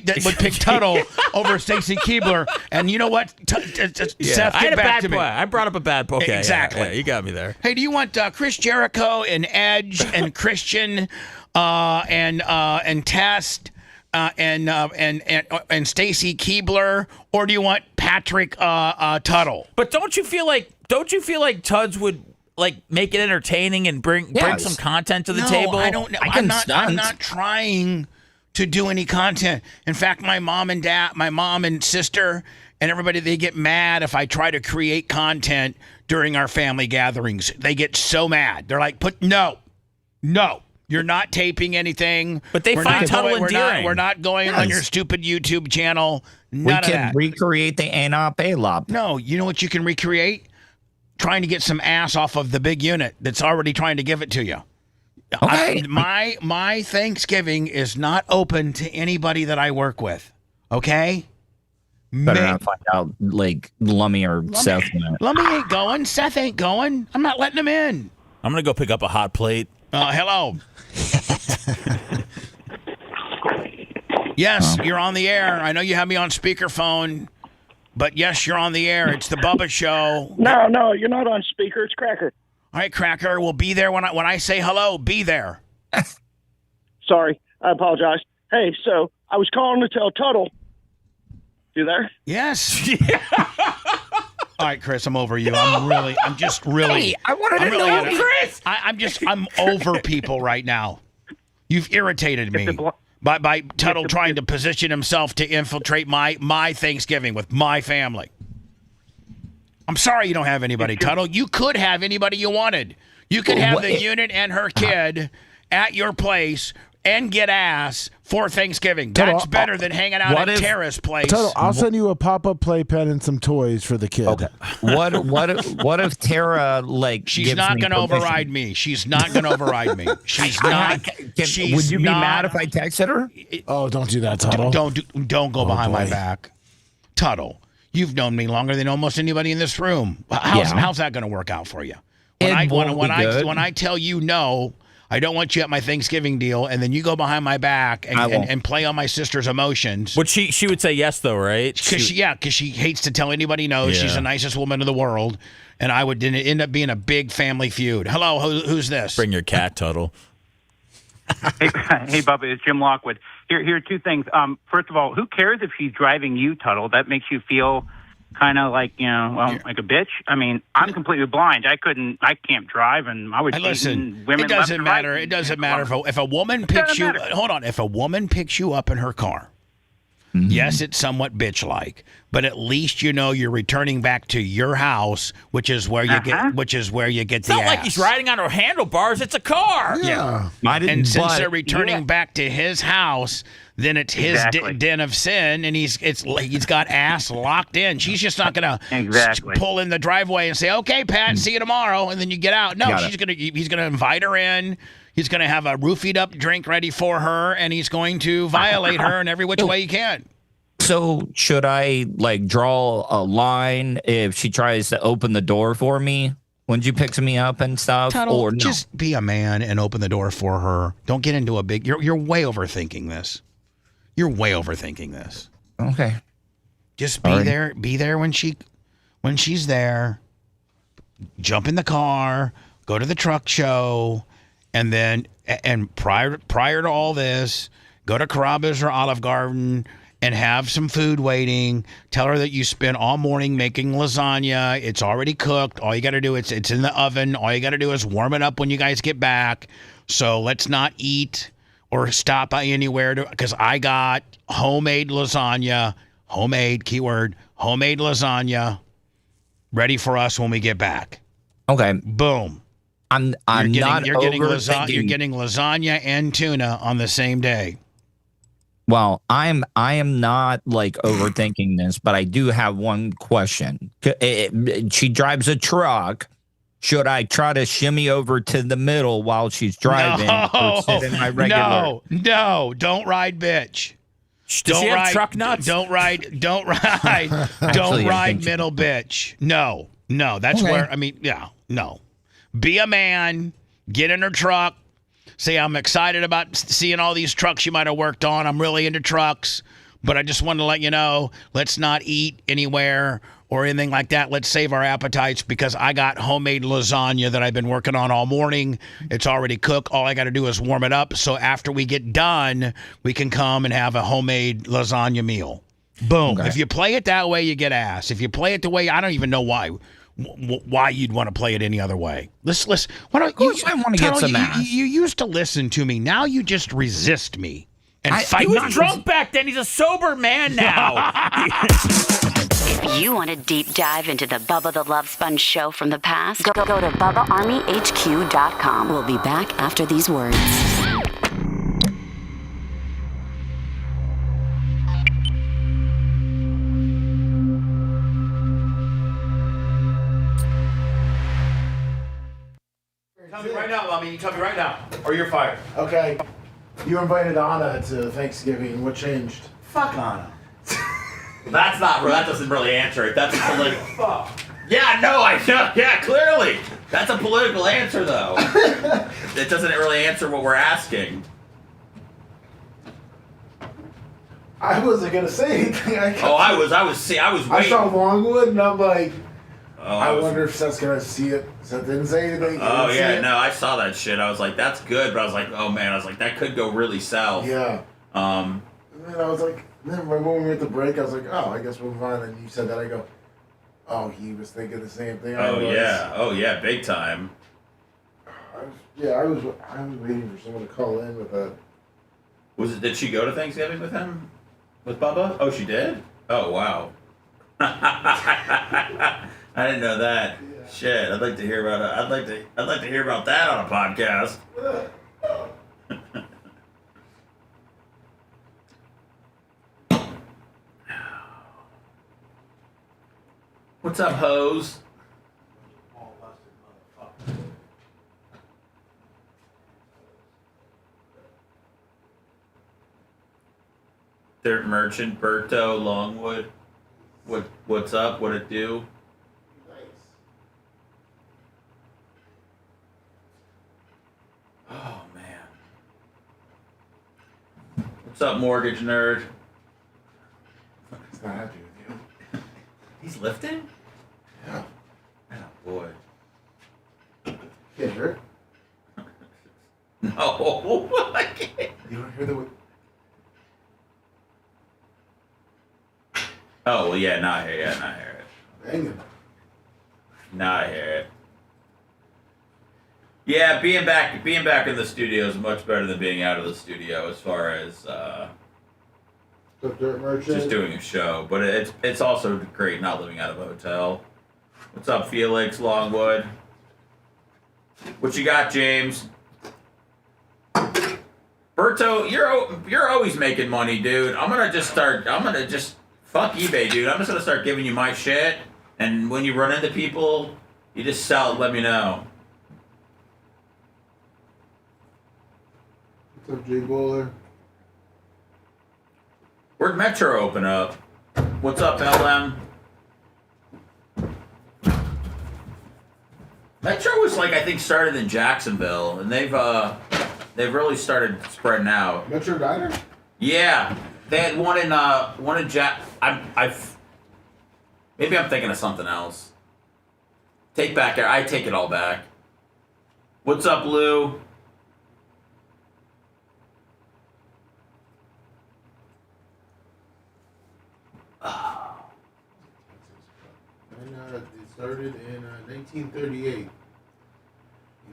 that would pick Tuttle over Stacy Keebler, and you know what? Seth, get back to me. I brought up a bad point. Okay, exactly. Yeah, you got me there. Hey, do you want Chris Jericho and Edge and Christian and Test? And Stacy Keebler, or do you want Patrick Tuttle? But don't you feel like Tuds would make it entertaining and bring some content to the table? I don't know. I'm not trying to do any content. In fact, my mom and sister and everybody, they get mad if I try to create content during our family gatherings. They get so mad. They're like, no. You're not taping anything. But they find Tuttle endearing. We're not going on your stupid YouTube channel. None of that. We can recreate the anop. No, you know what you can recreate? Trying to get some ass off of the big unit that's already trying to give it to you. Okay. My Thanksgiving is not open to anybody that I work with. Okay? Better not find out like Lummy or Seth. Lummy ain't going. Seth ain't going. I'm not letting him in. I'm going to go pick up a hot plate. Hello. Yes, you're on the air. I know you have me on speakerphone, but yes, you're on the air. It's the Bubba Show. No, you're not on speaker. It's Cracker. All right, Cracker. We'll be there when I say hello. Be there. Sorry, I apologize. Hey, so I was calling to tell Tuttle. You there? Yes. All right, Chris, I'm over you. I'm just really. Hey, I wanted to know, Chris. I'm over people right now. You've irritated me by Tuttle trying to position himself to infiltrate my Thanksgiving with my family. I'm sorry you don't have anybody, Tuttle. You could have anybody you wanted. You could have the unit and her kid at your place and get ass for Thanksgiving. That's better than hanging out at Tara's place. Tuttle, I'll send you a pop-up playpen and some toys for the kid. Okay. What if Tara She's not going to override me. She's not going to override me. She's not. Would you be mad if I texted her? Oh, don't do that, Tuttle. Don't go behind my back, Tuttle. You've known me longer than almost anybody in this room. How's that going to work out for you? When I tell you no, I don't want you at my Thanksgiving deal, and then you go behind my back and play on my sister's emotions. But she would say yes, though, right? Because she hates to tell anybody no. Yeah. She's the nicest woman in the world, and I would end up being a big family feud. Hello, who's this? Bring your cat, Tuttle. Hey, Bubba, it's Jim Lockwood. Here are two things. First of all, who cares if she's driving you, Tuttle? That makes you feel kind of like, like a bitch. I mean, I'm completely blind. I can't drive, and I would listen. Women. It doesn't matter. It doesn't matter if a woman picks you. Hold on. If a woman picks you up in her car, yes, it's somewhat bitch-like, but at least you're returning back to your house, which is where you get. Which is where you get it's the not ass. like he's riding on her handlebars. It's a car. Yeah. And since they're returning back to his house, then it's his den of sin, and he's got ass locked in. She's just not gonna pull in the driveway and say, "Okay, Pat, see you tomorrow," and then you get out. No, he's gonna invite her in. He's gonna have a roofied up drink ready for her, and he's going to violate her in every which way he can. So should I draw a line if she tries to open the door for me when she picks me up and stuff? Tuttle, or no? Just be a man and open the door for her. Don't get into a big. You're way overthinking this. You're way overthinking this. Okay. Just be there. Be there when she's there. Jump in the car. Go to the truck show, and then prior to all this, go to Carrabba's or Olive Garden and have some food waiting. Tell her that you spent all morning making lasagna. It's already cooked. All you got to do it's in the oven. All you got to do is warm it up when you guys get back. So let's not eat or stop by anywhere because I got homemade lasagna, keyword, homemade lasagna ready for us when we get back. Okay. Boom. You're getting lasagna and tuna on the same day. Well, I am not overthinking this, but I do have one question. She drives a truck. Should I try to shimmy over to the middle while she's driving? Or sit in my regular? No, don't ride, bitch. Does she have truck nuts? Don't ride, middle, bitch. No, that's where, no. Be a man, get in her truck, say, I'm excited about seeing all these trucks you might have worked on. I'm really into trucks, but I just wanted to let you know, let's not eat anywhere or anything like that. Let's save our appetites because I got homemade lasagna that I've been working on all morning. It's already cooked. All I got to do is warm it up. So after we get done, we can come and have a homemade lasagna meal. Boom. Okay. If you play it that way, you get ass. If you play it the way, I don't even know why you'd want to play it any other way. Listen. Why don't you? I want to get some ass. You used to listen to me. Now you just resist me. And he was drunk back then. He's a sober man now. If You want a deep dive into the Bubba the Love Sponge show from the past? Go to BubbaArmyHQ.com. We'll be back after these words. Tell me right now, Mommy. You tell me right now, or you're fired. Okay. You invited Anna to Thanksgiving. What changed? Fuck Anna. That doesn't really answer it. That's a political. Yeah, no, I know. Yeah, clearly. That's a political answer, though. It doesn't really answer what we're asking. I wasn't gonna say anything. I was waiting. I saw Longwood, and I'm like, I wonder if Seth's gonna see it. Seth didn't say anything. Oh yeah, no, I saw that shit. I was like, that's good, but I was like, oh man, that could go really south. Yeah. And then I was like, then when we were at the break, I was like, oh, I guess we're fine. And you said that, I go, oh, he was thinking the same thing. I was. Yeah, big time. I was waiting for someone to call in with that. Did she go to Thanksgiving with him? With Bubba? Oh, she did? Oh, wow. I didn't know that. Yeah. Shit, I'd like to hear about it. I'd like to hear about that on a podcast. What's up, hoes? Dirt Merchant, Berto, Longwood. What's up? What it do? Oh man. What's up, mortgage nerd? He's not happy with you. He's lifting? Yeah. Oh boy. Get hurt? No. I can't. You don't hear the. Oh well, yeah. Now I hear it. Banging. Now I hear it. Yeah, being back in the studio is much better than being out of the studio as far as Dirt Merchant. just doing a show. But it's also great not living out of a hotel. What's up, Felix Longwood? What you got, James? Berto, you're always making money, dude. I'm gonna just fuck eBay, dude. I'm just gonna start giving you my shit, and when you run into people, you just sell it. Let me know. What's up, Jay Bowler? Where'd Metro open up? What's up, LM? Metro was I think started in Jacksonville, and they've really started spreading out. Metro Diner? Yeah, they had one in maybe I'm thinking of something else. I take it all back. What's up, Lou? It started in 1938. And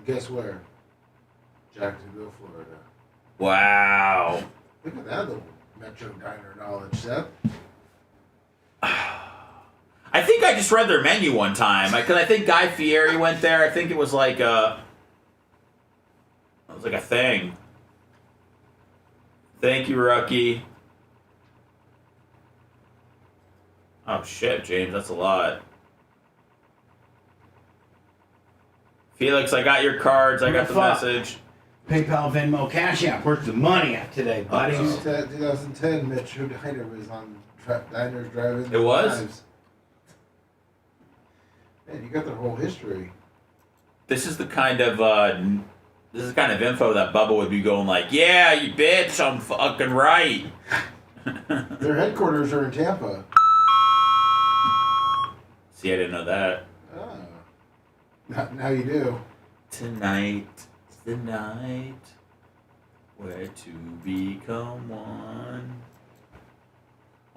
guess where? Jacksonville, Florida. Wow. Look at that little Metro Diner knowledge, Seth. I think I just read their menu one time because I think Guy Fieri went there. I think it was like a thing. Thank you, Rucky. Oh shit, James, that's a lot. Felix, I got your cards. I got the message. PayPal, Venmo, Cash App. Where's the money at today, buddy? 2010 Metro Diner was on Diners, Drive-In. It was? Drives. Man, you got their whole history. This is the kind of info that Bubba would be going like, yeah, you bitch, I'm fucking right. Their headquarters are in Tampa. See, I didn't know that. Oh. Now you do. Tonight's the night where to become one.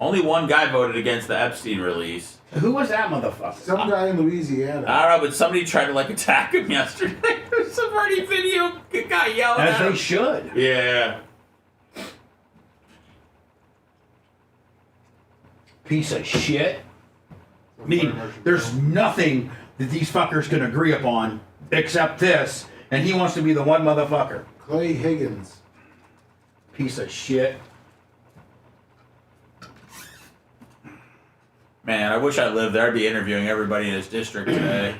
Only one guy voted against the Epstein release. Who was that motherfucker? Some guy in Louisiana. I don't know, but somebody tried to attack him yesterday. There's some already video guy yelling at him. As they should. Yeah. Piece of shit. I mean, there's nothing that these fuckers can agree upon except this, and he wants to be the one motherfucker. Clay Higgins. Piece of shit. Man, I wish I lived there. I'd be interviewing everybody in his district today.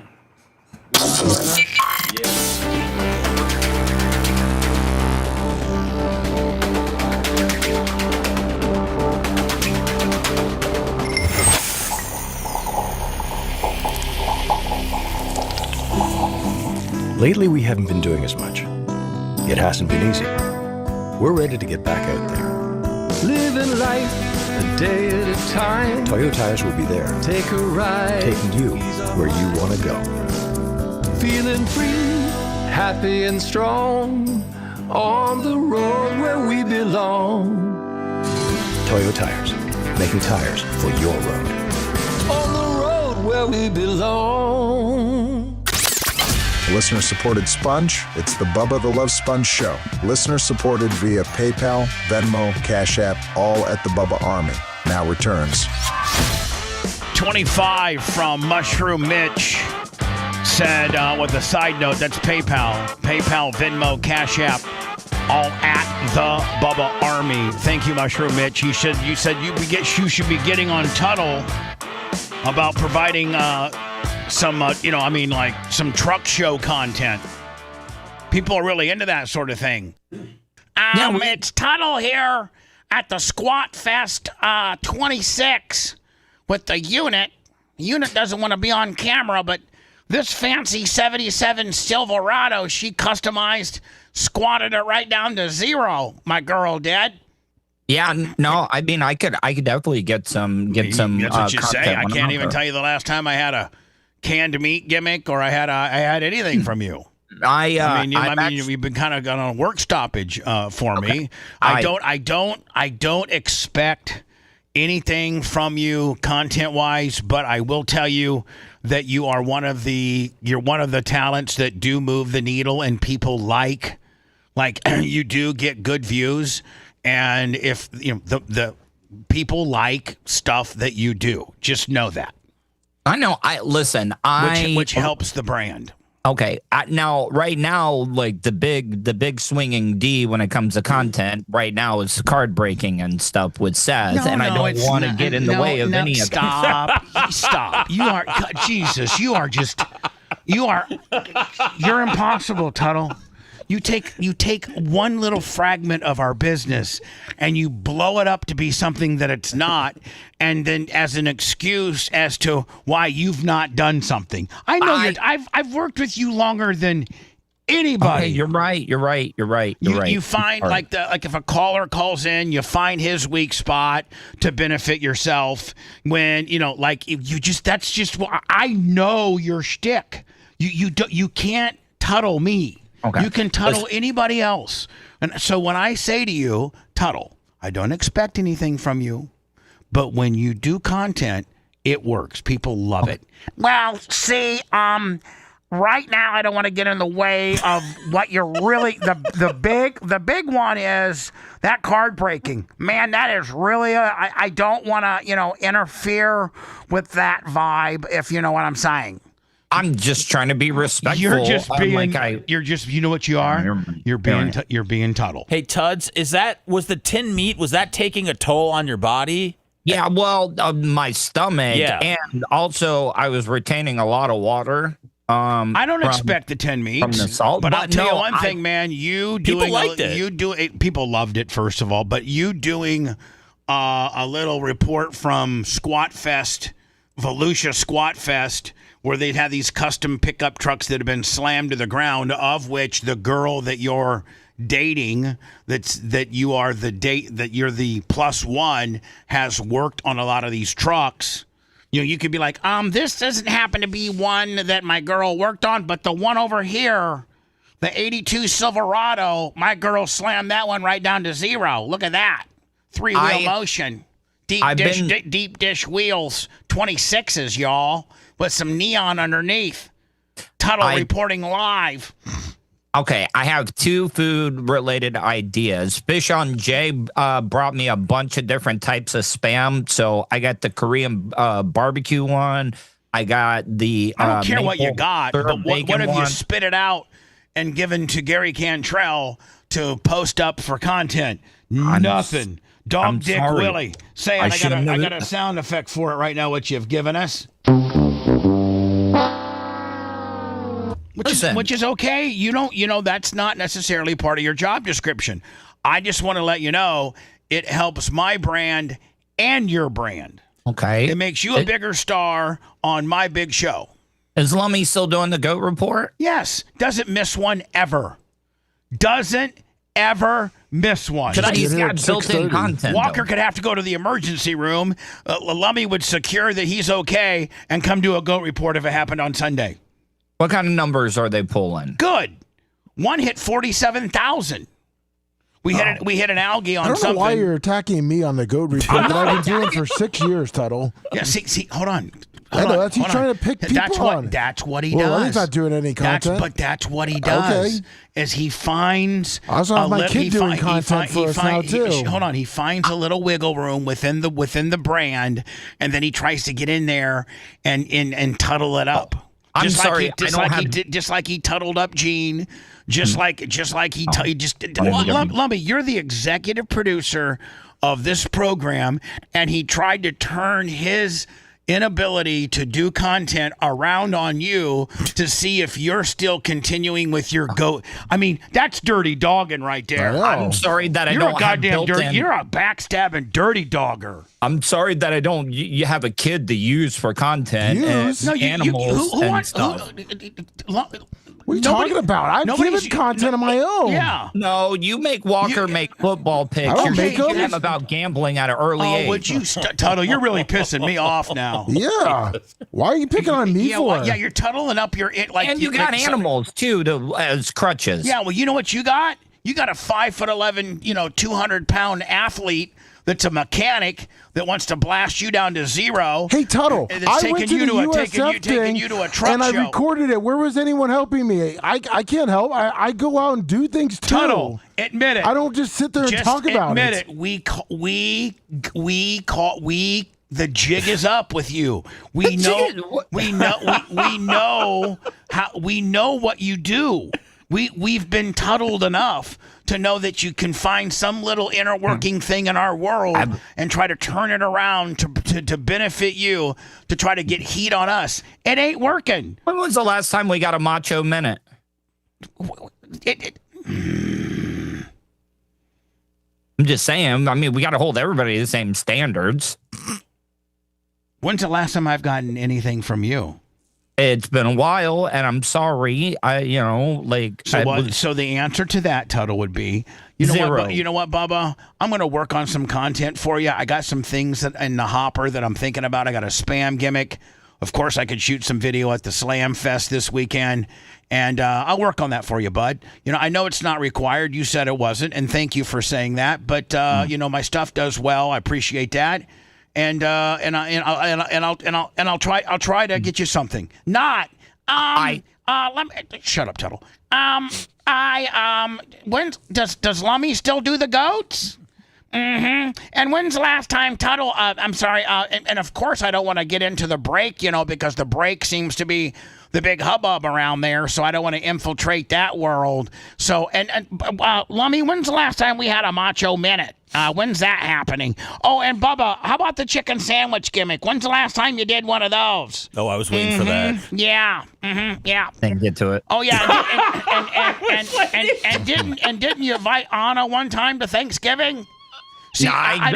Lately, we haven't been doing as much. It hasn't been easy. We're ready to get back out there. Living life a day at a time. Toyo Tires will be there, Take a ride. taking you where you want to go. Feeling free, happy and strong. On the road where we belong. Toyo Tires, making tires for your road. On the road where we belong. Listener-supported sponge, it's the Bubba the Love Sponge Show. Listener-supported via PayPal, Venmo, Cash App, all at the Bubba Army. Now returns. 25 from Mushroom Mitch said, with a side note, that's PayPal. PayPal, Venmo, Cash App, all at the Bubba Army. Thank you, Mushroom Mitch. You said you should be getting on Tuttle about providing some truck show content. People are really into that sort of thing. It's Tuttle here at the Squat Fest 26 with the unit. The unit doesn't want to be on camera, but this fancy 77 Silverado, she customized, squatted it right down to 0. My girl did. Yeah, no, I mean, I could definitely get some. That's what you say. I can't even tell you the last time I had a canned meat gimmick or I had anything from you. I mean, you've been kind of on a work stoppage for me. I don't expect anything from you content-wise, but I will tell you that you're one of the talents that do move the needle and people like you do get good views, and if the people like stuff that you do, just know that. I know. Which helps the brand. Okay. Now, right now, like the big swinging D when it comes to content right now is card breaking and stuff with Seth, I don't want to get in the way of any of that. Stop. You're impossible, Tuttle. You take one little fragment of our business and you blow it up to be something that it's not, and then as an excuse as to why you've not done something. I know I've worked with you longer than anybody. Okay, you're right. You find like if a caller calls in, you find his weak spot to benefit yourself. When that's just what I know your shtick. You can't Tuttle me. Okay. You can Tuttle anybody else. And so when I say to you, Tuttle, I don't expect anything from you, but when you do content, it works. People love it. Well, see, right now I don't want to get in the way of what you're really the big one is that card breaking. Man, that is really I don't want to, interfere with that vibe, if you know what I'm saying. I'm just trying to be respectful. You're just being. You know what you are. You're being Tuttle. Hey Tuds, was the tin meat? Was that taking a toll on your body? Yeah, well, my stomach, and also I was retaining a lot of water. I don't expect the 10 meats from the salt, but I'll tell you one thing, man. People liked it. People loved it, first of all. But you doing a little report from Squat Fest, Volusia Squat Fest, where they'd have these custom pickup trucks that have been slammed to the ground, of which the girl that you're dating, that you're the plus one, has worked on a lot of these trucks. You could be like, this doesn't happen to be one that my girl worked on, but the one over here, the 82 Silverado, my girl slammed that one right down to 0. Look at that. 3-wheel motion. Deep dish wheels, 26s, y'all, with some neon underneath. Tuttle reporting live. Okay, I have 2 food-related ideas. Fish on Jay brought me a bunch of different types of Spam. So I got the Korean barbecue one. I got the I don't care what you got, but what have one. you spit it out and given to Gary Cantrell to post up for content? Nothing. Dog Dick sorry. Willie. Say it. I got a sound effect for it right now, what you've given us. Which is okay. You know that's not necessarily part of your job description. I just want to let you know it helps my brand and your brand. Okay. It makes you a bigger star on my big show. Is Lummy still doing the GOAT report? Yes. Doesn't miss one ever. Doesn't ever miss one. He's got built-in content. Walker could have to go to the emergency room. Lummy would secure that he's okay and come do a GOAT report if it happened on Sunday. What kind of numbers are they pulling? Good. One hit 47,000. We hit an algae on something. I don't know why you're attacking me on the GOAT report that I've been doing for 6 years, Tuttle. Yeah, see, hold on. I know, he's trying to pick people on. That's what he well, does. He's not doing any content. That's what he does. Okay. Is he finds. I also have my kid doing content for us now, too. Hold on. He finds a little wiggle room within the brand, and then he tries to get in there and tuddle it up. I'm sorry. Just like he tuddled up Gene. Just like he Lumby, you're the executive producer of this program, and he tried to turn his inability to do content around on you to see if you're still continuing with your GOAT. I mean, that's dirty dogging right there. I'm sorry that I don't have built-in. You're a backstabbing dirty dogger. I'm sorry that I don't. You have a kid to use for content and animals and stuff. What are you talking about? I've given content of my own. Yeah. No, you make Walker make football picks. You're making him about gambling at an early age. Would you, Tuttle? You're really pissing me off now. Yeah. Why are you picking on me for? Yeah, you're tuddling up your and you got animals too as crutches. Yeah. Well, you know what you got? You got a 5'11", 200-pound athlete that's a mechanic that wants to blast you down to zero. Hey, Tuttle, I went to the USF taking you to a truck and I show. recorded it. Where was anyone helping me? I can't help. I go out and do things too. Tuttle, admit it. I don't just sit there and talk about it. Admit it. The jig is up with you. We know what you do. We've been tuddled enough to know that you can find some little inner working thing in our world and try to turn it around to benefit you, to try to get heat on us. It ain't working. When was the last time we got a macho minute? I'm just saying. I mean, we got to hold everybody to the same standards. When's the last time I've gotten anything from you? It's been a while, and I'm sorry. So the answer to that, Tuttle, would be, zero. You know what, Bubba? I'm going to work on some content for you. I got some things in the hopper that I'm thinking about. I got a spam gimmick. Of course, I could shoot some video at the Slam Fest this weekend, and I'll work on that for you, bud. I know it's not required. You said it wasn't, and thank you for saying that. But my stuff does well. I appreciate that. And I'll try to get you something. Let me shut up, Tuttle. When does Lummy still do the goats? Mm-hmm. And when's the last time Tuttle? I'm sorry. And of course I don't want to get into the break, because the break seems to be the big hubbub around there. So I don't want to infiltrate that world. So Lummy, when's the last time we had a macho minute? When's that happening? Oh, and Bubba, how about the chicken sandwich gimmick? When's the last time you did one of those? Oh, I was waiting for that. Yeah. Mm-hmm. Yeah. Didn't get to it. Oh yeah. And didn't you invite Anna one time to Thanksgiving? See, I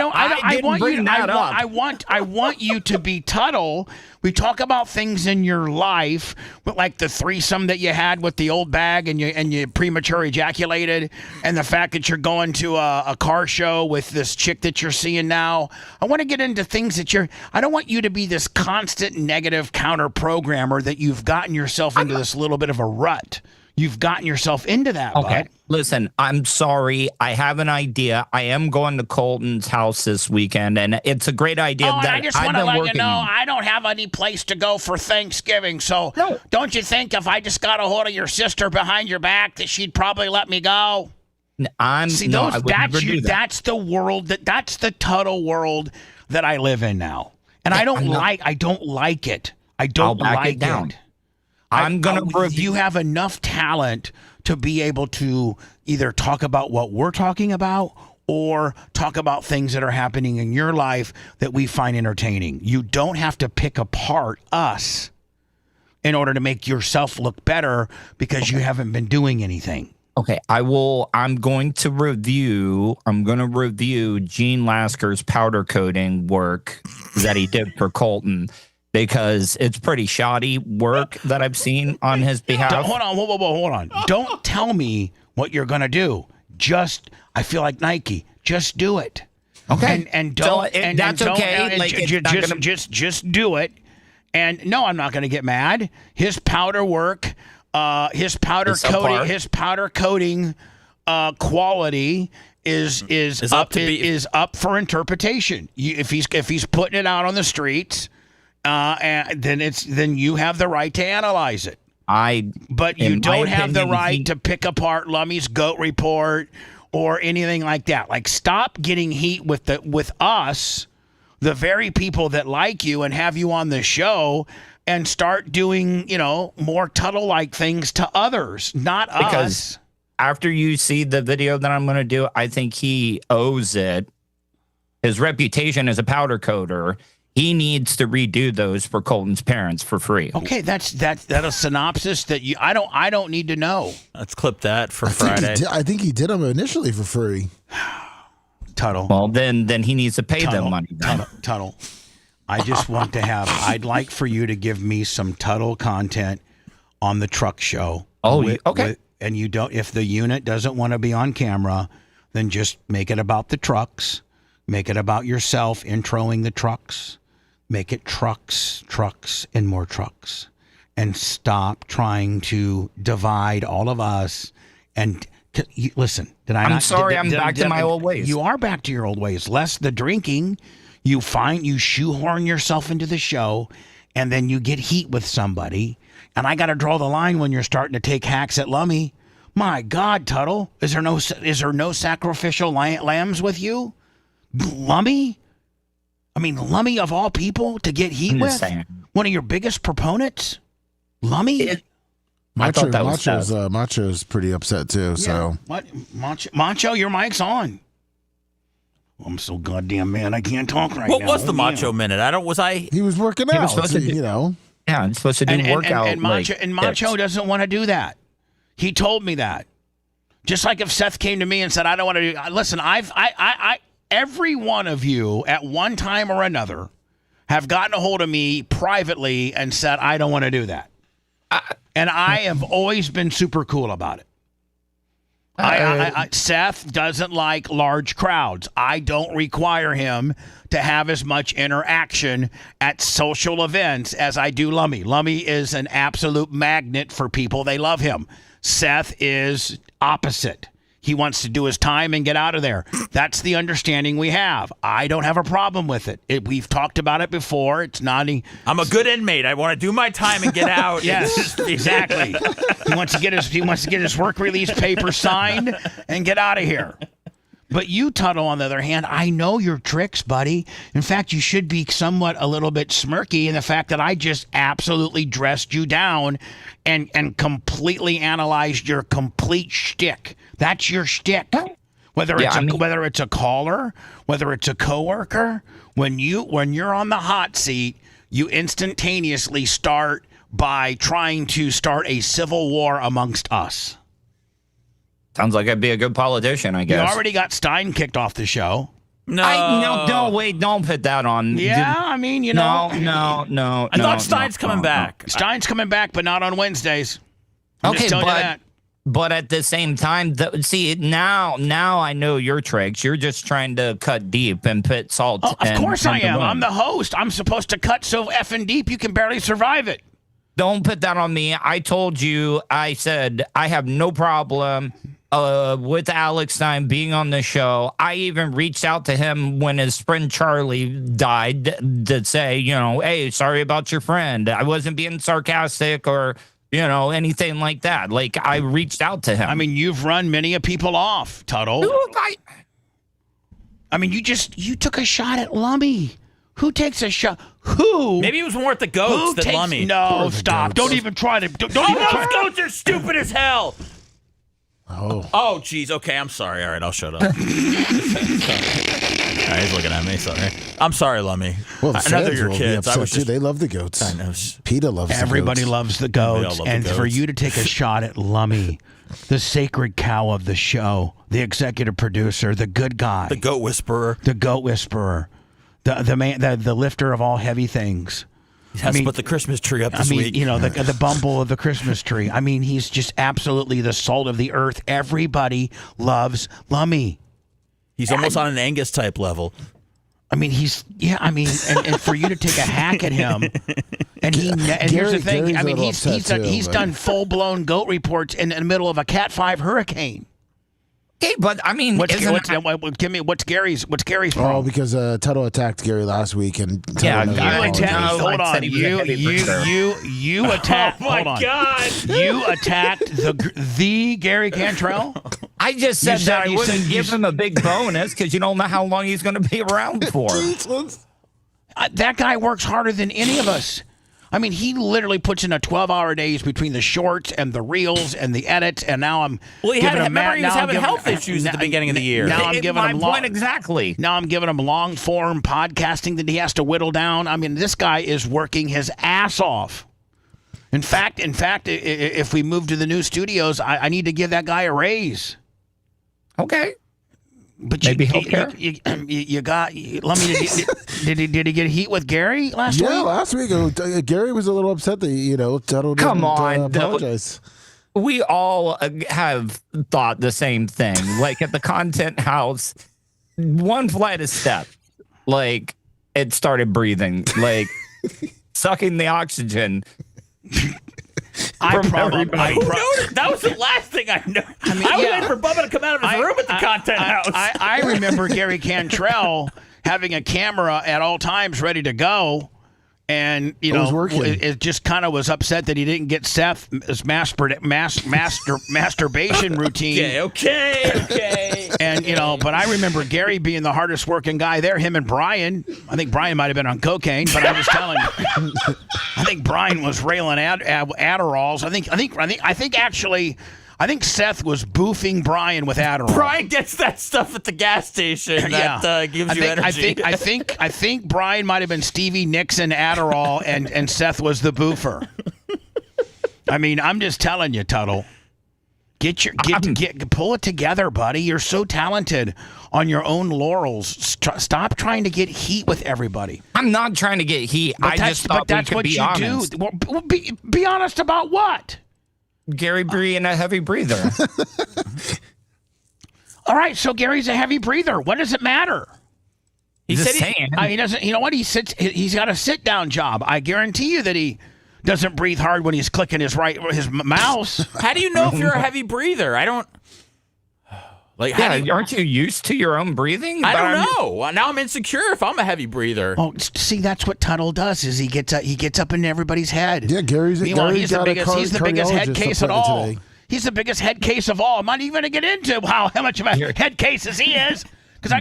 want you to be Tuttle. We talk about things in your life, but like the threesome that you had with the old bag and you premature ejaculated, and the fact that you're going to a car show with this chick that you're seeing now. I want to get into things that I don't want you to be this constant negative counter programmer that you've gotten yourself into this little bit of a rut. you've gotten yourself into that. Okay. Bud. Listen, I'm sorry. I have an idea. I am going to Colton's house this weekend, and it's a great idea. Oh, and that I just want to let you know, I don't have any place to go for Thanksgiving. So don't you think if I just got a hold of your sister behind your back that she'd probably let me go? That's the world that's the Tuttle world that I live in now, and I don't like it. I don't like it. I'm gonna. You have enough talent to be able to either talk about what we're talking about or talk about things that are happening in your life that we find entertaining. You don't have to pick apart us in order to make yourself look better because you haven't been doing anything. Okay, I'm going to review Gene Lasker's powder coating work that he did for Colton because it's pretty shoddy work that I've seen on his behalf. Hold on. Don't tell me what you're going to do. I feel like Nike. Just do it. Okay. And don't. That's okay. Just do it. And no, I'm not going to get mad. His powder work. His powder coating quality is up for interpretation. If he's putting it out on the streets, and then you have the right to analyze it. But you don't have the right to pick apart Lummy's goat report or anything like that. Like, stop getting heat with us, the very people that like you and have you on the show. And start doing, more Tuttle-like things to others, not us. Because after you see the video that I'm going to do, I think he owes it. His reputation as a powder coater, he needs to redo those for Colton's parents for free. Okay, that's a synopsis that I don't need to know. Let's clip that for Friday. I think he did them initially for free. Tuttle. Well, then he needs to pay them money. Tuttle. I just want to I'd like for you to give me some Tuttle content on the truck show. Okay. And you don't, if the unit doesn't want to be on camera, then just make it about the trucks. Make it about yourself introing the trucks. Make it trucks, and more trucks. And stop trying to divide all of us. And listen, I'm sorry, I'm back to my old ways. You are back to your old ways. Less the drinking. You shoehorn yourself into the show, and then you get heat with somebody. And I got to draw the line when you're starting to take hacks at Lummy. My God, Tuttle, is there no sacrificial lambs with you, Lummy? I mean, Lummy of all people to get heat with, one of your biggest proponents, Lummy. Macho's pretty upset too. Yeah. So what, Macho, your mic's on. I'm so goddamn mad I can't talk right now. What was the Macho minute? He was working out. He was supposed to do, Yeah, he's supposed to do workout. And Macho doesn't want to do that. He told me that. Just like if Seth came to me and said, I don't want to do. Listen, every one of you at one time or another have gotten a hold of me privately and said, I don't want to do that. And I have always been super cool about it. Seth doesn't like large crowds. I don't require him to have as much interaction at social events as I do Lummy. Lummy is an absolute magnet for people. They love him. Seth is opposite. He wants to do his time and get out of there. That's the understanding we have. I don't have a problem with it. We've talked about it before. It's not. I'm a good inmate. I want to do my time and get out. Yes, exactly. He wants to get his work release paper signed and get out of here. But you, Tuttle, on the other hand, I know your tricks, buddy. In fact, you should be somewhat a little bit smirky in the fact that I just absolutely dressed you down and completely analyzed your complete shtick. That's your shtick. Whether it's a caller, whether it's a coworker, when you're on the hot seat, you instantaneously start by trying to start a civil war amongst us. Sounds like I'd be a good politician, I guess. You already got Stein kicked off the show. No, wait, don't put that on. Yeah, I mean, No. I thought Stein's coming back. Stein's coming back, but not on Wednesdays. I'm just telling you that. But at the same time, now I know your tricks. You're just trying to cut deep and put salt. Of course I am. I'm the host. I'm supposed to cut so effing deep you can barely survive it. Don't put that on me. I told you, I said, I have no problem with Alex Stein being on the show. I even reached out to him when his friend Charlie died to say, hey, sorry about your friend. I wasn't being sarcastic or, anything like that. Like, I reached out to him. I mean, you've run many of people off, Tuttle. I mean, you took a shot at Lummy. Who takes a shot? Who? Maybe it was more at the goats than Lummy. No, stop. Goats. Don't even try to. Don't even try. Those goats are stupid as hell. Oh, jeez. Okay, I'm sorry. All right, I'll shut up. All right, he's looking at me. Sorry. I'm sorry, Lummy. Well, I know they're your kids. I was just, they love the goats. I know. PETA loves Everybody the goats. loves the goats. And for you to take a shot at Lummy, the sacred cow of the show, the executive producer, the good guy, the goat whisperer, the man, the lifter of all heavy things. He has to put the Christmas tree up this week. The bumble of the Christmas tree. I mean, he's just absolutely the salt of the earth. Everybody loves Lummy. He's almost on an Angus type level. I mean, and for you to take a hack at him, and here's the thing. Gary's I mean, he's done full blown goat reports in the middle of a Cat 5 hurricane. Okay, but I mean, what's Gary's problem? Oh, because Tuttle attacked Gary last week, and Tuttle hold on, you attacked. Oh my God! You attacked the Gary Cantrell. I just said that I wouldn't give him a big bonus because you don't know how long he's going to be around for. That guy works harder than any of us. I mean, he literally puts in a 12-hour days between the shorts and the reels and the edits, and now I'm he was having health issues at the beginning of the year. Now I'm giving him exactly. Now I'm giving him long-form podcasting that he has to whittle down. I mean, this guy is working his ass off. In fact, if we move to the new studios, I need to give that guy a raise. Okay. But maybe let me. Did he get heat with Gary last week? Yeah, last week Gary was a little upset that Tuttle didn't apologize. We all have thought the same thing. Like at the content house, one flight of steps, like it started breathing, like sucking the oxygen. That was the last thing I know. I was waiting for Bubba to come out of his room at the content house. I remember Gary Cantrell having a camera at all times ready to go, and it just kind of was upset that he didn't get Seth's masturbation routine. Okay. And but I remember Gary being the hardest working guy there. Him and Brian. I think Brian might have been on cocaine, but I'm just telling you. I think Brian was railing Adderalls. I think Seth was boofing Brian with Adderall. Brian gets that stuff at the gas station that gives you energy. I think Brian might have been Stevie Nicks and Adderall, and Seth was the boofer. I mean, I'm just telling you, Tuttle. Pull it together, buddy. You're so talented on your own laurels. Stop trying to get heat with everybody. I'm not trying to get heat. I just thought we could be honest. Well, be honest about what? Gary being a heavy breather. All right, so Gary's a heavy breather. What does it matter? He doesn't. You know what? He's got a sit-down job. I guarantee you that he doesn't breathe hard when he's clicking his mouse. How do you know if you're a heavy breather? I don't. Aren't you used to your own breathing? I don't know. Now I'm insecure if I'm a heavy breather. Oh, see, that's what Tuttle does. Is he gets up in everybody's head. Yeah, he's the biggest head case at all. Today. He's the biggest head case of all. I'm not even going to get into how much of a head case he is. Because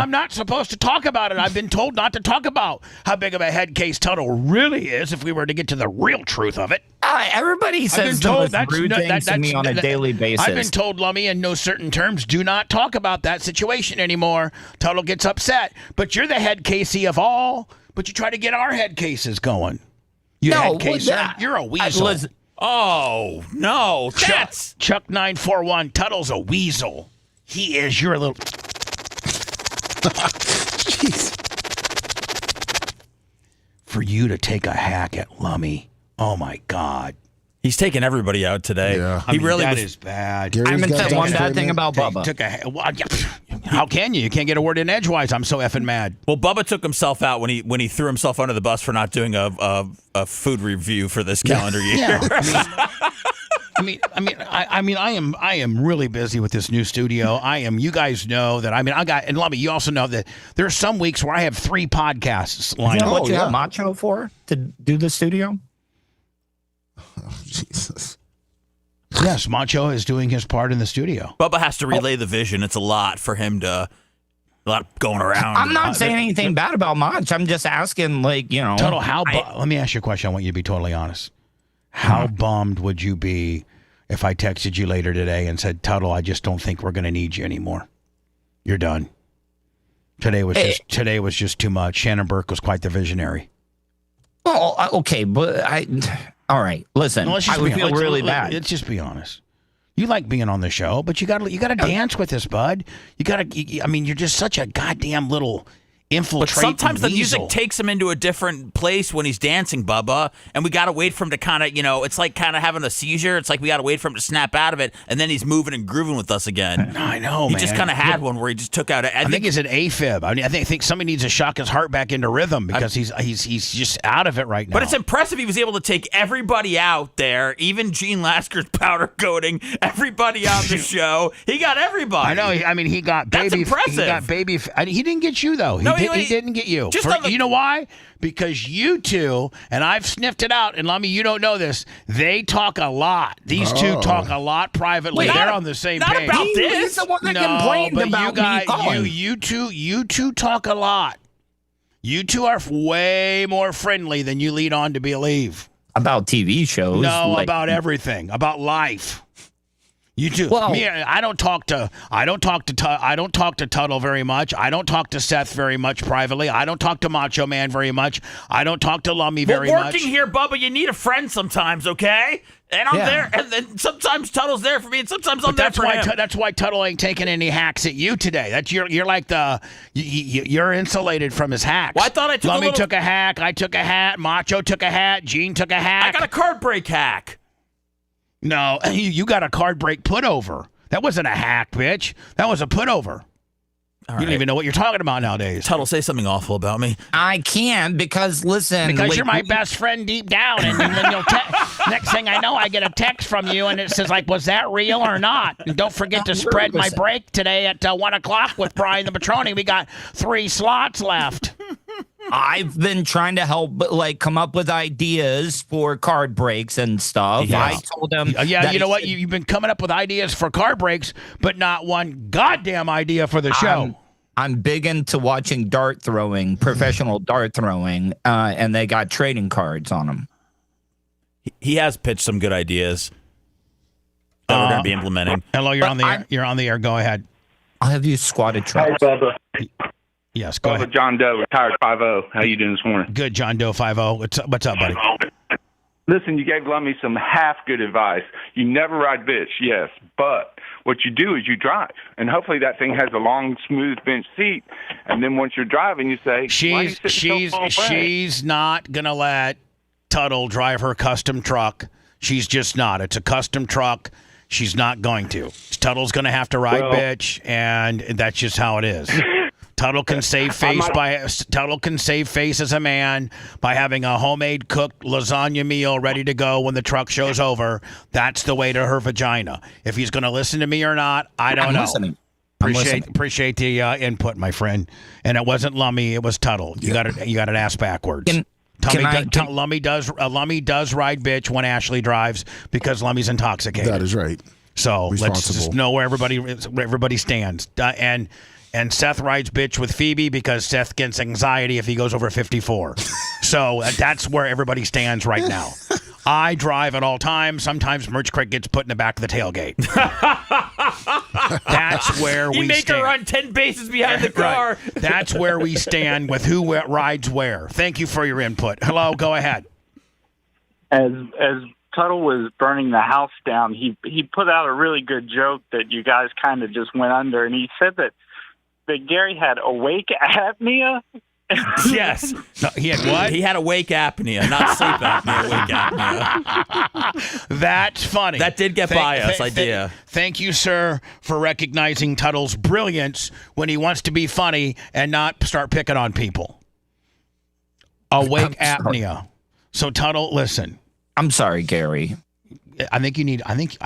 I'm not supposed to talk about it. I've been told not to talk about how big of a head case Tuttle really is if we were to get to the real truth of it. Everybody says the most rude things to me on a daily basis. I've been told, Lummy, in no certain terms, do not talk about that situation anymore. Tuttle gets upset. But you're the head casey of all. But you try to get our head cases going. You're a weasel. Oh, no. Chuck 941, Tuttle's a weasel. He is. You're a little. Jeez. For you to take a hack at Lummy. Oh, my God. He's taking everybody out today. Yeah. That is bad. I haven't said one bad thing about Bubba. How can you? You can't get a word in edgewise. I'm so effing mad. Well, Bubba took himself out when he threw himself under the bus for not doing a food review for this calendar year. Yeah. I am really busy with this new studio. You guys know that. And Lummy, you also know that there are some weeks where I have 3 podcasts lined up. What you have Macho for to do the studio? Oh, Jesus. Yes, Macho is doing his part in the studio. Bubba has to relay the vision. It's a lot for him to. A lot going around. I'm not saying anything bad about Mach. I'm just asking, Total, let me ask you a question. I want you to be totally honest. How bummed would you be if I texted you later today and said, Tuttle, I just don't think we're going to need you anymore. You're done. Today was just too much. Shannon Burke was quite the visionary. Well, okay, but all right, listen, I would feel really bad. Let's just be honest. You like being on the show, but you got to dance with this, bud. You're just such a goddamn little infiltrating. But sometimes the weasel. music takes him into a different place when he's dancing, Bubba, and we got to wait for him to kind of, it's like kind of having a seizure. It's like we got to wait for him to snap out of it, and then he's moving and grooving with us again. I know, he man. just kind of had one where he just took out. I think it's an AFib. I think somebody needs to shock his heart back into rhythm because he's just out of it right now. But it's impressive he was able to take everybody out there, even Gene Lasker's powder coating, everybody on the show. He got everybody. I know. He got baby. That's impressive. He got baby. He didn't get you though. He didn't get you. You know why? Because you two, and I've sniffed it out, and Lummy, you don't know this, they talk a lot. These two talk a lot privately. They're on the same page. Not about this. He's the one that complained about you two talk a lot. You two are way more friendly than you lead on to believe. About TV shows. No, about everything. About life. You do. Well, I don't talk to Tuttle very much. I don't talk to Seth very much privately. I don't talk to Macho Man very much. I don't talk to Lummy very much. Working here, Bubba, you need a friend sometimes, okay? And I'm there, and then sometimes Tuttle's there for me, and sometimes I'm there for him. That's why Tuttle ain't taking any hacks at you today. That's you're like you're insulated from his hacks. Well, I thought I took Lummy took a hack. I took a hat. Macho took a hat. Gene took a hack. I got a card break hack. No, you got a card break put over. That wasn't a hack, bitch. That was a put over. You don't even know what you're talking about nowadays. Tuttle, say something awful about me. I can because listen. Because you're my best friend deep down, and then you'll next thing I know, I get a text from you, and it says was that real or not? And don't forget to spread my break today at 1:00 with Brian the Petroni. We got 3 slots left. I've been trying to help, come up with ideas for card breaks and stuff. Yeah. I told him. Yeah, you know what? You've been coming up with ideas for card breaks, but not one goddamn idea for the show. I'm big into watching dart throwing, professional dart throwing, and they got trading cards on them. He has pitched some good ideas that we're going to be implementing. Hello, you're on the air. You're on the air. Go ahead. I'll have you squatted trucks. Hi, Bubba. Yes, go ahead. John Doe, retired 5-0. How you doing this morning? Good, John Doe 5-0. What's up, buddy? Listen, you gave Lummy some half good advice. You never ride bitch, yes, but what you do is you drive, and hopefully that thing has a long, smooth bench seat. And then once you're driving, you say, she's not gonna let Tuttle drive her custom truck. She's just not. It's a custom truck. She's not going to. Tuttle's gonna have to ride bitch, and that's just how it is. Tuttle can save face as a man by having a homemade cooked lasagna meal ready to go when the truck show's over. That's the way to her vagina. If he's going to listen to me or not, I don't know. Listening. Appreciate the input, my friend. And it wasn't Lummy, it was Tuttle. You got it asked backwards. Lummy does ride bitch when Ashley drives because Lummy's intoxicated. That is right. So let's just know where everybody stands. And Seth rides bitch with Phoebe because Seth gets anxiety if he goes over 54. So that's where everybody stands right now. I drive at all times. Sometimes Merch Crate gets put in the back of the tailgate. That's where we stand. You make her run 10 paces behind the car. Right. That's where we stand with who rides where. Thank you for your input. Hello, go ahead. As Tuttle was burning the house down, he put out a really good joke that you guys kind of just went under, and he said that Gary had awake apnea, Yes. No, he had what? He had awake apnea, not sleep apnea, awake apnea. That's funny. That did get by us, idea. Thank you, sir, for recognizing Tuttle's brilliance when he wants to be funny and not start picking on people. Awake apnea. So, Tuttle, listen. I'm sorry, Gary. I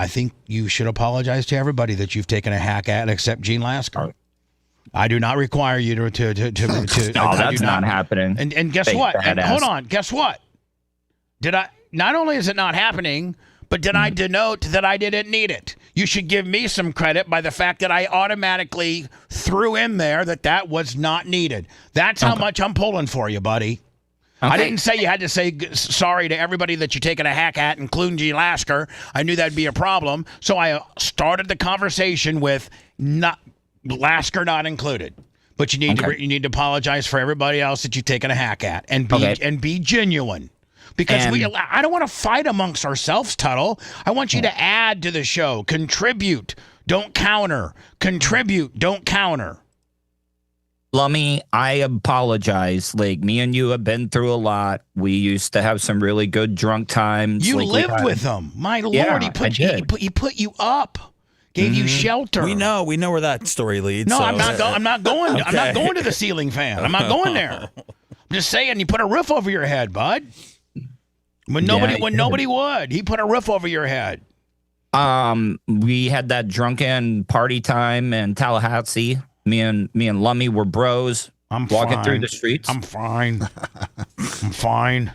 think you should apologize to everybody that you've taken a hack at, except Gene Lasker. I do not require you to No, that's not happening. And guess what? And hold on. Guess what? Not only is it not happening, but did I denote that I didn't need it? You should give me some credit by the fact that I automatically threw in there that was not needed. That's how much I'm pulling for you, buddy. Okay. I didn't say you had to say sorry to everybody that you're taking a hack at, including G. Lasker. I knew that'd be a problem. So I started the conversation with Lasker not included. But you need to apologize for everybody else that you've taken a hack at and be genuine. Because I don't want to fight amongst ourselves, Tuttle. I want you to add to the show. Contribute. Don't counter. Contribute. Don't counter. Lummy, I apologize. Like, me and you have been through a lot. We used to have some really good drunk times. You lived with him. My Lord, he put you up. Gave you shelter. We know where that story leads. No, so. I'm not going. Okay. I'm not going to the ceiling fan. I'm not going there. I'm just saying, you put a roof over your head, bud. When nobody would, he put a roof over your head. We had that drunken party time in Tallahassee. Me and Lummy were bros. I'm walking fine. through the streets. I'm fine. I'm fine.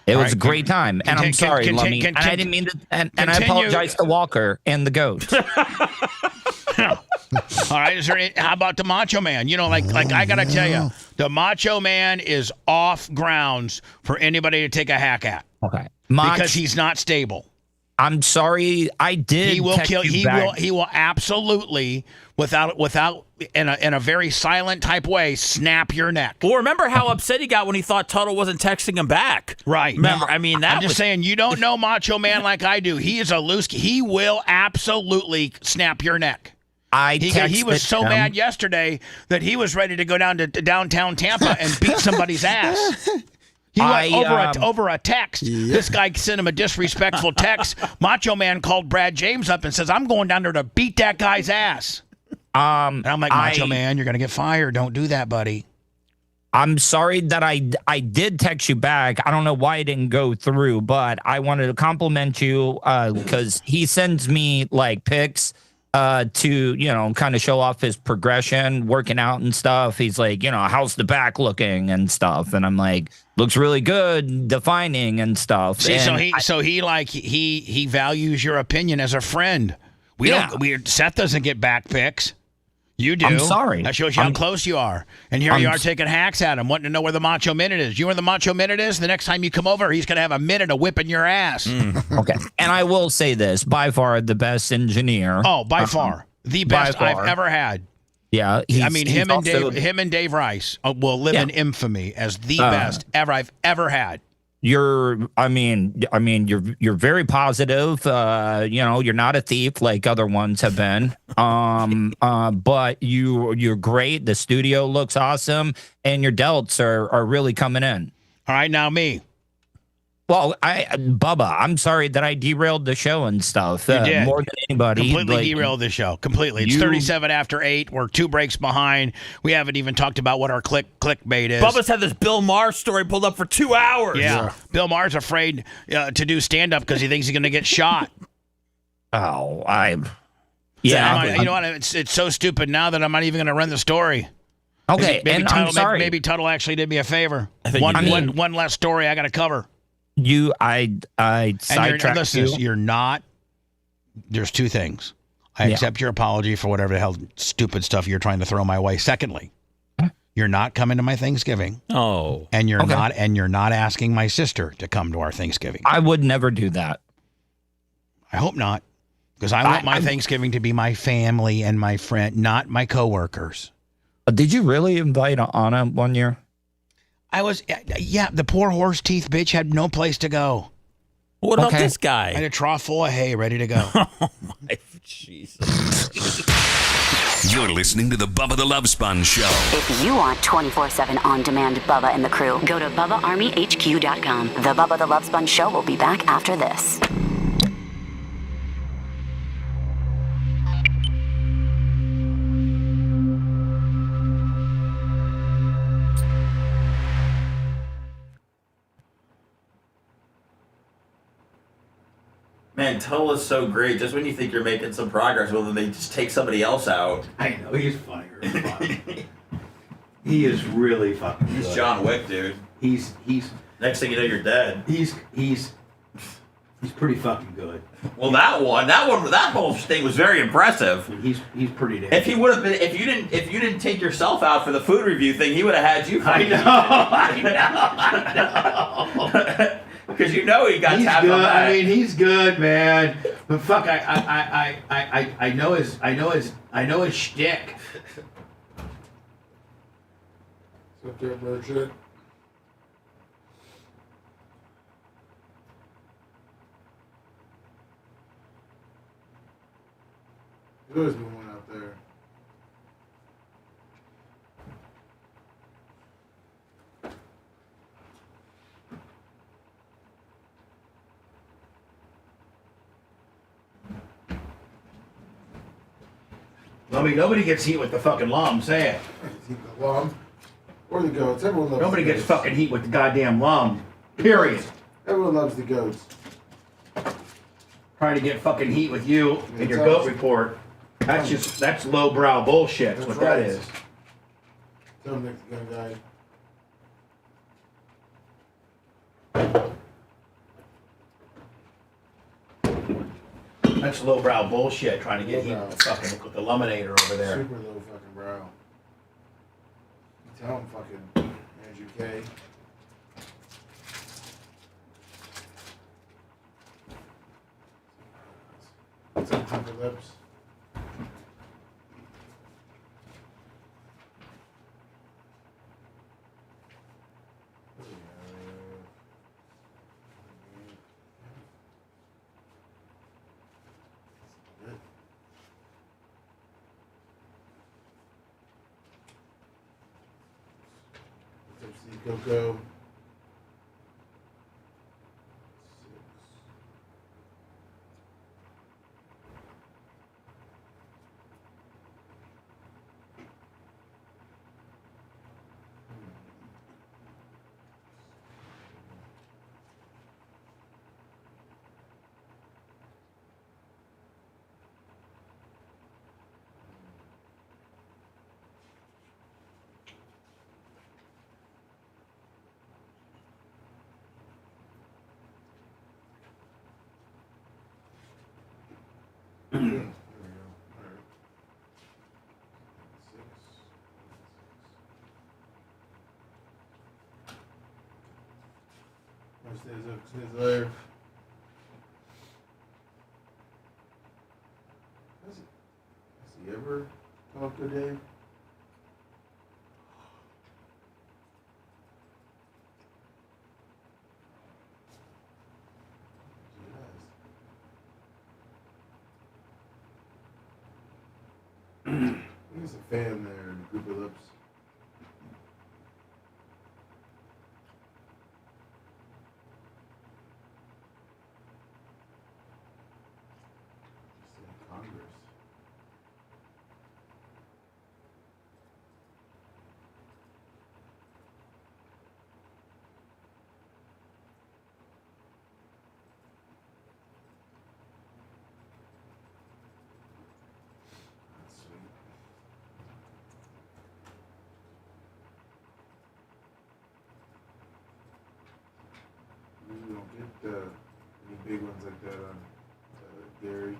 It was a great time, and I'm sorry, Lummy. And I didn't mean to. And I apologize to Walker and the goat. All right. How about the Macho Man? Like I gotta tell you, the Macho Man is off grounds for anybody to take a hack at. Okay. Because he's not stable. I'm sorry. I did. He will kill. He will absolutely, without in a very silent type way, snap your neck. Well, remember how upset he got when he thought Tuttle wasn't texting him back. Right. Remember, I mean, I'm just saying, you don't know Macho Man like I do. He is a loose. He will absolutely snap your neck. He was so mad yesterday that he was ready to go down to downtown Tampa and beat somebody's ass. He went over a text. Yeah. This guy sent him a disrespectful text. Macho Man called Brad James up and says, "I'm going down there to beat that guy's ass." And I'm like, Macho Man, you're going to get fired. Don't do that, buddy. I'm sorry that I did text you back. I don't know why it didn't go through, but I wanted to compliment you because he sends me like pics to, kind of show off his progression, working out and stuff. He's like, how's the back looking and stuff. And I'm like, looks really good, defining and stuff. See, he values your opinion as a friend. Seth doesn't get back pics. You do. I'm sorry. That shows you how close you are. And here you are taking hacks at him, wanting to know where the Macho Minute is. You know where the Macho Minute is? The next time you come over, he's going to have a minute of whipping your ass. Okay. And I will say this, by far the best engineer. Oh, by far. The best I've ever had. Yeah. Him and Dave Rice will live in infamy as the best I've ever had. You're very positive. You're not a thief like other ones have been. But you're great. The studio looks awesome, and your delts are really coming in. All right, now me. Well, Bubba, I'm sorry that I derailed the show and stuff. You did. More than anybody. Completely derailed the show. Completely. It's 37 after 8. We're 2 breaks behind. We haven't even talked about what our clickbait is. Bubba's had this Bill Maher story pulled up for 2 hours. Yeah. Bill Maher's afraid to do stand-up because he thinks he's going to get shot. Oh, you know what? It's so stupid now that I'm not even going to run the story. Okay, maybe and Tuttle, I'm sorry. Maybe Tuttle actually did me a favor. One less story I got to cover. I sidetracked you. You're not. There's 2 things. I accept your apology for whatever the hell stupid stuff you're trying to throw my way. Secondly, you're not coming to my Thanksgiving. Oh, and you're not. And you're not asking my sister to come to our Thanksgiving. I would never do that. I hope not, because I want my Thanksgiving to be my family and my friend, not my coworkers. Did you really invite Anna one year? I was, the poor horse teeth bitch had no place to go. What about this guy? I had a trough full of hay ready to go. Oh, my Jesus. You're listening to the Bubba the Love Sponge Show. If you want 24/7 on-demand Bubba and the crew, go to BubbaArmyHQ.com. The Bubba the Love Sponge Show will be back after this. Man, Tuttle is so great. Just when you think you're making some progress with him, they just take somebody else out. I know, he's funnier than fuck. He is really fucking good. He's John Wick, dude. He's next thing you know, you're dead. He's pretty fucking good. Well, that whole thing was very impressive. He's pretty damn. If he would have been, if you didn't take yourself out for the food review thing, he would have had you. I know. Because you know he got he's tapped good. on that. I mean, he's good, man. But fuck, I know his shtick. What's up there, merchant? Who is moving out there? Nobody gets heat with the fucking lum. Say it. The lum or the goats. Everyone loves. Nobody the gets goats. fucking heat with the goddamn lum. Period. Everyone loves the goats. Trying to get fucking heat with you and your goat report. That's lowbrow bullshit. That's what that is. Tell him Nick's gonna die. That's lowbrow bullshit. Trying to get heat with the luminator over there. Super low fucking brow. You tell him fucking Andrew K. What's up, Timber Lips? Coco. There we go. All right. 6. Stays there. Has he ever talked to Dave? There's a fan there in a group of lips. Congress. You don't get any big ones like that on Gary.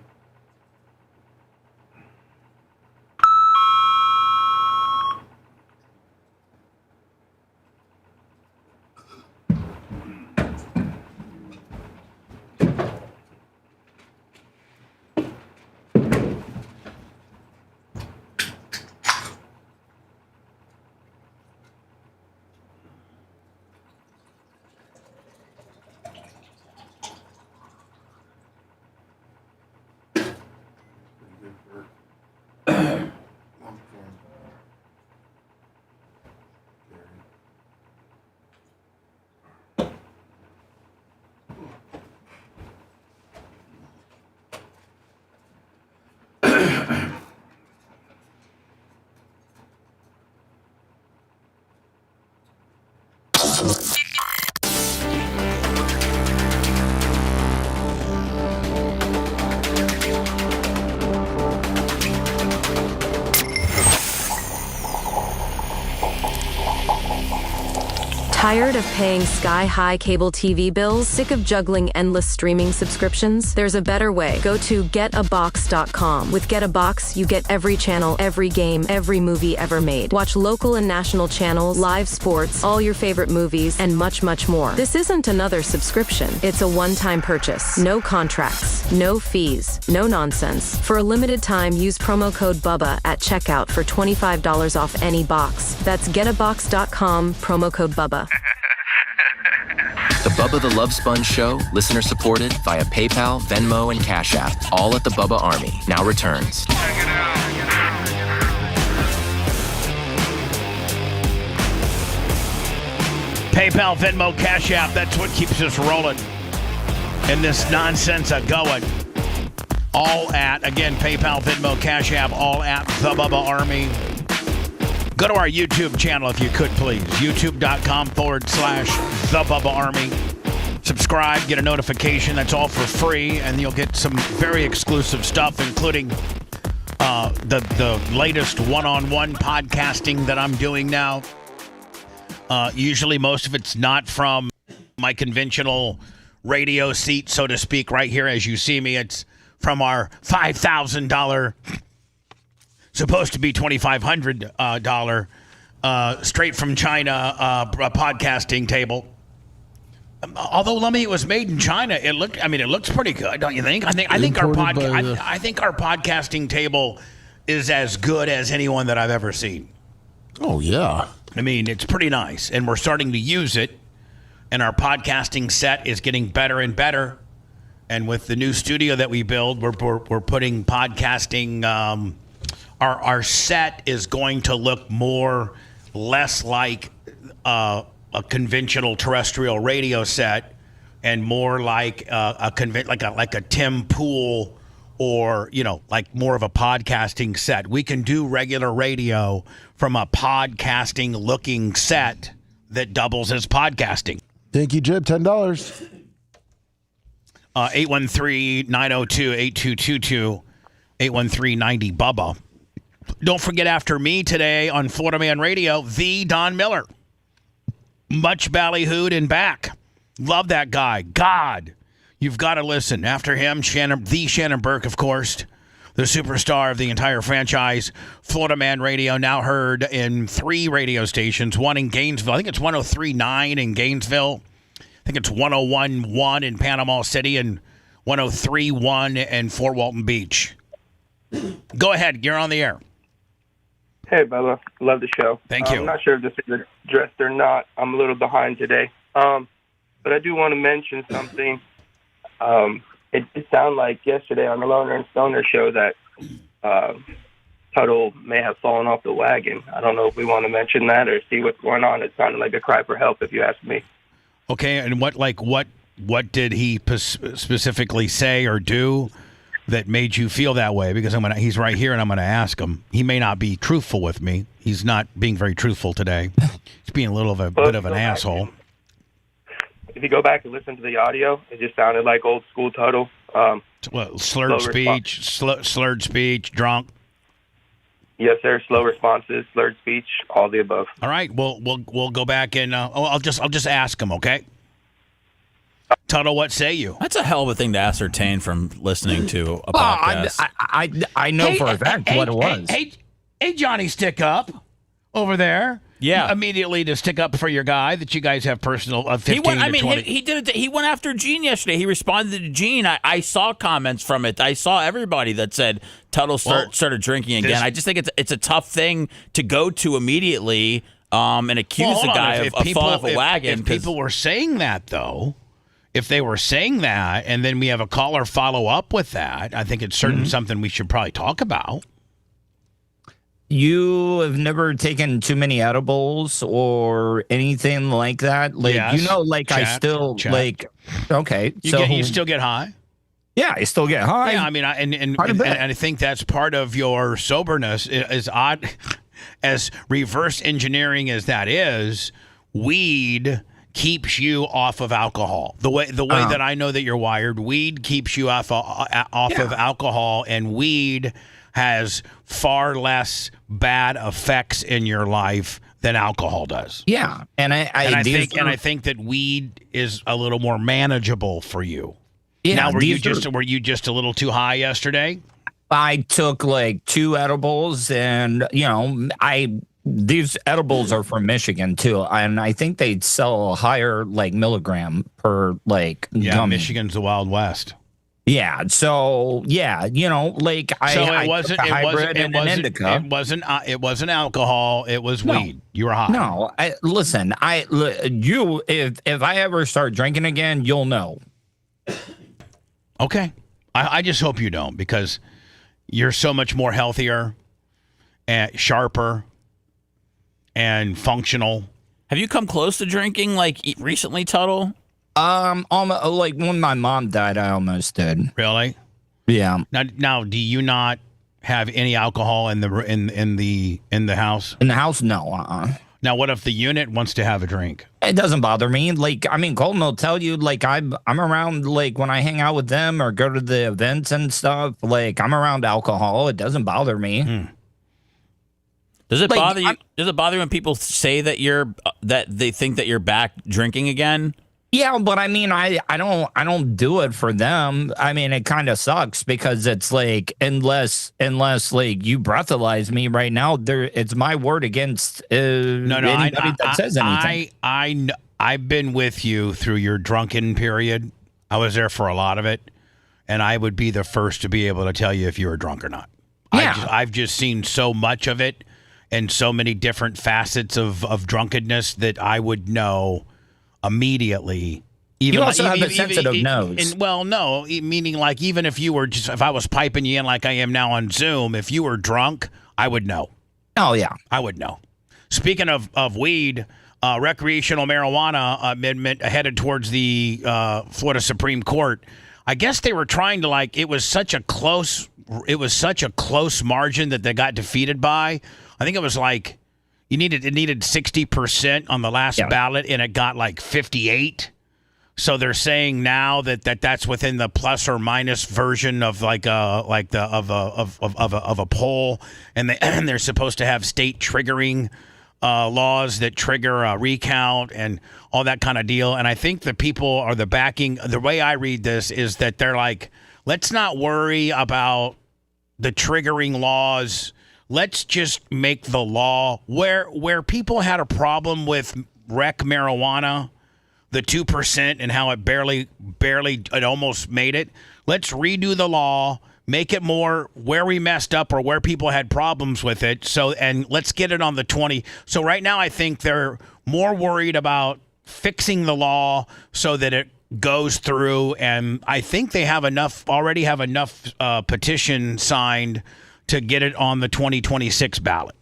Tired of paying sky-high cable TV bills? Sick of juggling endless streaming subscriptions? There's a better way. Go to getabox.com. With Get a Box, you get every channel, every game, every movie ever made. Watch local and national channels, live sports, all your favorite movies, and much, much more. This isn't another subscription. It's a one-time purchase. No contracts, no fees, no nonsense. For a limited time, use promo code BUBBA at checkout for $25 off any box. That's getabox.com, promo code BUBBA. The Bubba the Love Sponge Show, listener supported via PayPal, Venmo, and Cash App, all at the Bubba Army, now returns. PayPal, Venmo, Cash App, that's what keeps us rolling. And this nonsense going. All at, again, PayPal, Venmo, Cash App, all at the Bubba Army. Go to our YouTube channel if you could, please. YouTube.com/The Bubba Army. Subscribe, get a notification. That's all for free, and you'll get some very exclusive stuff, including the latest one-on-one podcasting that I'm doing now. Usually most of it's not from my conventional radio seat, so to speak, right here as you see me. It's from our $5,000... supposed to be $2,500 straight from China podcasting table. Although, Lummy, it was made in China, it looks pretty good, don't you think? I think our podcasting table is as good as anyone that I've ever seen. Oh yeah. I mean, it's pretty nice, and we're starting to use it, and our podcasting set is getting better and better. And with the new studio that we build, we're putting podcasting. Our set is going to look less like a conventional terrestrial radio set, and more like a Tim Pool, or like more of a podcasting set. We can do regular radio from a podcasting looking set that doubles as podcasting. Thank you, Jib. $10. 813-902-8222, 813-90-BUBBA. Don't forget, after me today on Florida Man Radio, the Don Miller. Much ballyhooed and back. Love that guy. God, you've got to listen. After him, Shannon Burke, of course, the superstar of the entire franchise. Florida Man Radio, now heard in 3 radio stations, one in Gainesville. I think it's 103.9 in Gainesville. I think it's 101.1 in Panama City, and 103.1 in Fort Walton Beach. Go ahead. You're on the air. Hey, Bubba. Love the show. Thank you. I'm not sure if this is addressed or not. I'm a little behind today. But I do want to mention something. It sounded like yesterday on the Loner and Stoner show that Tuttle may have fallen off the wagon. I don't know if we want to mention that or see what's going on. It sounded like a cry for help, if you ask me. Okay, and what did he specifically say or do that made you feel that way? Because he's right here, and I'm going to ask him. He may not be truthful with me. He's not being very truthful today. He's being a little of a bit of an asshole. If you go back and listen to the audio, it just sounded like old school Tuttle. Slurred speech, drunk. Yes, sir. Slow responses, slurred speech, all the above. All right. We'll go back and I'll just ask him. Okay. Tuttle, what say you? That's a hell of a thing to ascertain from listening to a podcast. I know for a fact what it was. Hey, Johnny, stick up over there. Yeah, immediately to stick up for your guy that you guys have personal 15 to 20. He did it. He went after Gene yesterday. He responded to Gene. I saw comments from it. I saw everybody that said Tuttle started drinking again. I just think it's a tough thing to go to immediately and accuse the guy of falling off a wagon. If people were saying that, though, if they were saying that, and then we have a caller follow up with that, I think it's something we should probably talk about. You have never taken too many edibles or anything like that? Like, yes. I still, like, okay. You still get high? Yeah, I still get high. Yeah, I mean, and I think that's part of your soberness. Is odd as reverse engineering as that is. Weed keeps you off of alcohol. The way that I know that you're wired, weed keeps you off of alcohol, and weed has far less bad effects in your life than alcohol does. Yeah, and I think that weed is a little more manageable for you. Yeah. Now, were you just a little too high yesterday? I took like 2 edibles, and these edibles are from Michigan too, and I think they'd sell a higher like milligram per gummy. Michigan's the Wild West. Yeah, so I wasn't took a hybrid and an indica. It wasn't alcohol. It was weed. You were high. No, listen. If I ever start drinking again, you'll know. Okay, I just hope you don't, because you're so much more healthier and sharper and functional. Have you come close to drinking recently, Tuttle? Like when my mom died, I almost did. Really? Yeah. Now, do you not have any alcohol in the house? In the house, no. Now, what if the unit wants to have a drink? It doesn't bother me. Colton will tell you, I'm around, when I hang out with them or go to the events and stuff, I'm around alcohol. It doesn't bother me. Does it bother you? Does it bother you when people say that they think that you're back drinking again? Yeah, but I don't do it for them. I mean, it kind of sucks because it's unless you breathalyze me right now, it's my word against anybody that says anything. I've been with you through your drunken period. I was there for a lot of it, and I would be the first to be able to tell you if you were drunk or not. Yeah. I've just seen so much of it and so many different facets of drunkenness that I would know immediately. You also have a sensitive nose. No, meaning even if I was piping you in like I am now on Zoom, if you were drunk, I would know. Oh, yeah. I would know. Speaking of weed, recreational marijuana amendment headed towards the Florida Supreme Court. I guess they were trying to it was such a close margin that they got defeated by. I think it was it needed 60% on the last ballot, and it got 58. So they're saying now that's within the plus or minus version of a poll, and they're supposed to have state triggering laws that trigger a recount and all that kind of deal. And I think the people are the backing. The way I read this is that they're let's not worry about the triggering laws. Let's just make the law where people had a problem with rec marijuana, the 2% and how it barely it almost made it. Let's redo the law, make it more where we messed up or where people had problems with it. And let's get it on the 20. So right now I think they're more worried about fixing the law so that it goes through, and I think they already have enough petition signed to get it on the 2026 ballot.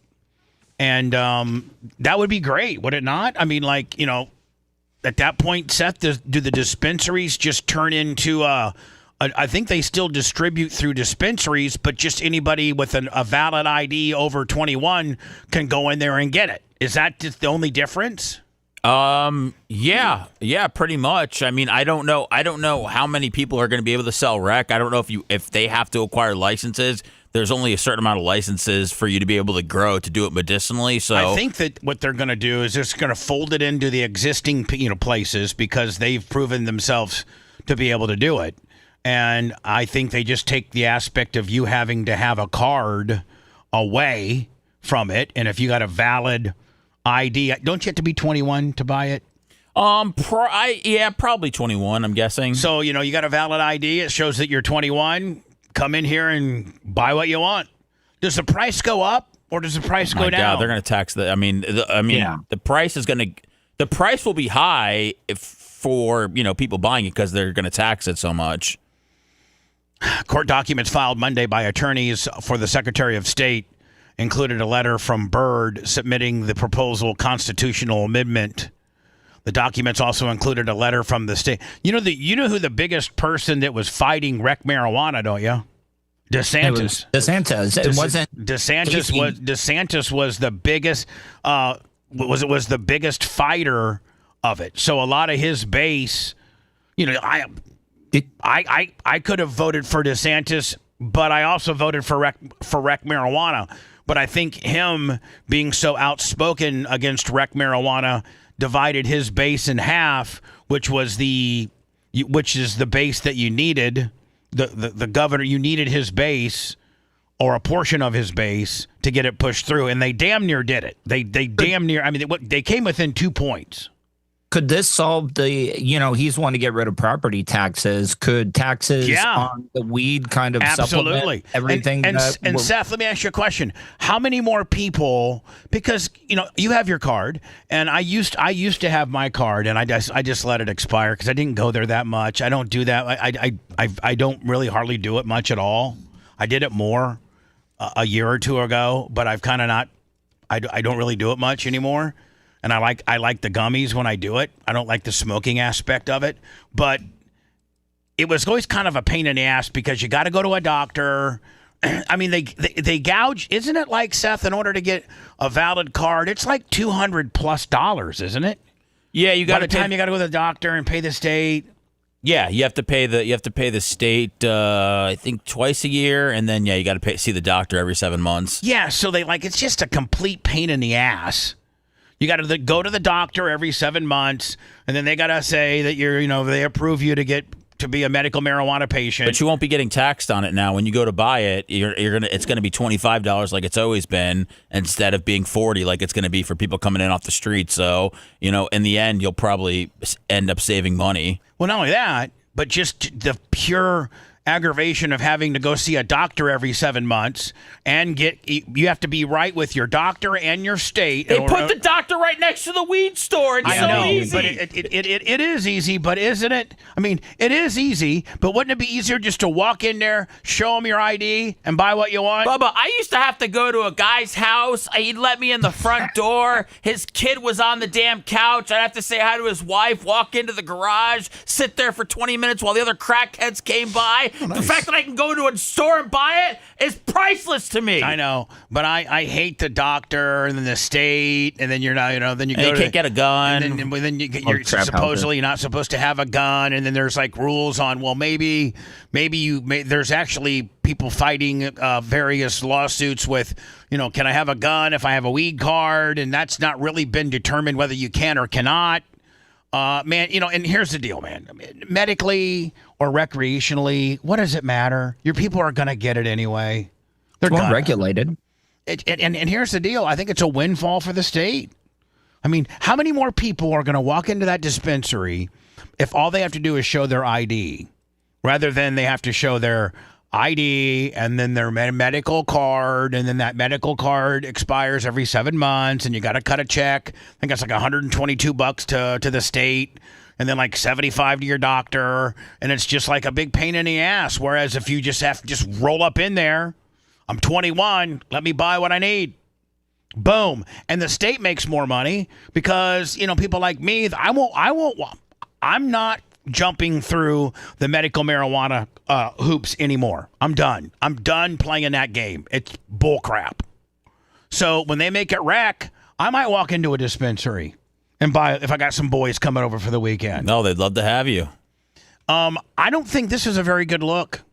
And that would be great, would it not? I mean, at that point, Seth, do the dispensaries just turn into I think they still distribute through dispensaries, but just anybody with a valid ID over 21 can go in there and get it. Is that just the only difference? Yeah, pretty much. I mean, I don't know how many people are going to be able to sell rec. I don't know if they have to acquire licenses. There's only a certain amount of licenses for you to be able to grow to do it medicinally. So I think that what they're going to do is just going to fold it into the existing places because they've proven themselves to be able to do it. And I think they just take the aspect of you having to have a card away from it. And if you got a valid ID, don't you have to be 21 to buy it? Probably 21, I'm guessing. So, you got a valid ID. It shows that you're 21. Come in here and buy what you want. Does the price go up or does the price go down? Yeah, they're going to tax the. The price is going to. The price will be high for people buying it because they're going to tax it so much. Court documents filed Monday by attorneys for the Secretary of State included a letter from Byrd submitting the proposal constitutional amendment. The documents also included a letter from the state. You know who the biggest person that was fighting rec marijuana, don't you? DeSantis. DeSantis was the biggest was the biggest fighter of it. So a lot of his base, I could have voted for DeSantis, but I also voted for rec marijuana. But I think him being so outspoken against rec marijuana divided his base in half, which is the base that you needed. The governor, you needed his base or a portion of his base to get it pushed through, and they damn near did it. They damn near. I mean, they came within 2 points. Could this solve he's wanting to get rid of property taxes? Could taxes on the weed kind of absolutely supplement everything? And Seth, let me ask you a question. How many more people, because, you have your card, and I used to have my card, and I just let it expire because I didn't go there that much. I don't do that. I don't really hardly do it much at all. I did it more a year or two ago, but I've kind of not, I don't really do it much anymore. And I like the gummies when I do it. I don't like the smoking aspect of it. But it was always kind of a pain in the ass because you got to go to a doctor. I mean, they gouge. Isn't it like, Seth, in order to get a valid card, it's like $200+, isn't it? Yeah, you got by the time you got to go to the doctor and pay the state. Yeah, you have to pay the state. I think twice a year, and then you got to see the doctor every 7 months. Yeah, so it's just a complete pain in the ass. You got to go to the doctor every 7 months, and then they got to say that they approve you to be a medical marijuana patient. But you won't be getting taxed on it now. When you go to buy it, it's going to be $25 like it's always been, instead of being $40 like it's going to be for people coming in off the street. So, in the end, you'll probably end up saving money. Well, not only that, but just the pure aggravation of having to go see a doctor every 7 months and you have to be right with your doctor and your state. They put the doctor right next to the weed store. It's so easy. But it is easy, but isn't it? I mean, it is easy, but wouldn't it be easier just to walk in there, show them your ID, and buy what you want? Bubba, I used to have to go to a guy's house. He'd let me in the front door. His kid was on the damn couch. I'd have to say hi to his wife, walk into the garage, sit there for 20 minutes while the other crackheads came by. Oh, nice. The fact that I can go to a store and buy it is priceless to me. I know, but I hate the doctor and then the state, and then you're not, then you can't get a gun. And then you're supposedly you're not supposed to have a gun, and then there's rules on, well, maybe there's actually people fighting various lawsuits with, can I have a gun if I have a weed card, and that's not really been determined whether you can or cannot. Man, and here's the deal, man. I mean, medically or recreationally, what does it matter? Your people are going to get it anyway. They're more regulated. And here's the deal. I think it's a windfall for the state. I mean, how many more people are going to walk into that dispensary if all they have to do is show their ID, rather than they have to show their ID and then their medical card, and then that medical card expires every 7 months, and you got to cut a check. I think that's $122 to the state, and then $75 to your doctor, and it's just a big pain in the ass. Whereas if you just have to roll up in there, I'm 21, let me buy what I need. Boom. And the state makes more money because, people like me, I'm not jumping through the medical marijuana hoops anymore. I'm done. I'm done playing in that game. It's bullcrap. So when they make it rec, I might walk into a dispensary and buy it if I got some boys coming over for the weekend. No, they'd love to have you. I don't think this is a very good look.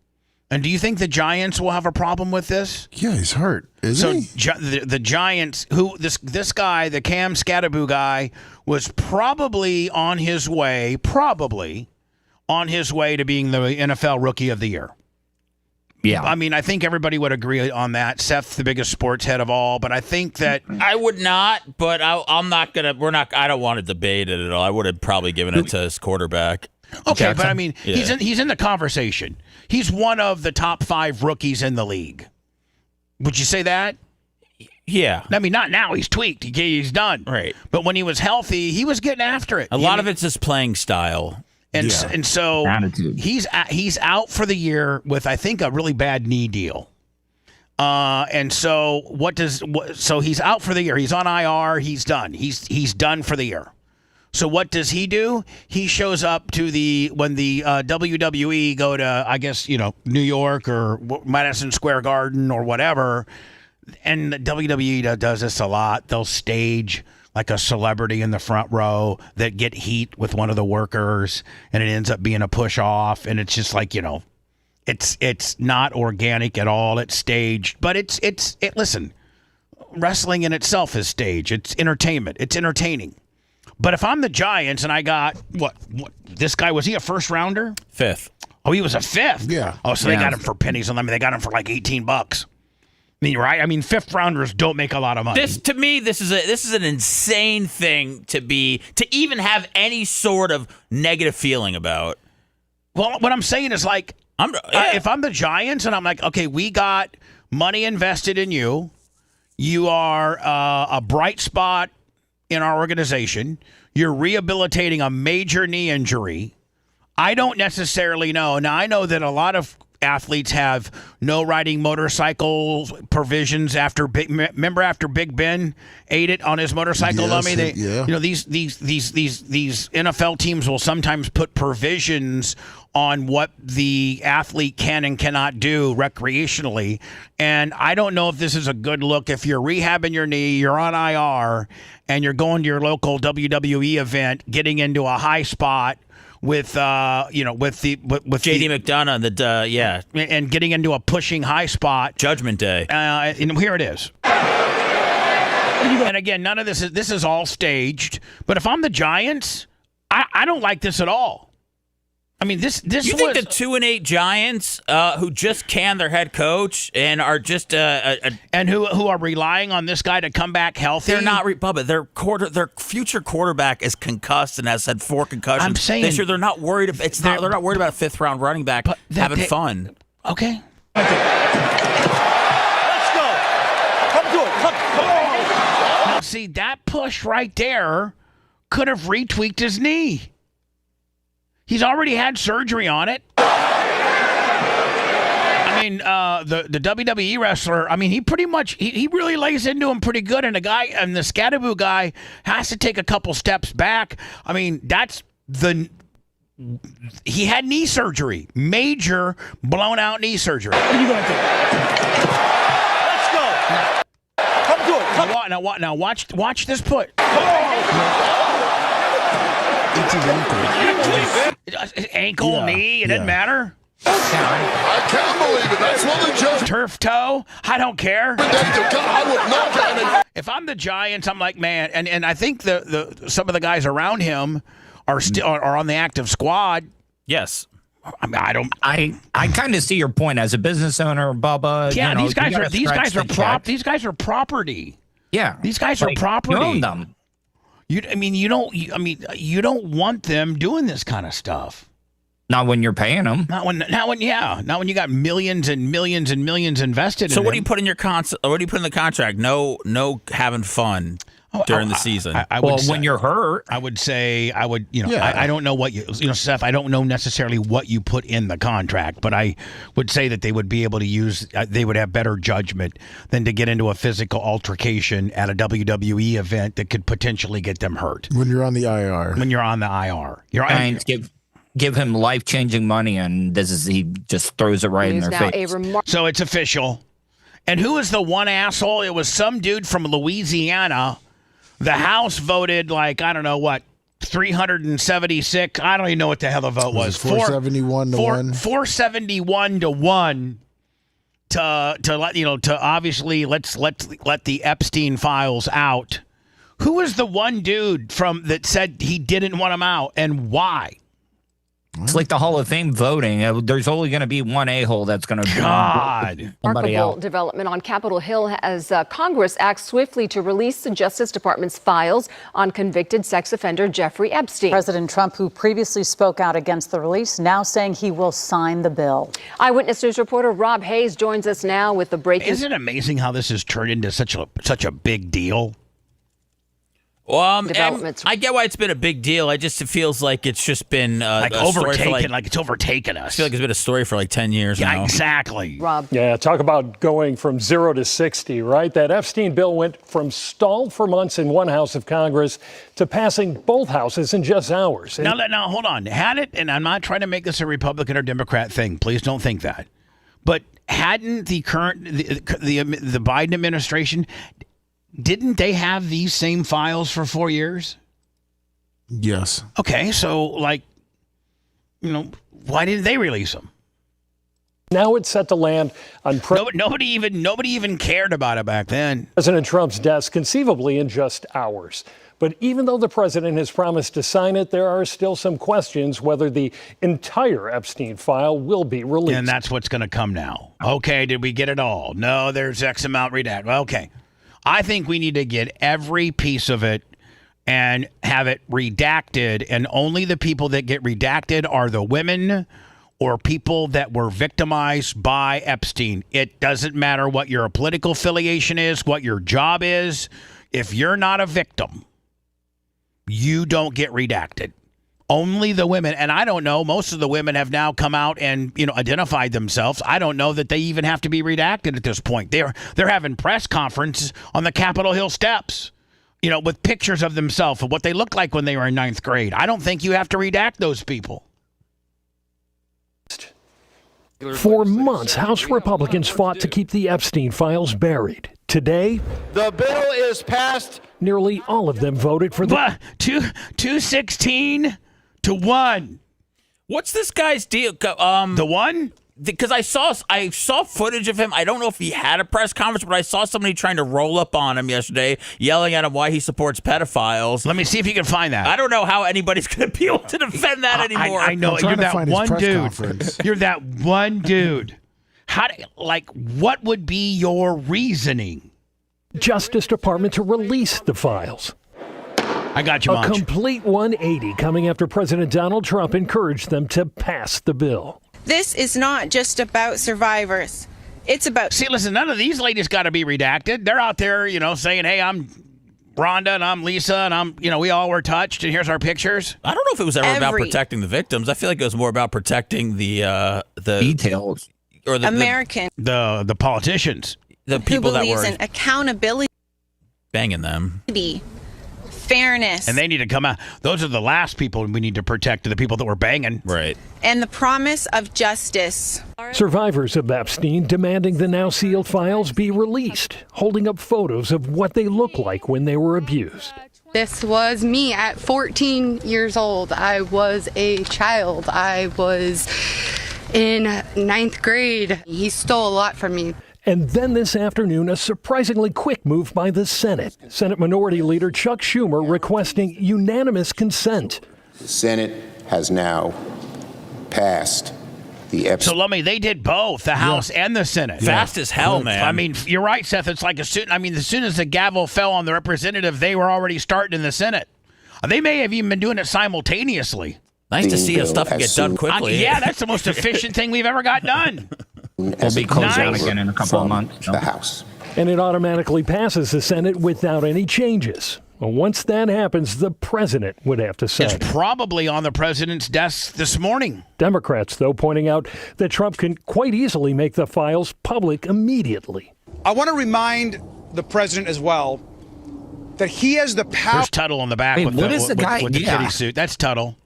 And do you think the Giants will have a problem with this? Yeah, he's hurt, isn't he? The Giants, who this guy, the Cam Scattaboo guy, was probably on his way to being the NFL Rookie of the Year. Yeah. I mean, I think everybody would agree on that. Seth's the biggest sports head of all, but I think that I would not, but I'm not going to I don't want to debate it at all. I would have probably given it to his quarterback. Okay, Jackson. But I mean, he's in the conversation. He's one of the top 5 rookies in the league. Would you say that? Yeah. I mean, not now. He's tweaked. He's done. Right. But when he was healthy, he was getting after it. A lot of it's his playing style. And so attitude. He's out for the year with, I think, a really bad knee deal. And so so he's out for the year. He's on IR. He's done. He's done for the year. So what does he do? He shows up to when the WWE go to, I guess, New York or Madison Square Garden or whatever. And the WWE does this a lot. They'll stage like a celebrity in the front row that get heat with one of the workers, and it ends up being a push off. And it's just like, it's not organic at all. It's staged, but listen, wrestling in itself is staged. It's entertainment. It's entertaining. But if I'm the Giants and I got what this guy, was he a first rounder? Fifth. Oh, he was a fifth. Yeah. Oh, so they got him for pennies on them. They got him for like $18. I mean, right? I mean, fifth rounders don't make a lot of money. This is an insane thing to even have any sort of negative feeling about. Well, what I'm saying is like, if I'm the Giants and I'm like, okay, we got money invested in you. You are a bright spot in our organization. You're rehabilitating a major knee injury. I don't necessarily know. Now, I know that a lot of athletes have no riding motorcycle provisions after Big Ben ate it on his motorcycle. Yes, These NFL teams will sometimes put provisions on what the athlete can and cannot do recreationally. And I don't know if this is a good look. If you're rehabbing your knee, you're on IR, and you're going to your local WWE event, getting into a high spot with JD McDonough, and getting into a pushing high spot. Judgment Day. And here it is. And again, none of this is all staged. But if I'm the Giants, I don't like this at all. I mean, this. You think the 2-8 Giants, who just canned their head coach and are just and who are relying on this guy to come back healthy? They're not, Bubba. Their future quarterback is concussed and has had 4 concussions. I'm saying this year they're not worried. They're not worried about a 5th round running back having fun. Okay. Let's go. Come do it. Come on. Now, see, that push right there could have retweaked his knee. He's already had surgery on it. I mean, the WWE wrestler, I mean, he pretty much, he really lays into him pretty good. And the Scadaboo guy has to take a couple steps back. I mean, he had knee surgery, major blown out knee surgery. What are you going to do? Let's go. Come do it. Come. Now watch this put. It's his ankle, knee, it doesn't matter. I can't believe it. That's what the judge. Turf toe, I don't care. I would not. If I'm the Giants, I'm like, man, and I think some of the guys around him are still are on the active squad. Yes. I mean, I kind of see your point as a business owner, Bubba. Yeah, these guys are property. Yeah, these guys are property. You own them. You don't want them doing this kind of stuff. Not when you're paying them. Not when you got millions and millions and millions invested. So in what them. do you put in your what do you put in the contract? No having fun during the season. When you're hurt, I would say I don't know what Seth. I don't know necessarily what you put in the contract, but I would say that they would be able to use. They would have better judgment than to get into a physical altercation at a WWE event that could potentially get them hurt. When you're on the IR. Give him life-changing money, and he just throws it right in their face. So it's official. And who is the one asshole? It was some dude from Louisiana. The House voted 376. I don't even know what the hell the vote was. 471 to 1. 471 to 1 to obviously let the Epstein Files out. Who was the one dude that said he didn't want him out, and why? It's like the Hall of Fame voting. There's only going to be one a-hole that's going to be somebody Remarkable out. development on Capitol Hill as Congress acts swiftly to release the Justice Department's files on convicted sex offender Jeffrey Epstein. President Trump, who previously spoke out against the release, now saying he will sign the bill. Eyewitness News reporter Rob Hayes joins us now with the breaking. Isn't it amazing how this has turned into such a big deal? developments. I get why it's been a big deal. It feels like it's just been overtaken, like it's overtaken us. I feel like it's been a story for like 10 years now. Yeah, exactly. Rob. Yeah, talk about going from 0 to 60, right? That Epstein bill went from stalled for months in one house of Congress to passing both houses in just hours. Now, hold on. Had it, and I'm not trying to make this a Republican or Democrat thing. Please don't think that. But hadn't the Biden administration, didn't they have these same files for 4 years? Yes. Okay, so why didn't they release them? Now it's set to land on nobody even cared about it back then. President Trump's desk, conceivably in just hours. But even though the president has promised to sign it, there are still some questions whether the entire Epstein file will be released. And that's what's going to come now. Okay, did we get it all? No, there's X amount redacted. Okay. I think we need to get every piece of it and have it redacted, and only the people that get redacted are the women or people that were victimized by Epstein. It doesn't matter what your political affiliation is, what your job is. If you're not a victim, you don't get redacted. Only the women, and I don't know, most of the women have now come out and, identified themselves. I don't know that they even have to be redacted at this point. They're having press conferences on the Capitol Hill steps, with pictures of themselves and what they looked like when they were in 9th grade. I don't think you have to redact those people. For months, House Republicans fought to keep the Epstein files buried. Today, the bill is passed. Nearly all of them voted for the 216 to 1. What's this guy's deal? The one? Because I saw footage of him. I don't know if he had a press conference, but I saw somebody trying to roll up on him yesterday, yelling at him why he supports pedophiles. Let me see if you can find that. I don't know how anybody's going to be able to defend that anymore. I know. You're that one dude. You're that one dude. What would be your reasoning? Justice Department to release the files. I got you, A complete 180 coming after President Donald Trump encouraged them to pass the bill. This is not just about survivors. It's about... See, listen, none of these ladies got to be redacted. They're out there, saying, hey, I'm Rhonda and I'm Lisa and I'm, we all were touched and here's our pictures. I don't know if it was ever about protecting the victims. I feel like it was more about protecting the details. Or the American. The politicians. The people that were in accountability. Banging them. Fairness. And they need to come out. Those are the last people we need to protect, the people that were banging. Right. And the promise of justice. Survivors of Epstein demanding the now sealed files be released, holding up photos of what they look like when they were abused. This was me at 14 years old. I was a child. I was in 9th grade. He stole a lot from me. And then this afternoon, a surprisingly quick move by the Senate. Senate Minority Leader Chuck Schumer requesting unanimous consent. The Senate has now passed the Epstein. So, Lummy, they did both, the House and the Senate. Fast as hell, man. I mean, you're right, Seth. It's like as soon as the gavel fell on the representative, they were already starting in the Senate. They may have even been doing it simultaneously. Nice to see how stuff get done quickly. Yeah, that's the most efficient thing we've ever got done. We'll be closed down again in a couple of months. The House. And it automatically passes the Senate without any changes. Well, once that happens, the president would have to sign. It's probably on the president's desk this morning. Democrats, though, pointing out that Trump can quite easily make the files public immediately. I want to remind the president as well that he has the power. There's Tuttle on the back with the kitty suit. That's Tuttle.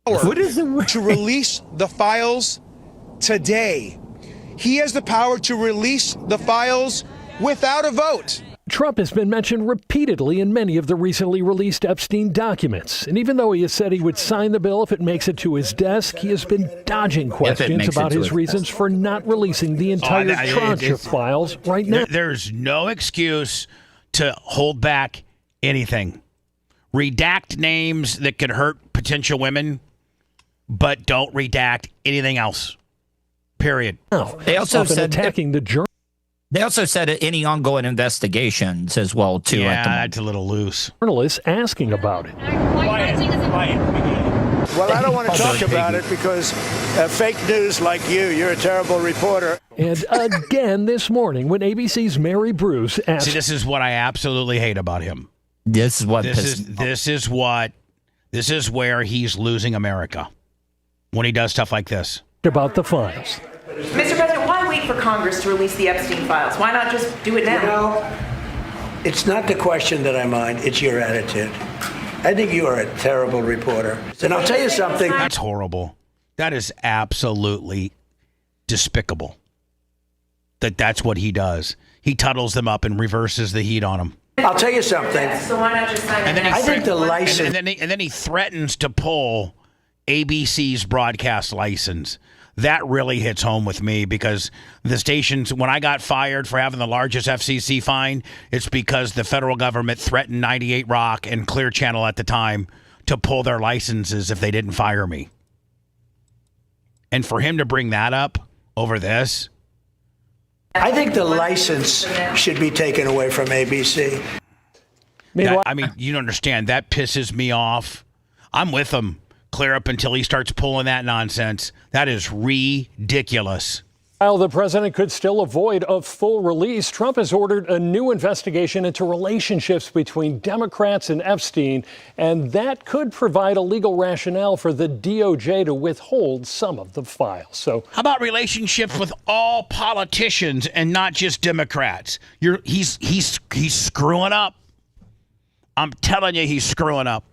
What is it? To release the files today. He has the power to release the files without a vote. Trump has been mentioned repeatedly in many of the recently released Epstein documents. And even though he has said he would sign the bill if it makes it to his desk, he has been dodging questions about his reasons for not releasing the entire tranche of files right now. There's no excuse to hold back anything. Redact names that could hurt potential women, but don't redact anything else. Period. They also said attacking the journal. They also said any ongoing investigations as well, too. Yeah, that's a little loose. Journalists asking about it. Well, I don't want to talk about it because fake news like you're a terrible reporter. And again this morning when ABC's Mary Bruce asked... See, this is what I absolutely hate about him. This is what this is where he's losing America when he does stuff like this. About the files. Mr. President, why wait for Congress to release the Epstein files? Why not just do it now? You know, it's not the question that I mind, it's your attitude. I think you are a terrible reporter. And I'll tell you something. That's horrible. That is absolutely despicable. That's what he does. He tuttles them up and reverses the heat on them. I'll tell you something. So why not just sign it? And then I think the license. And then he threatens to pull ABC's broadcast license. That really hits home with me because the stations, when I got fired for having the largest FCC fine, it's because the federal government threatened 98 Rock and Clear Channel at the time to pull their licenses if they didn't fire me. And for him to bring that up over this. I think the license should be taken away from ABC. I mean, you don't understand. That pisses me off. I'm with him. Clear up until he starts pulling that nonsense. That is ridiculous. While the president could still avoid a full release, Trump has ordered a new investigation into relationships between Democrats and Epstein, and that could provide a legal rationale for the DOJ to withhold some of the files. So, how about relationships with all politicians and not just Democrats? He's screwing up. I'm telling you, he's screwing up.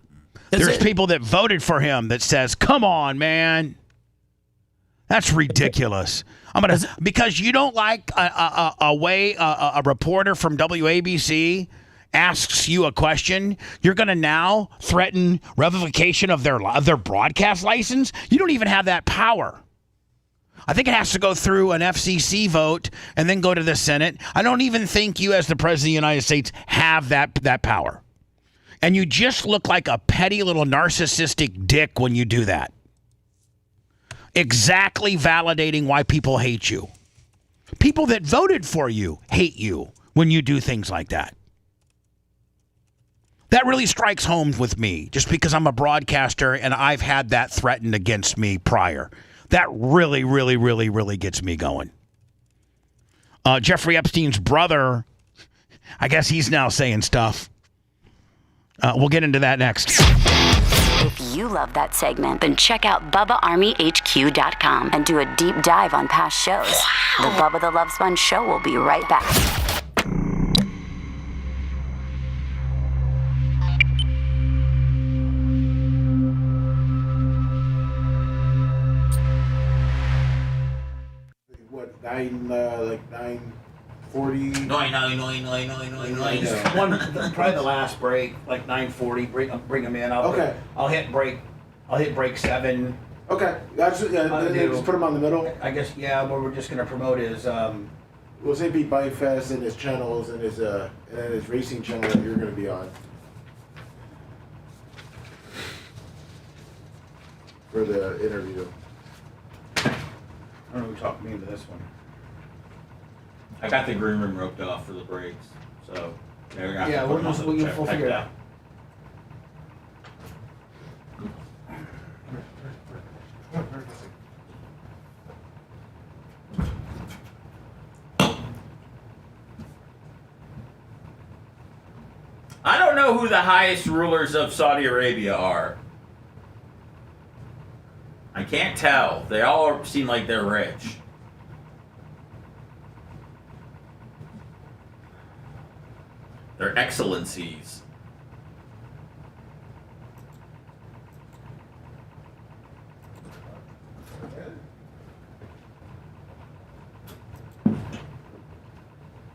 There's people that voted for him that says, "Come on, man." That's ridiculous. Because you don't like a reporter from WABC asks you a question, you're going to now threaten revocation of their broadcast license? You don't even have that power. I think it has to go through an FCC vote and then go to the Senate. I don't even think you as the President of the United States have that power. And you just look like a petty little narcissistic dick when you do that. Exactly validating why people hate you. People that voted for you hate you when you do things like that. That really strikes home with me just because I'm a broadcaster and I've had that threatened against me prior. That really, really, really, really gets me going. Jeffrey Epstein's brother, I guess he's now saying stuff. We'll get into that next. If you love that segment, then check out BubbaArmyHQ.com and do a deep dive on past shows. The Bubba the Love Sponge Show will be right back. What, 9:40? Probably the last break, like 9:40. Bring them in. I'll hit break 7. Okay, just put them on the middle. I guess what we're just gonna promote is we'll say Beat Bike Fest and his channels and his racing channel that you're gonna be on for the interview. I don't know who talked me into this one. I got the green room roped off for the breaks, so we'll figure it out. I don't know who the highest rulers of Saudi Arabia are. I can't tell. They all seem like they're rich. Their excellencies.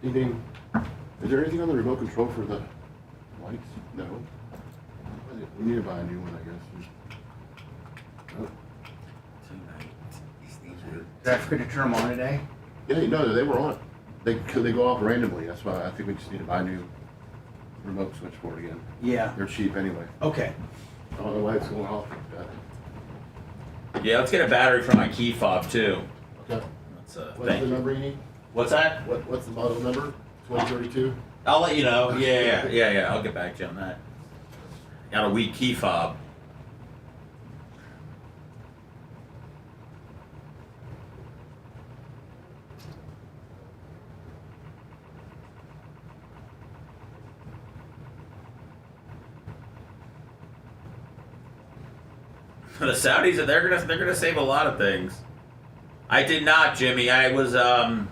Anything? Is there anything on the remote control for the lights? No. We need to buy a new one, I guess. Oh. Did I forget to turn them on today? Yeah, no, they were on. They go off randomly. That's why I think we just need to buy a new remote switchboard again. Yeah. They're cheap anyway. Okay. I don't know why it's going off like that. Yeah, let's get a battery for my key fob too. Okay. What's the number you need? What's that? What's the model number? 2032? I'll let you know. Yeah. I'll get back to you on that. Got a weak key fob. The Saudis, they're gonna save a lot of things. I did not, Jimmy. I was I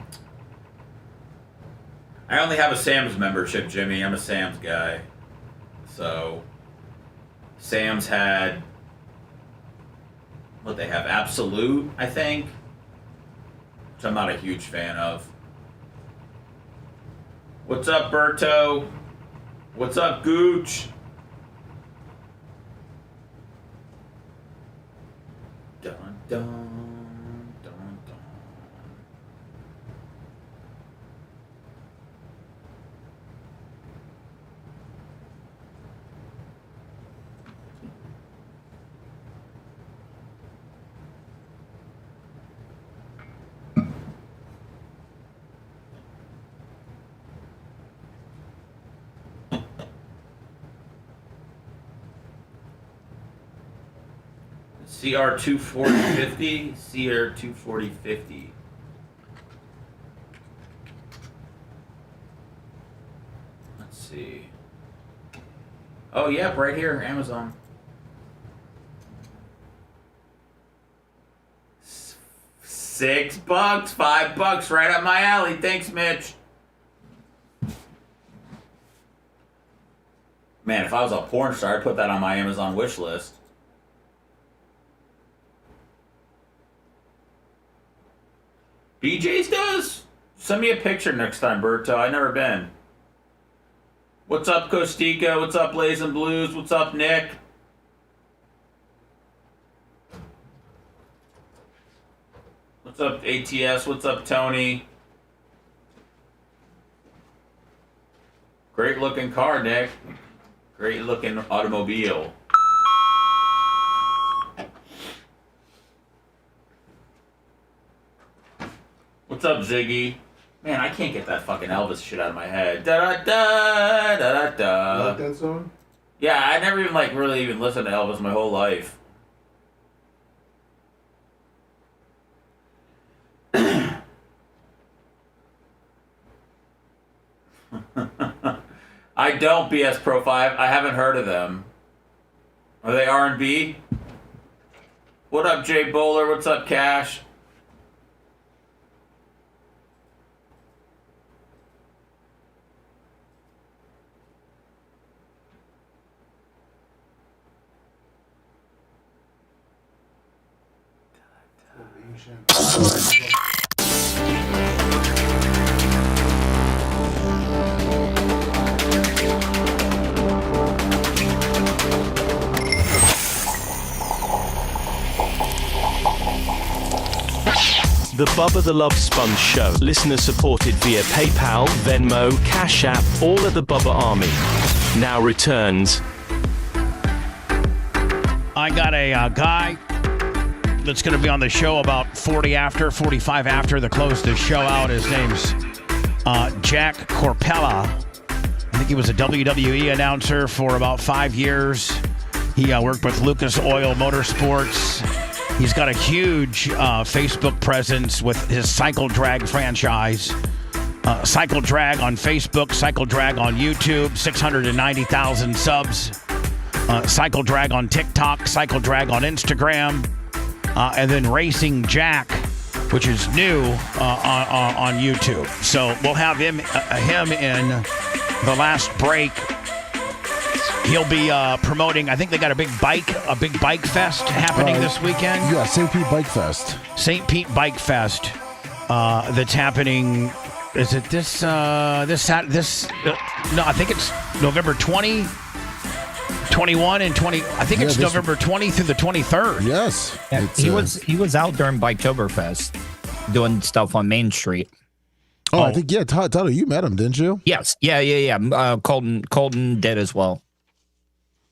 only have a Sam's membership, Jimmy. I'm a Sam's guy. So Sam's had what they have, Absolute, I think, which I'm not a huge fan of. What's up, Berto? What's up, Gooch? Dun, dun, dun, dun. CR 24050, CR 24050. Let's see. Oh, yep, right here, Amazon. $6, $5, right up my alley. Thanks, Mitch. Man, if I was a porn star, I'd put that on my Amazon wish list. BJ's does? Send me a picture next time, Berto. I've never been. What's up, Costica? What's up, Blazing Blues? What's up, Nick? What's up, ATS? What's up, Tony? Great looking car, Nick. Great looking automobile. What's up, Ziggy? Man, I can't get that fucking Elvis shit out of my head. Da da da da da da. You like that song? Yeah, I never even really even listened to Elvis my whole life. I don't, BS Pro 5. I haven't heard of them. Are they R&B? What up, Jay Bowler? What's up, Cash? The Bubba the Love Sponge Show. Listener supported via PayPal, Venmo, Cash App, all at the Bubba Army. Now returns. I got a guy that's going to be on the show about 45 after the close the show out. His name's Jack Corpella. I think he was a WWE announcer for about 5 years. He worked with Lucas Oil Motorsports. He's got a huge Facebook presence with his Cycle Drag franchise. Cycle Drag on Facebook, Cycle Drag on YouTube, 690,000 subs. Cycle Drag on TikTok, Cycle Drag on Instagram, and then Racing Jack, which is new on YouTube. So we'll have him in the last break. He'll be promoting. I think they got a big bike fest happening this weekend. Yeah, St. Pete Bike Fest. St. Pete Bike Fest. That's happening. Is it this? No, I think it's November 20, 21, and 20. I think it's November 20 through the 23rd. Yes, he was out during Biketoberfest doing stuff on Main Street. Oh, I think Tyler, you met him, didn't you? Yes, yeah. Colton did as well.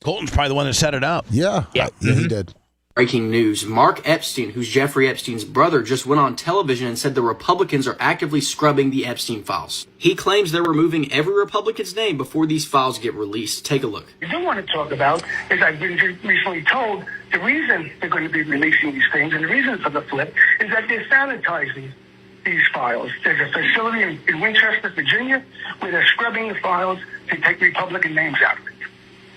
Colton's probably the one that set it up. Yeah, he did. Breaking news. Mark Epstein, who's Jeffrey Epstein's brother, just went on television and said the Republicans are actively scrubbing the Epstein files. He claims they're removing every Republican's name before these files get released. Take a look. I do want to talk about is I've been recently told the reason they're going to be releasing these things and the reason for the flip is that they're sanitizing these files. There's a facility in Winchester, Virginia, where they're scrubbing the files to take Republican names out of it.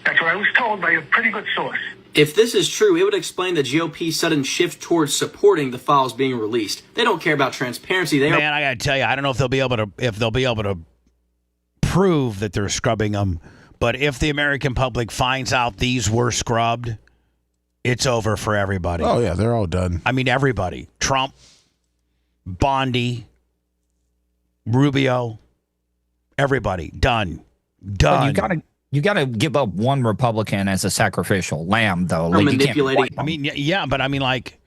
That's what I was told by a pretty good source. If this is true, it would explain the GOP's sudden shift towards supporting the files being released. They don't care about transparency. Man, I gotta tell you, I don't know if they'll be able to prove that they're scrubbing them. But if the American public finds out these were scrubbed, it's over for everybody. Oh yeah, they're all done. I mean, everybody. Trump, Bondi, Rubio, everybody done. But you gotta give up one Republican as a sacrificial lamb, though. Like, manipulating. I mean, yeah, but I mean, like,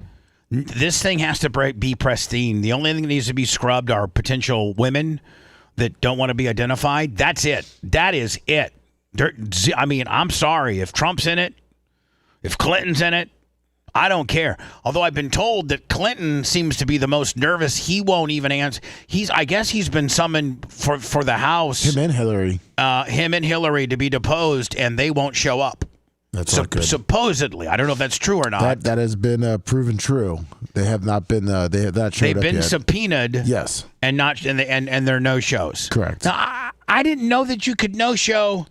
this thing has to be pristine. The only thing that needs to be scrubbed are potential women that don't want to be identified. That's it. That is it. I mean, I'm sorry if Trump's in it, if Clinton's in it, I don't care. Although I've been told that Clinton seems to be the most nervous. He won't even answer. I guess he's been summoned for the House. Him and Hillary to be deposed, and they won't show up. That's not good. Supposedly, I don't know if that's true or not. That has been proven true. They have not been. They have not showed They've up been yet. subpoenaed. Yes, and they're no shows. Correct. Now, I didn't know that you could no show.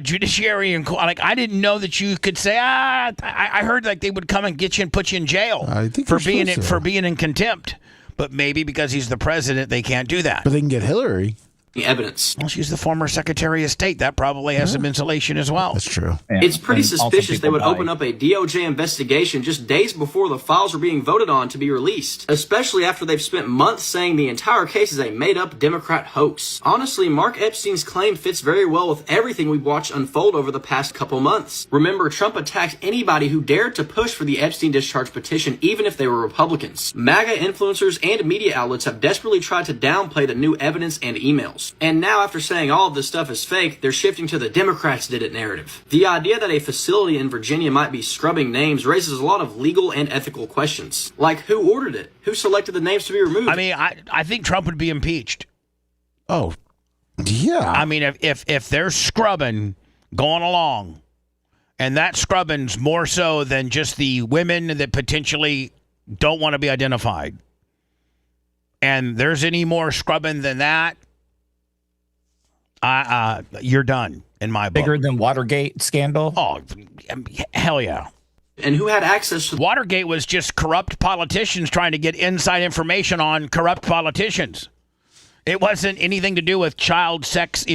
Judiciary and I didn't know that you could say I heard like they would come and get you and put you in jail for being in contempt, but maybe because he's the president they can't do that. But they can get Hillary. Evidence. Well, she's the former Secretary of State. That probably has some insulation as well. That's true. Yeah. It's pretty suspicious they would open up a DOJ investigation just days before the files are being voted on to be released, especially after they've spent months saying the entire case is a made-up Democrat hoax. Honestly, Mark Epstein's claim fits very well with everything we've watched unfold over the past couple months. Remember, Trump attacked anybody who dared to push for the Epstein discharge petition, even if they were Republicans. MAGA influencers and media outlets have desperately tried to downplay the new evidence and emails. And now, after saying all of this stuff is fake, they're shifting to the Democrats did it narrative. The idea that a facility in Virginia might be scrubbing names raises a lot of legal and ethical questions. Like, who ordered it? Who selected the names to be removed? I mean, I think Trump would be impeached. Oh, yeah. I mean, if they're scrubbing going along, and that scrubbing's more so than just the women that potentially don't want to be identified, and there's any more scrubbing than that, you're done in my book. Bigger than Watergate scandal? Oh, hell yeah. And who had access to Watergate was just corrupt politicians trying to get inside information on corrupt politicians. It wasn't anything to do with child sex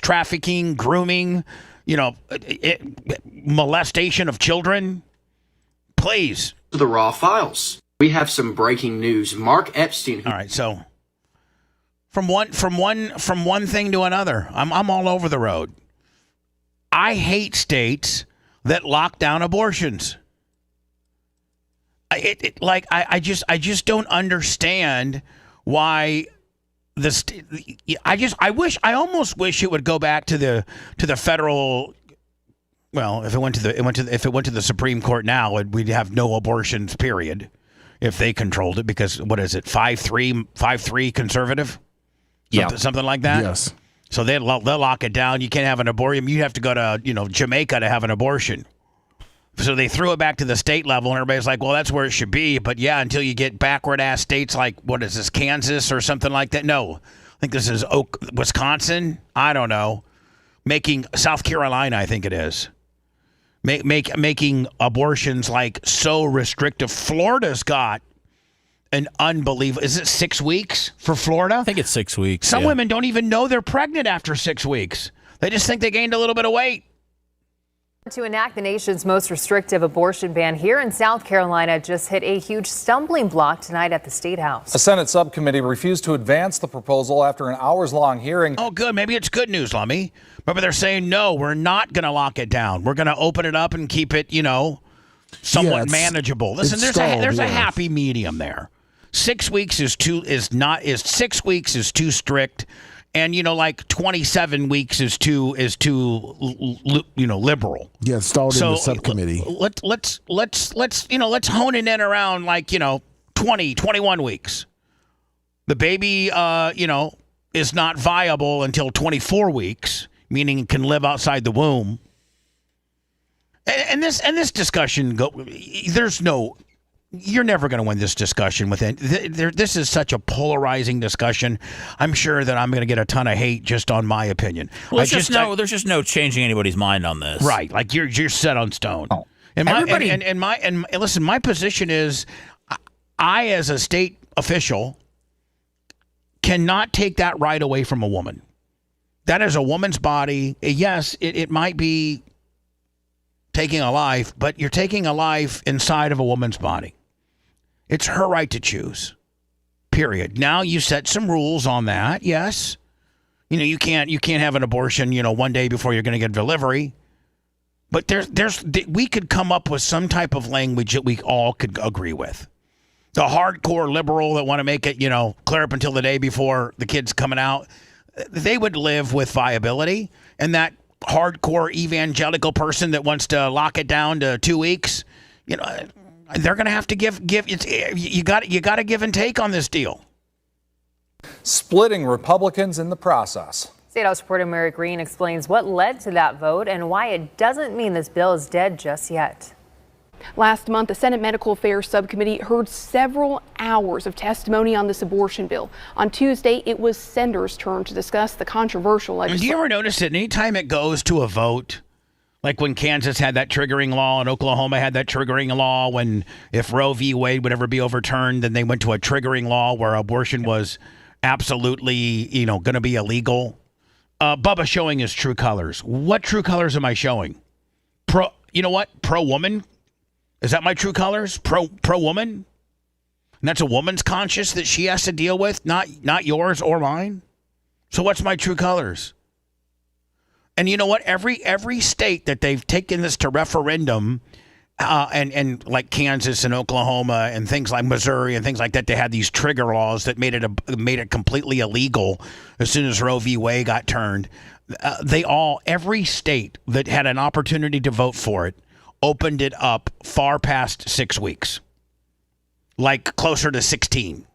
trafficking, grooming, molestation of children. Please. The raw files. We have some breaking news. Mark Epstein. All right, so from one thing to another, I'm all over the road. I hate states that lock down abortions. I just don't understand why I almost wish it would go back to the federal. Well, if it went to the Supreme Court now, we'd have no abortions, period. If they controlled it, because what is it, 5-3 conservative? Something like that. Yes. So they'll lock it down. You can't have an abortion. You have to go to Jamaica to have an abortion. So they threw it back to the state level, and everybody's like, well, that's where it should be. But yeah, until you get backward-ass states like, what is this, Kansas or something like that? No, I think this is Wisconsin. I don't know. Making South Carolina, I think it is. Making abortions like so restrictive. Florida's got an unbelievable. Is it 6 weeks for Florida? I think it's 6 weeks. Some women don't even know they're pregnant after 6 weeks. They just think they gained a little bit of weight. To enact the nation's most restrictive abortion ban here in South Carolina just hit a huge stumbling block tonight at the State House. A Senate subcommittee refused to advance the proposal after an hours-long hearing. Oh, good. Maybe it's good news, Lummy. Remember, they're saying, no, we're not going to lock it down. We're going to open it up and keep it, somewhat manageable. Listen, there's a happy medium there. 6 weeks is 6 weeks is too strict. And 27 weeks is too liberal. Yeah, stalled in the subcommittee. Let's hone it in around 20, 21 weeks. The baby is not viable until 24 weeks, meaning it can live outside the womb. And this discussion you're never going to win this discussion with it. This is such a polarizing discussion. I'm sure that I'm going to get a ton of hate just on my opinion. Well, there's just no changing anybody's mind on this. Right. Like you're set on stone. Oh. And listen, my position is, I as a state official cannot take that right away from a woman. That is a woman's body. Yes, it might be taking a life, but you're taking a life inside of a woman's body. It's her right to choose. Period. Now you set some rules on that. Yes. You can't have an abortion, one day before you're going to get delivery. But we could come up with some type of language that we all could agree with. The hardcore liberal that want to make it, clear up until the day before the kid's coming out, they would live with viability. And that hardcore evangelical person that wants to lock it down to 2 weeks, they're going to have to give. You got to give and take on this deal. Splitting Republicans in the process. State House reporter Mary Greene explains what led to that vote and why it doesn't mean this bill is dead just yet. Last month, the Senate Medical Affairs Subcommittee heard several hours of testimony on this abortion bill. On Tuesday, it was senators' turn to discuss the controversial legislation. Do you ever notice that anytime it goes to a vote, like when Kansas had that triggering law and Oklahoma had that triggering law, when if Roe v. Wade would ever be overturned, then they went to a triggering law where abortion was absolutely, going to be illegal. Bubba showing his true colors. What true colors am I showing? Pro-woman? Is that my true colors? Pro-woman? And that's a woman's conscience that she has to deal with, not yours or mine? So what's my true colors? And you know what? Every state that they've taken this to referendum, and like Kansas and Oklahoma and things like Missouri and things like that, they had these trigger laws that made it completely illegal as soon as Roe v. Wade got turned. Every state that had an opportunity to vote for it opened it up far past 6 weeks, like closer to 16.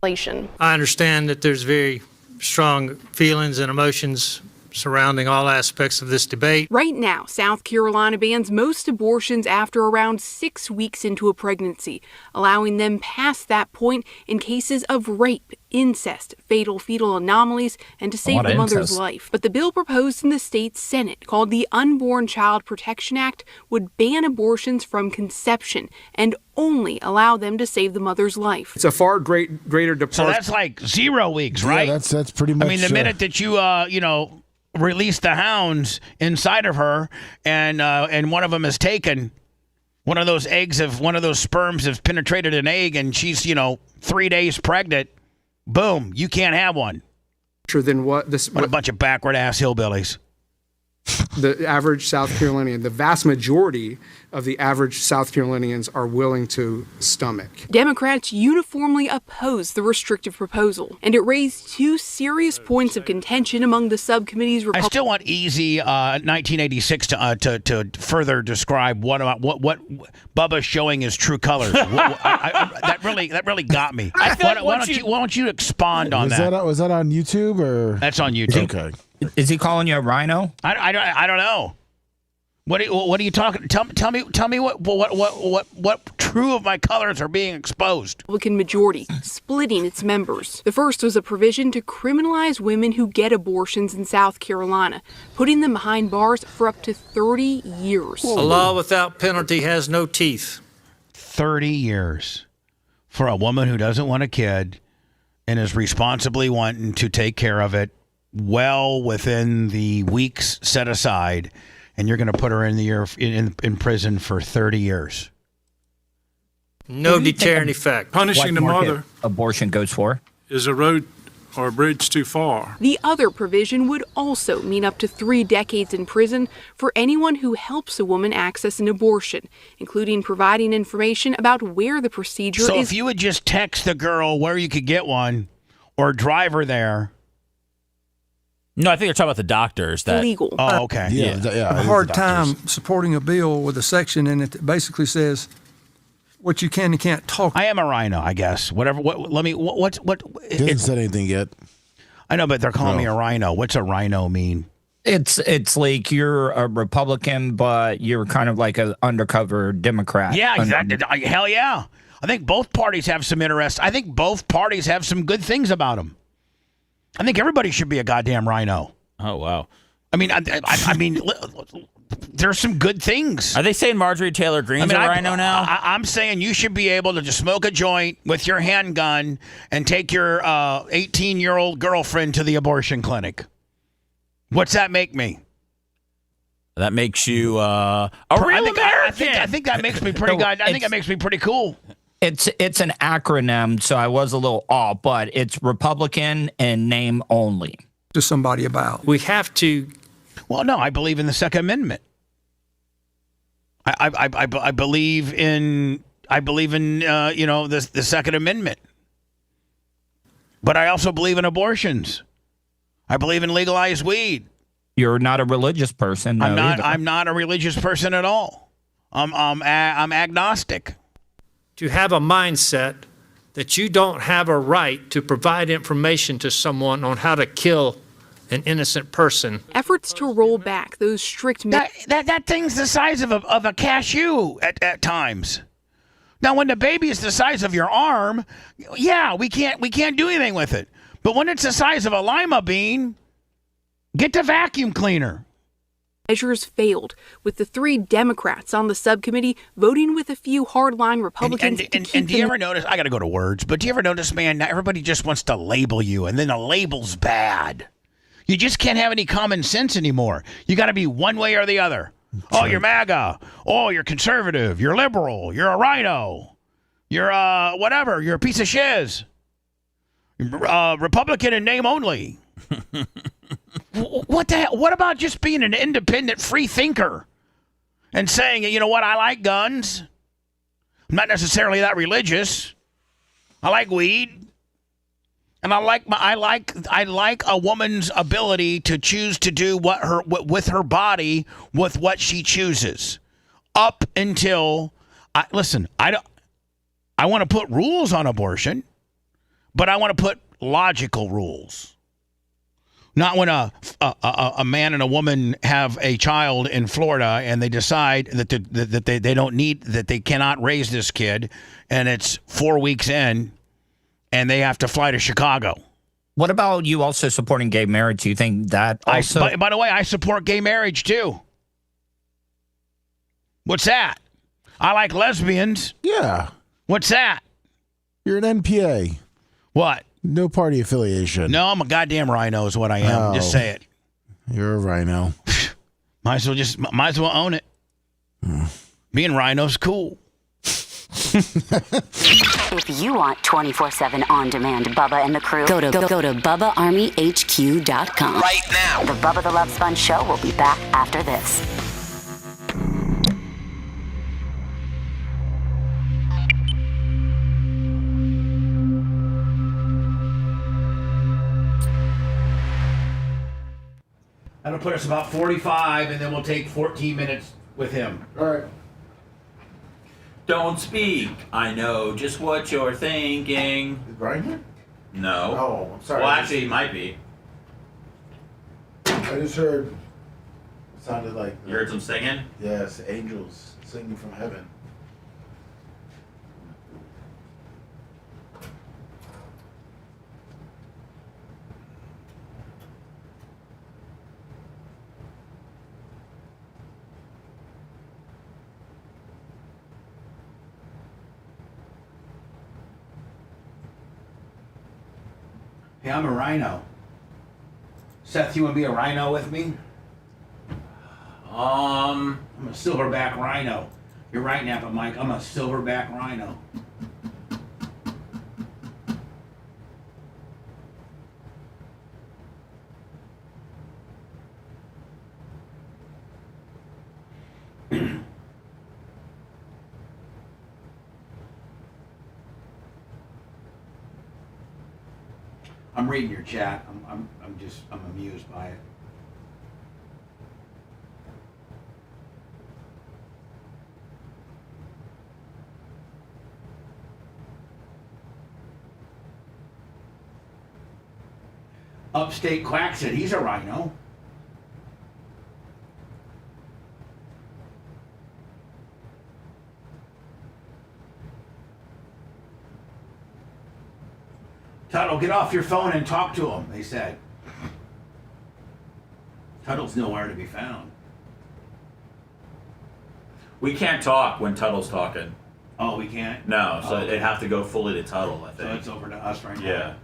I understand that there's very strong feelings and emotions surrounding all aspects of this debate. Right now, South Carolina bans most abortions after around 6 weeks into a pregnancy, allowing them past that point in cases of rape, incest, fatal fetal anomalies, and to save the mother's life. But the bill proposed in the state Senate, called the Unborn Child Protection Act, would ban abortions from conception and only allow them to save the mother's life. It's a far greater departure. So that's like 0 weeks, right? Yeah, that's pretty much. I mean, the minute that you release the hounds inside of her, and one of them is taken, one of those sperms has penetrated an egg, and she's 3 days pregnant. Boom, you can't have one. Than what a bunch of backward ass hillbillies. The average South Carolinian, the vast majority of the average South Carolinians are willing to stomach. Democrats uniformly oppose the restrictive proposal, and it raised two serious points of contention among the subcommittee's Republicans. I still want easy 1986 to further describe what Bubba's showing his true colors. That really got me. Why don't you expand on that? Was that on YouTube or? That's on YouTube. Okay. Is he calling you a rhino? I don't know. What are you talking? Tell me what true of my colors are being exposed. Republican majority splitting its members. The first was a provision to criminalize women who get abortions in South Carolina, putting them behind bars for up to 30 years. A law without penalty has no teeth. 30 years for a woman who doesn't want a kid and is responsibly wanting to take care of it well within the weeks set aside, and you're going to put her in prison for 30 years. No deterrent effect. Punishing the mother. Abortion goes for is a road or a bridge too far. The other provision would also mean up to 3 decades in prison for anyone who helps a woman access an abortion, including providing information about where the procedure is. So if you would just text the girl where you could get one or drive her there. No, I think they're talking about the doctors. That legal. Oh, okay. Yeah, a hard time supporting a bill with a section in it that basically says what you can and can't talk. I am a rhino, I guess. Whatever. What? He hasn't said anything yet. I know, but they're calling me a rhino. What's a rhino mean? It's like you're a Republican, but you're kind of like an undercover Democrat. Yeah, exactly. Hell yeah. I think both parties have some interest. I think both parties have some good things about them. I think everybody should be a goddamn rhino. Oh, wow. I mean, there's some good things. Are they saying Marjorie Taylor Greene's a rhino now? I'm saying you should be able to just smoke a joint with your handgun and take your 18-year-old girlfriend to the abortion clinic. What's that make me? That makes you a real American. I think that makes me pretty good. I think that makes me pretty cool. It's an acronym, so I was a little off, but it's Republican in name only. To somebody about. We have to. Well, no, I believe in the Second Amendment. I believe in the Second Amendment. But I also believe in abortions. I believe in legalized weed. You're not a religious person. No, I'm not a religious person at all. I'm agnostic. To have a mindset that you don't have a right to provide information to someone on how to kill an innocent person. Efforts to roll back those strict... That thing's the size of a cashew at times. Now, when the baby is the size of your arm, yeah, we can't do anything with it. But when it's the size of a lima bean, get the vacuum cleaner. Measures failed, with the 3 Democrats on the subcommittee voting with a few hardline Republicans. And do you ever notice, I got to go to words, but do you ever notice, man, everybody just wants to label you, and then the label's bad. You just can't have any common sense anymore. You got to be one way or the other. Oh, you're MAGA. Oh, you're conservative. You're liberal. You're a rhino. You're whatever. You're a piece of shiz. Republican in name only. What the hell? What about just being an independent free thinker and saying, you know what, I like guns. I'm not necessarily that religious. I like weed. And I like a woman's ability to choose to do with her body with what she chooses. Up until I want to put rules on abortion, but I want to put logical rules. Not when a man and a woman have a child in Florida and they decide that they cannot raise this kid, and it's 4 weeks in, and they have to fly to Chicago. What about you also supporting gay marriage? Do you think that also... By the way, I support gay marriage, too. What's that? I like lesbians. Yeah. What's that? You're an NPA. What? No party affiliation. No, I'm a goddamn rhino is what I am. Just say it. You're a rhino. Might as well own it. Being rhino's cool. If you want 24/7 on-demand Bubba and the crew, go to BubbaArmyHQ.com. Right now. The Bubba the Love Sponge Show will be back after this. That'll put us about 45, and then we'll take 14 minutes with him. All right. Don't speak. I know just what you're thinking. Is Brian here? No. Oh, I'm sorry. Well, actually, he might be. I just heard. It sounded like. You heard some singing? Yes, angels singing from heaven. Hey, I'm a rhino. Seth, you want to be a rhino with me? I'm a silverback rhino. You're right, Napa Mike. I'm a silverback rhino. I'm reading your chat. I'm amused by it. Upstate Quack said he's a rhino. Tuttle, get off your phone and talk to him, they said. Tuttle's nowhere to be found. We can't talk when Tuttle's talking. Oh, we can't? No, so it'd have to go fully to Tuttle, I think. So it's over to us right now. Yeah.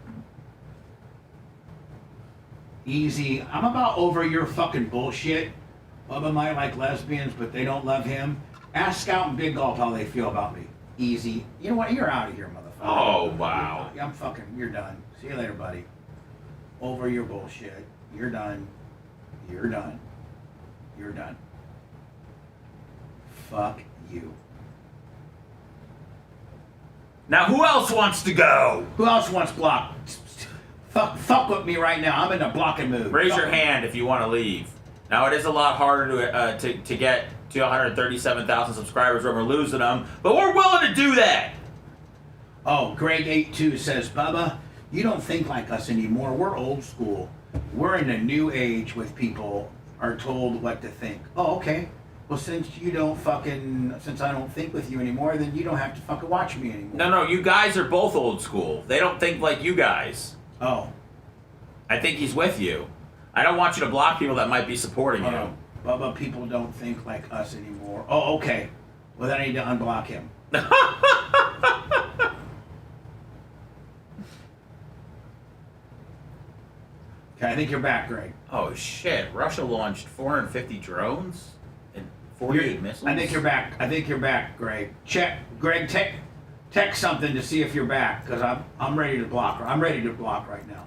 Easy. I'm about over your fucking bullshit. Bubba might like lesbians, but they don't love him. Ask Scout and Big Gulp how they feel about me. Easy. You know what? You're out of here, motherfucker. Oh, wow. I'm fucking, you're done. See you later, buddy. Over your bullshit. You're done. You're done. You're done. Fuck you. Now, who else wants to go? Who else wants block? Fuck with me right now. I'm in a blocking mood. Raise your hand if you want to leave. Now, it is a lot harder to get to 137,000 subscribers when we're losing them, but we're willing to do that. Oh, Greg82 says, Bubba, you don't think like us anymore. We're old school. We're in a new age with people are told what to think. Oh, okay. Well, since I don't think with you anymore, then you don't have to fucking watch me anymore. No, you guys are both old school. They don't think like you guys. Oh. I think he's with you. I don't want you to block people that might be supporting you. Bubba, people don't think like us anymore. Oh, okay. Well, then I need to unblock him. Okay, I think you're back, Greg. Oh, shit. Russia launched 450 drones and 48 missiles? I think you're back, Greg. Check. Greg, text something to see if you're back, because I'm ready to block. I'm ready to block right now.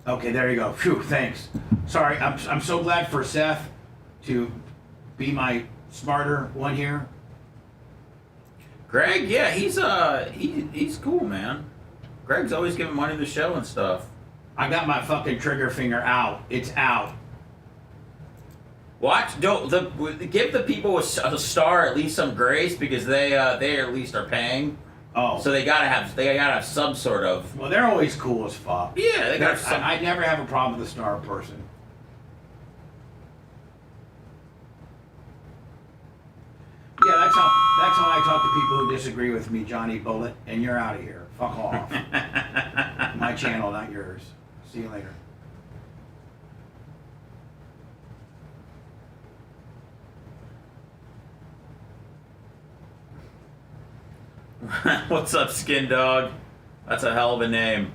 Okay, there you go. Phew, thanks. Sorry, I'm so glad for Seth to be my smarter one here. Greg, yeah, he's cool, man. Greg's always giving money to the show and stuff. I got my fucking trigger finger out. It's out. Watch, give the people a star at least some grace because they at least are paying. Oh, so they gotta have some sort of. Well, they're always cool as fuck. Yeah, they got. I never have a problem with a star person. Yeah, that's how I talk to people who disagree with me, Johnny Bullet, and you're out of here. Fuck off. My channel, not yours. See you later. What's up, Skin Dog? That's a hell of a name.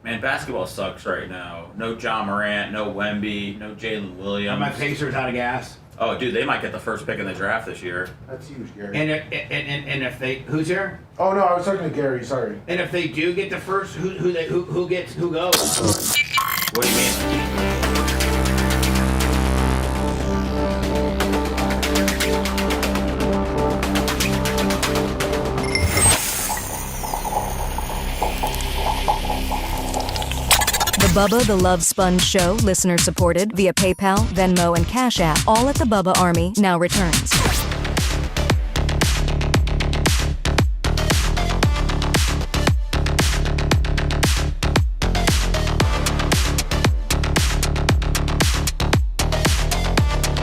Man, basketball sucks right now. No John Morant, no Wemby, no Jalen Williams. Are my Pacers out of gas? Oh, dude, they might get the first pick in the draft this year. That's huge, Gary. And if they, who's here? Oh no, I was talking to Gary. Sorry. And if they do get the first, who goes? What do you mean? The Bubba the Love Sponge Show, listener supported via PayPal, Venmo, and Cash App, all at the Bubba Army, now returns.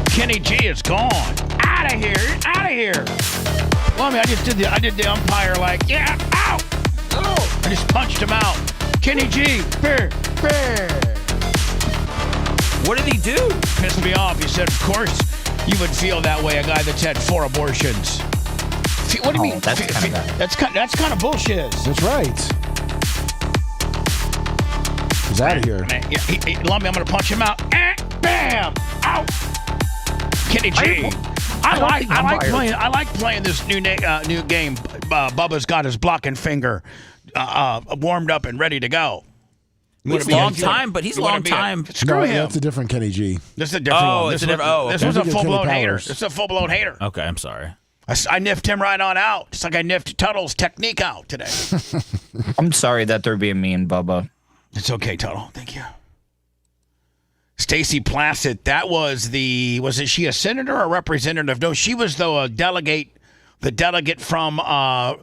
Kenny G is gone. Out of here. Out of here. Well, I mean, I did the umpire like, yeah, out. Oh. I just punched him out. Kenny G, fair. What did he do? Pissed me off. He said, of course you would feel that way, a guy that's had 4 abortions. What do you mean? That's kind of bullshit. That's right. He's out of here. Man, Lumby, I'm going to punch him out. Bam! Out! Kenny G. I like playing this new game. Bubba's got his blocking finger warmed up and ready to go. He's a long time, but he's a long time. Screw him. That's a different Kenny G. This is a different one. This was a full-blown hater. Powers. This is a full-blown hater. Okay, I'm sorry. I niffed him right on out, just like I niffed Tuttle's technique out today. I'm sorry that they're being mean, Bubba. It's okay, Tuttle. Thank you. Stacey Placid, that was she a senator or a representative? No, she was the delegate from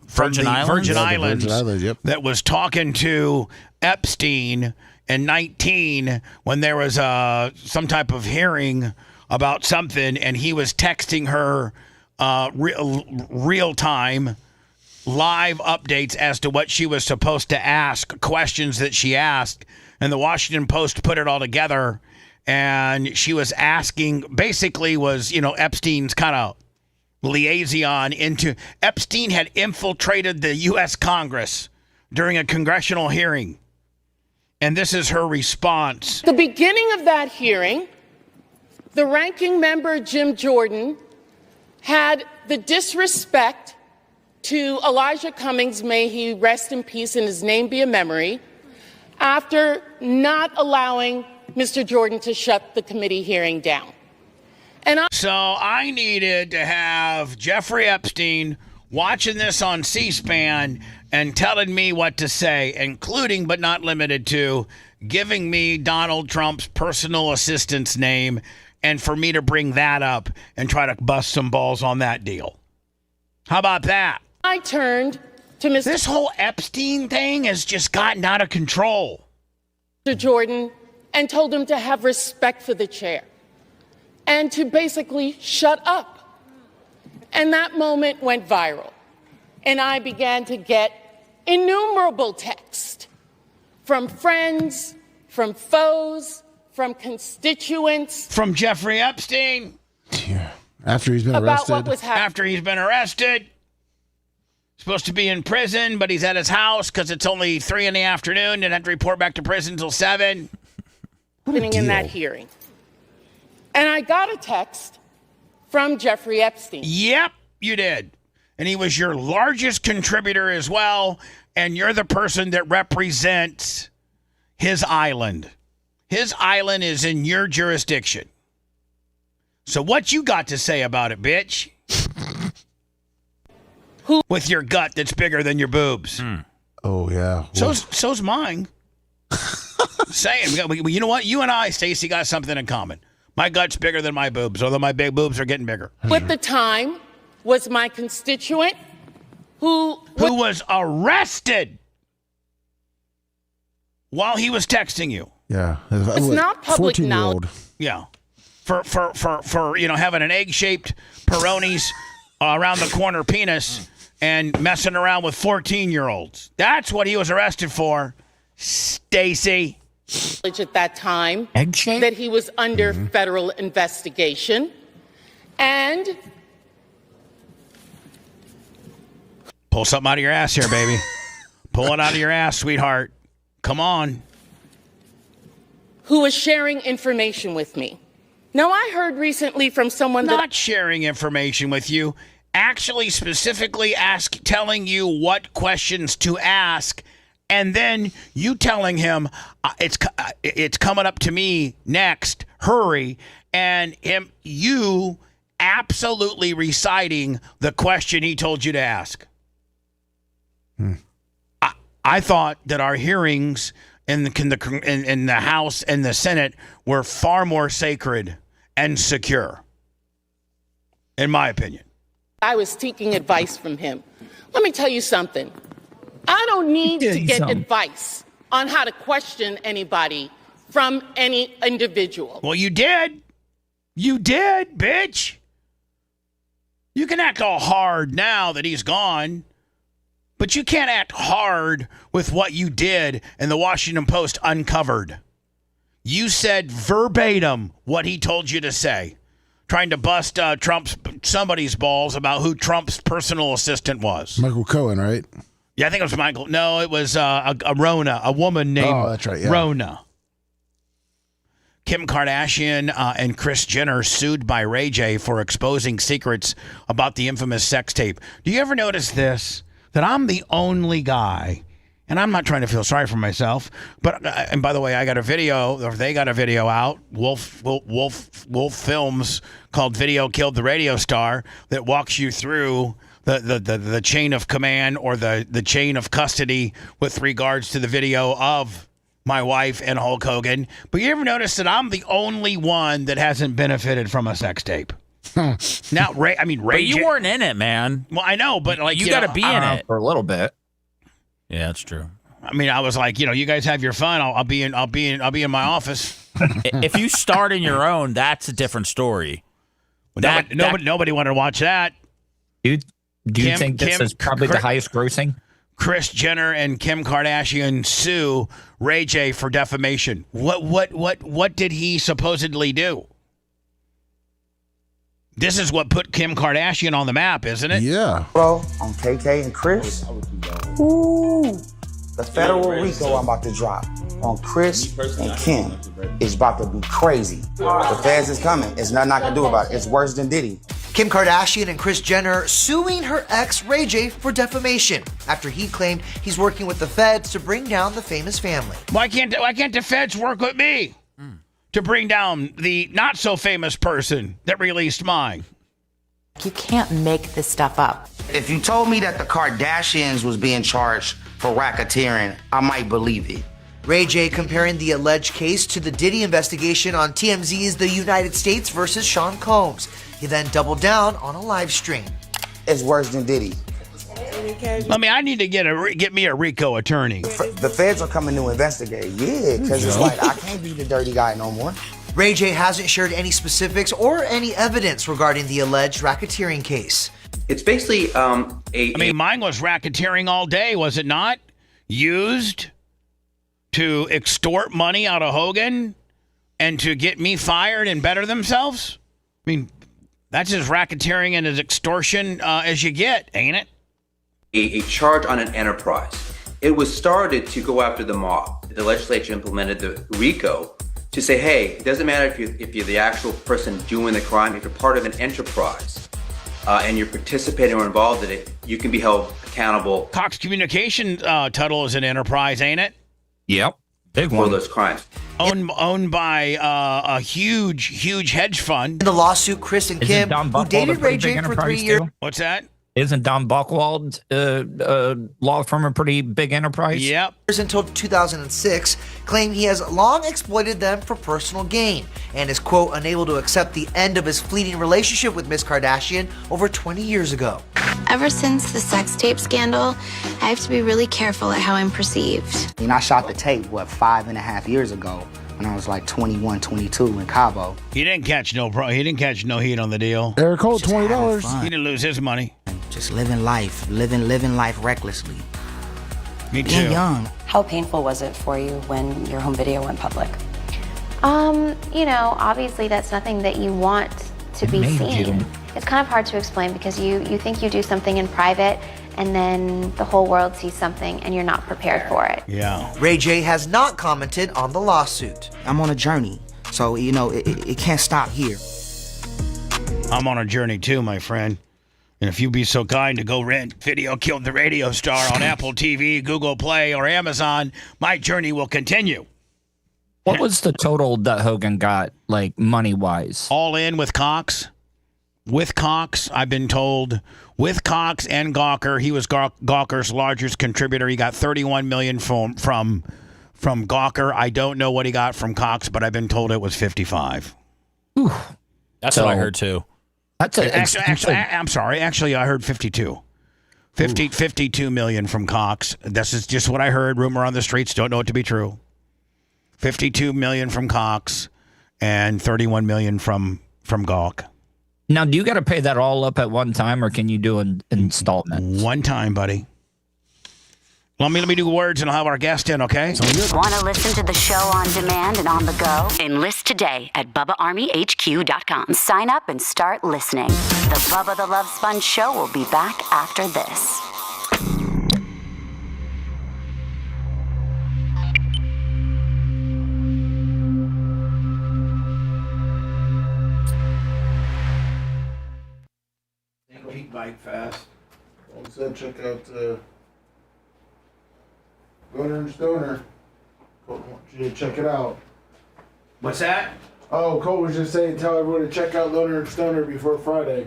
Virgin Islands? Virgin Islands Yep. that was talking to Epstein in 19 when there was some type of hearing about something, and he was texting her real time live updates as to what she was supposed to ask, questions that she asked, and the Washington Post put it all together, and she was asking, basically was, Epstein's kind of liaison into, Epstein had infiltrated the U.S. Congress during a congressional hearing, and this is her response. The beginning of that hearing, the ranking member, Jim Jordan, had the disrespect to Elijah Cummings, may he rest in peace and his name be a memory, after not allowing Mr. Jordan to shut the committee hearing down. So I needed to have Jeffrey Epstein watching this on C-SPAN and telling me what to say, including but not limited to giving me Donald Trump's personal assistant's name, and for me to bring that up and try to bust some balls on that deal. How about that? I turned to Mr. This whole Epstein thing has just gotten out of control. Jordan and told him to have respect for the chair and to basically shut up. And that moment went viral. And I began to get innumerable texts from friends, from foes, from constituents. From Jeffrey Epstein. After he's been about arrested. What was happening. After he's been arrested. Supposed to be in prison, but he's at his house because it's only 3 in the afternoon. Didn't have to report back to prison until 7. Happening in that hearing. And I got a text from Jeffrey Epstein. Yep, you did. And he was your largest contributor as well. And you're the person that represents his island. His island is in your jurisdiction. So what you got to say about it, bitch? With your gut that's bigger than your boobs. Oh, yeah. So's mine. Saying, you know what? You and I, Stacey, got something in common. My gut's bigger than my boobs, although my big boobs are getting bigger. At the time was my constituent who was arrested while he was texting you. Yeah. It's not public 14-year-old. Yeah. For having an egg-shaped Peroni's around the corner penis and messing around with 14-year-olds. That's what he was arrested for, Stacey. At that time Egg-shaped? that he was under federal investigation. And pull something out of your ass here, baby. Pull it out of your ass, sweetheart. Come on. Who was sharing information with me. Now, I heard recently from someone not sharing information with you, actually specifically telling you what questions to ask, and then you telling him it's coming up to me next, hurry, and you absolutely reciting the question he told you to ask. I thought that our hearings in the House and the Senate were far more sacred and secure, in my opinion. I was seeking advice from him. Let me tell you something. I don't need to get advice on how to question anybody from any individual. Well, you did. You did, bitch. You can act all hard now that he's gone, but you can't act hard with what you did and the Washington Post uncovered. You said verbatim what he told you to say, trying to bust somebody's balls about who Trump's personal assistant was. Michael Cohen, right? Yeah, I think it was Michael. No, it was a Rona, a woman named that's right, yeah. Rona. Kim Kardashian and Kris Jenner sued by Ray J for exposing secrets about the infamous sex tape. Do you ever notice this? That I'm the only guy, and I'm not trying to feel sorry for myself, but, and by the way, I got a video, or they got a video out, Wolf Films, called Video Killed the Radio Star, that walks you through the chain of command or the chain of custody with regards to the video of my wife and Hulk Hogan. But you ever notice that I'm the only one that hasn't benefited from a sex tape? Now, Ray but you weren't in it, man. Well, I know, but you got to be in it for a little bit. Yeah, that's true. I mean, I was like, you guys have your fun. I'll be in my office. If you start in your own, that's a different story. Nobody wanted to watch that. Do you think this is probably the highest grossing? Kris Jenner and Kim Kardashian sue Ray J for defamation. What did he supposedly do? This is what put Kim Kardashian on the map, isn't it? Yeah. Bro, on KK and Chris. Ooh. The federal RICO I'm about to drop on Chris and Kim is about to be crazy. The feds is coming. There's nothing I can do about it. It's worse than Diddy. Kim Kardashian and Kris Jenner suing her ex Ray J for defamation after he claimed he's working with the feds to bring down the famous family. Why can't the feds work with me to bring down the not so famous person that released mine? You can't make this stuff up. If you told me that the Kardashians was being charged for racketeering, I might believe it. Ray J comparing the alleged case to the Diddy investigation on TMZ's The United States versus Sean Combs. He then doubled down on a live stream. It's worse than Diddy. I need to get me a RICO attorney. The feds are coming to investigate. Yeah, because it's like, I can't be the dirty guy no more. Ray J hasn't shared any specifics or any evidence regarding the alleged racketeering case. It's basically mine was racketeering all day, was it not? Used to extort money out of Hogan and to get me fired and better themselves? I mean, that's as racketeering and as extortion as you get, ain't it? A charge on an enterprise. It was started to go after the mob. The legislature implemented the RICO to say, hey, it doesn't matter if you're the actual person doing the crime, if you're part of an enterprise and you're participating or involved in it, you can be held accountable. Cox Communication Tuttle is an enterprise, ain't it? Yep. Big one. For those crimes. Owned by a huge hedge fund. In the lawsuit, Kris and Kim, who dated Ray J for 3 years. What's that? Isn't Don Buchwald's law firm a pretty big enterprise? Yep. Until 2006, claim he has long exploited them for personal gain and is, quote, unable to accept the end of his fleeting relationship with Miss Kardashian over 20 years ago. Ever since the sex tape scandal, I have to be really careful at how I'm perceived. I shot the tape, 5.5 years ago when I was like 21, 22 in Cabo. He didn't catch no heat on the deal. Eric Holt, $20. He didn't lose his money. Just living life recklessly. Me too. Being young. How painful was it for you when your home video went public? Obviously that's nothing that you want to be seen. It's kind of hard to explain because you think you do something in private and then the whole world sees something and you're not prepared for it. Yeah. Ray J has not commented on the lawsuit. I'm on a journey, so, it can't stop here. I'm on a journey too, my friend. And if you be so kind to go rent Video Killed the Radio Star on Apple TV, Google Play, or Amazon, my journey will continue. What was the total that Hogan got, money-wise? All in with Cox. With Cox, I've been told. With Cox and Gawker, he was Gawker's largest contributor. He got $31 million from Gawker. I don't know what he got from Cox, but I've been told it was 55. Ooh. That's what I heard too. Actually, I'm sorry. Actually, I heard 52. 52 million from Cox. This is just what I heard. Rumor on the streets. Don't know it to be true. 52 million from Cox and 31 million from Gawk. Now, do you got to pay that all up at one time, or can you do an installment? One time, buddy. Let me do words, and I'll have our guest in, okay? Want to listen to the show on demand and on the go? Enlist today at BubbaArmyHQ.com. Sign up and start listening. The Bubba the Love Sponge Show will be back after this. Peak bike fast. One said check out Loner and Stoner. Colt wants you to check it out. What's that? Oh, Colt was just saying tell everyone to check out Loner and Stoner before Friday.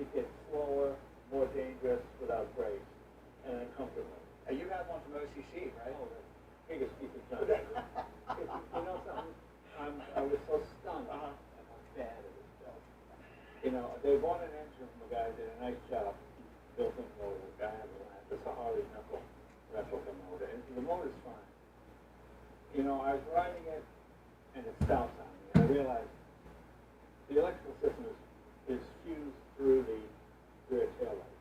it gets slower, more dangerous, without brakes, and uncomfortable. And you have one from OCC, right? Oh, the biggest piece of junk. You know something? I was so stunned at how bad it is built. You know, they bought an engine from a guy who did a nice job, built in motor. The guy had the land. It's a Harley knuckle replica motor, and the motor's fine. You know, I was riding it, and it stops on me. And I realized the electrical system is fused through the rear tail light.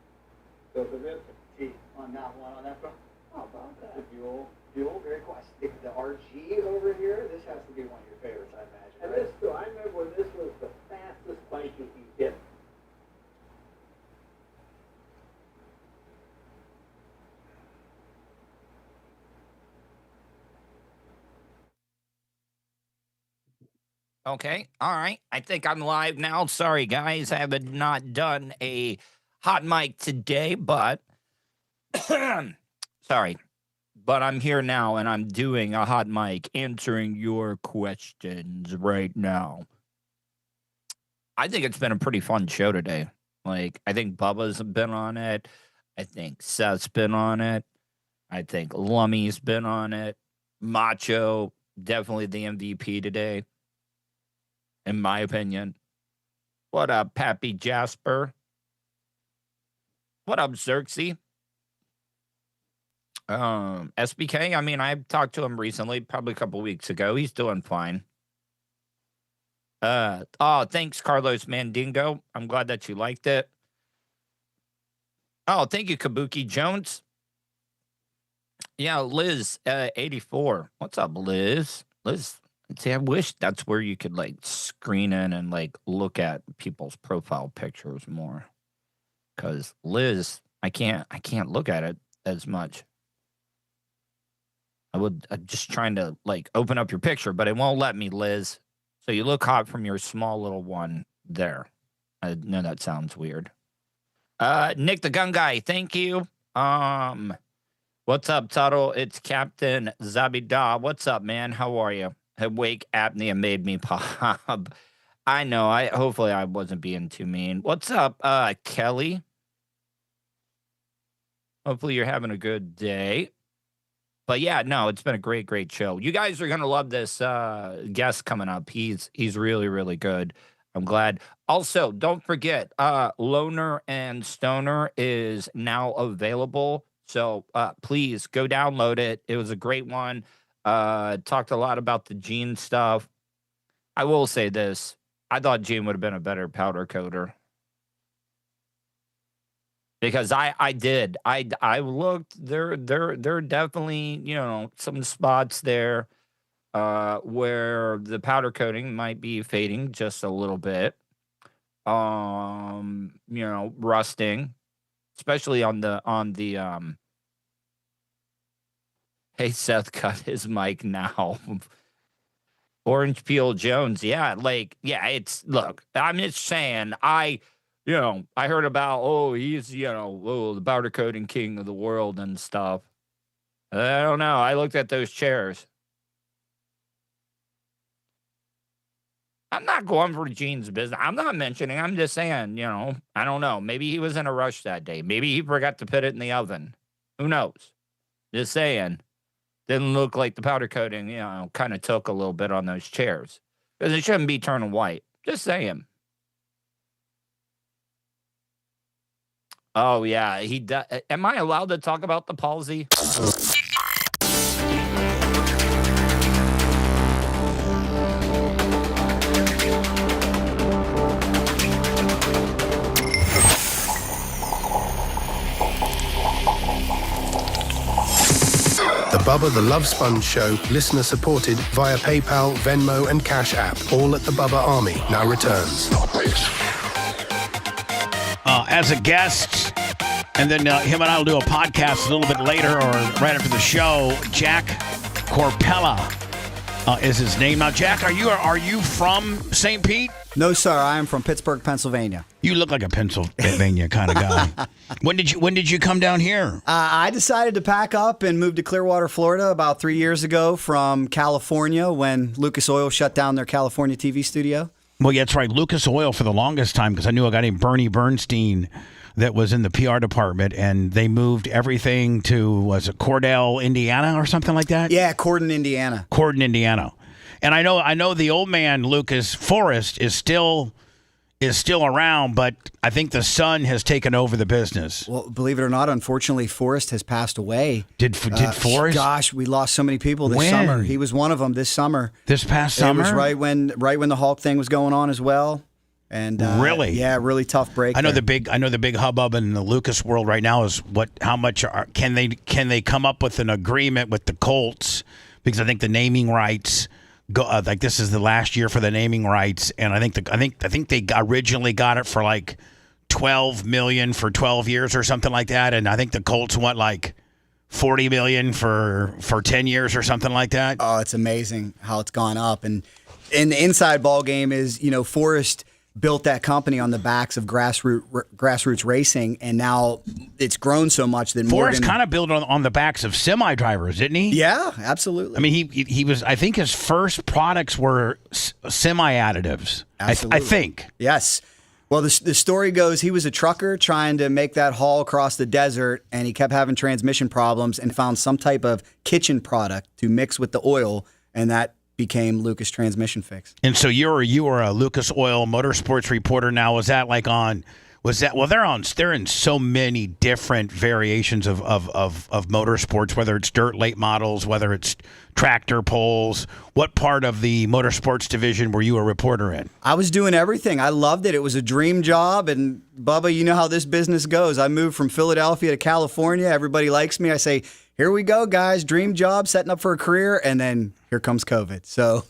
So the rear T on that one, on that front. How about that? The fuel, very cool. The RG over here, this has to be one of your favorites, I imagine. And right? This too, I remember when this was the fastest bike you can get. Okay. All right. I think I'm live now. Sorry, guys. I have not done a hot mic today, but sorry. But I'm here now and I'm doing a hot mic answering your questions right now. I think it's been a pretty fun show today. Like, I think Bubba's been on it. I think Seth's been on it. I think Lummy's been on it. Macho, definitely the MVP today, in my opinion. What up, Pappy Jasper? What up, Xerxes? SBK, I mean, I talked to him recently, probably a couple weeks ago. He's doing fine. Oh, thanks, Carlos Mandingo. I'm glad that you liked it. Oh, thank you, Kabuki Jones. Yeah, Liz, 84. What's up, Liz? Liz, see, I wish that's where you could, like, screen in and, like, look at people's profile pictures more. Because Liz, I can't look at it as much. I'm just trying to, like, open up your picture, but it won't let me, Liz. So you look hot from your small little one there. I know that sounds weird. Nick the Gun Guy, thank you. What's up, Tuttle? It's Captain Zabida. What's up, man? How are you? Awake apnea made me pop. I know. Hopefully I wasn't being too mean. What's up, Kelly? Hopefully you're having a good day. But yeah, no, it's been a great, great show. You guys are gonna love this guest coming up. He's really, really good. I'm glad. Also, don't forget, Loner and Stoner is now available. So please go download it. It was a great one. Talked a lot about the Gene stuff. I will say this. I thought Gene would have been a better powder coater. Because I did. I looked. There are definitely, you know, some spots there where the powder coating might be fading just a little bit. You know, rusting, especially on the Hey, Seth cut his mic now. Orange Peel Jones, yeah, like, yeah, it's, look, I'm just saying, I heard about, he's, the powder coating king of the world and stuff. I don't know. I looked at those chairs. I'm not going for Gene's business. I'm not mentioning. I'm just saying, I don't know. Maybe he was in a rush that day. Maybe he forgot to put it in the oven. Who knows? Just saying. Didn't look like the powder coating, kind of took a little bit on those chairs. Because it shouldn't be turning white. Just saying. Oh, yeah. He does. Am I allowed to talk about the palsy? The Bubba the Love Sponge Show, listener supported via PayPal, Venmo, and Cash App, all at the Bubba Army, now returns. As a guest, and then him and I will do a podcast a little bit later or right after the show. Jack Corpella is his name. Now, Jack, are you from St. Pete? No, sir. I am from Pittsburgh, Pennsylvania. You look like a Pennsylvania kind of guy. When did you come down here? I decided to pack up and move to Clearwater, Florida about 3 years ago from California when Lucas Oil shut down their California TV studio. Well, yeah, that's right. Lucas Oil for the longest time, because I knew a guy named Bernie Bernstein that was in the PR department, and they moved everything to, was it Cordell, Indiana or something like that? Yeah, Corden, Indiana. Corden, Indiana. And I know the old man, Lucas Forrest, is still around, but I think the son has taken over the business. Well, believe it or not, unfortunately, Forrest has passed away. Did Forrest? Gosh, we lost so many people this summer. He was one of them this summer. This past summer? It was right when the Hulk thing was going on as well. And really, yeah, really tough break. I know the big hubbub in the Lucas world right now is how much can they come up with an agreement with the Colts, because I think the naming rights go like this is the last year for the naming rights, and I think they originally got it for like $12 million for 12 years or something like that, and I think the Colts want like $40 million for 10 years or something like that. Oh, it's amazing how it's gone up, and the inside ball game is Forrest built that company on the backs of grassroots racing, and now it's grown so much that Forrest kind of built on the backs of semi drivers, didn't he? Yeah, absolutely. I mean, he was. I think his first products were semi additives. I think. Yes. Well, the story goes he was a trucker trying to make that haul across the desert, and he kept having transmission problems and found some type of kitchen product to mix with the oil, and that became Lucas Transmission Fix. And so you were a Lucas Oil Motorsports reporter now. Was that like on? Was that they're in so many different variations of motorsports, whether it's dirt late models, whether it's tractor pulls. What part of the motorsports division were you a reporter in? I was doing everything. I loved it. It was a dream job. And Bubba, you know how this business goes. I moved from Philadelphia to California. Everybody likes me. I say, here we go, guys. Dream job, setting up for a career. And then here comes COVID. So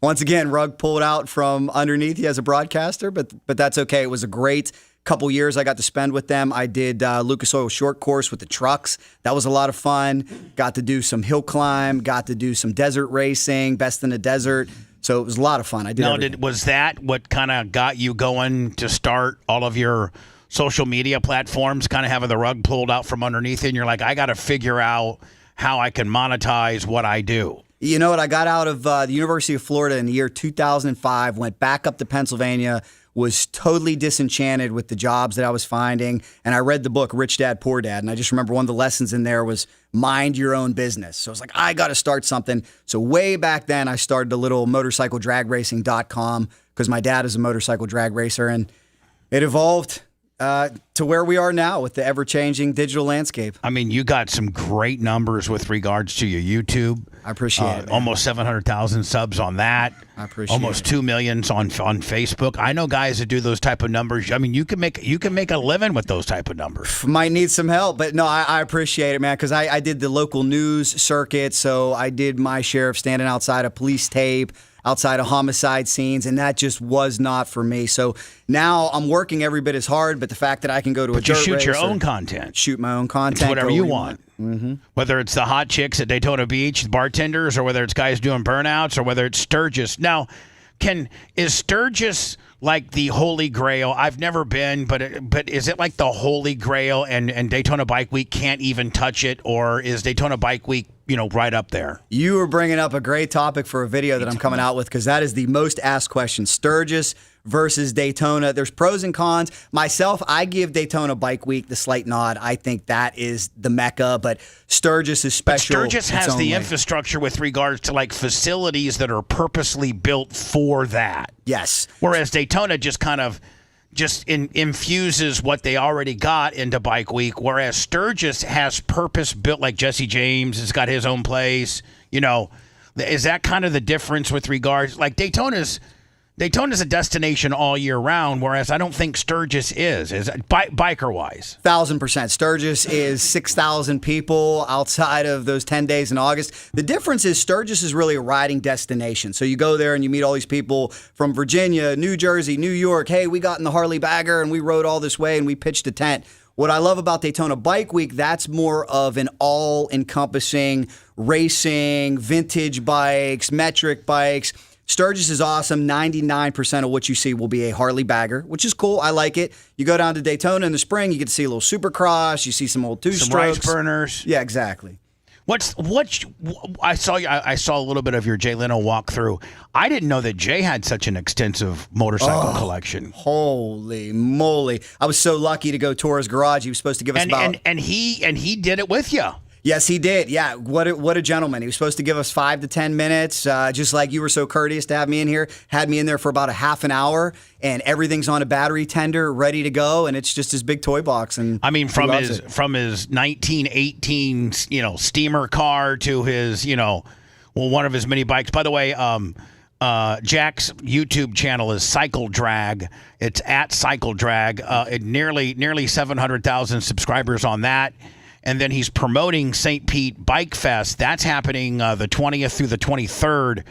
once again, rug pulled out from underneath you as a broadcaster, but that's okay. It was a great couple years I got to spend with them. I did Lucas Oil short course with the trucks. That was a lot of fun. Got to do some hill climb, got to do some desert racing, best in the desert. So it was a lot of fun. I did. Now, was that what kind of got you going to start all of your social media platforms, kind of having the rug pulled out from underneath you, and you're like, I got to figure out how I can monetize what I do? You know what? I got out of the University of Florida in the year 2005, went back up to Pennsylvania, was totally disenchanted with the jobs that I was finding, and I read the book Rich Dad, Poor Dad, and I just remember one of the lessons in there was mind your own business. So I was like, I got to start something. So way back then, I started a little motorcycledragracing.com because my dad is a motorcycle drag racer, and it evolved to where we are now with the ever-changing digital landscape. I mean, you got some great numbers with regards to your YouTube. I appreciate it. Almost 700,000 subs on that. I appreciate almost 2 million on Facebook. I know guys that do those type of numbers. I mean, you can make a living with those type of numbers. Might need some help, but no, I appreciate it, man, because I did the local news circuit, so I did my share of standing outside of police tape, outside of homicide scenes, and that just was not for me. So now I'm working every bit as hard, but the fact that I can go to a dirt race, you shoot your own content. Shoot my own content. Whatever you want. Mm-hmm. Whether it's the hot chicks at Daytona Beach, bartenders, or whether it's guys doing burnouts, or whether it's Sturgis. Now, is Sturgis like the Holy Grail? I've never been, but is it like the Holy Grail and Daytona Bike Week can't even touch it, or is Daytona Bike Week, right up there? You were bringing up a great topic for a video that I'm coming out with, because that is the most asked question. Sturgis versus Daytona. There's pros and cons. Myself, I give Daytona Bike Week the slight nod. I think that is the mecca, but Sturgis is special. But Sturgis has the infrastructure with regards to like facilities that are purposely built for that. Yes. Whereas Daytona just kind of infuses what they already got into Bike Week, whereas Sturgis has purpose-built, like Jesse James has got his own place. Is that kind of the difference with regards? Like Daytona's a destination all year round, whereas I don't think Sturgis is biker-wise. 1,000%. Sturgis is 6,000 people outside of those 10 days in August. The difference is Sturgis is really a riding destination. So you go there and you meet all these people from Virginia, New Jersey, New York. Hey, we got in the Harley Bagger and we rode all this way and we pitched a tent. What I love about Daytona Bike Week, that's more of an all-encompassing racing, vintage bikes, metric bikes. Sturgis is awesome. 99% of what you see will be a Harley Bagger, which is cool. I like it. You go down to Daytona in the spring, you get to see a little Supercross. You see some old two-strokes. Some rice burners. Yeah, exactly. I saw a little bit of your Jay Leno walkthrough. I didn't know that Jay had such an extensive motorcycle collection. Holy moly! I was so lucky to go tour his garage. He was supposed to give us and he did it with you. Yes, he did. Yeah, what a gentleman. He was supposed to give us 5 to 10 minutes, just like you were so courteous to have me in here. Had me in there for about a half an hour, and everything's on a battery tender, ready to go, and it's just his big toy box. And I mean, from his 1918, steamer car to his, one of his mini bikes. By the way, Jack's YouTube channel is Cycle Drag. It's at Cycle Drag. Nearly 700,000 subscribers on that. And then he's promoting St. Pete Bike Fest. That's happening the 20th through the 23rd.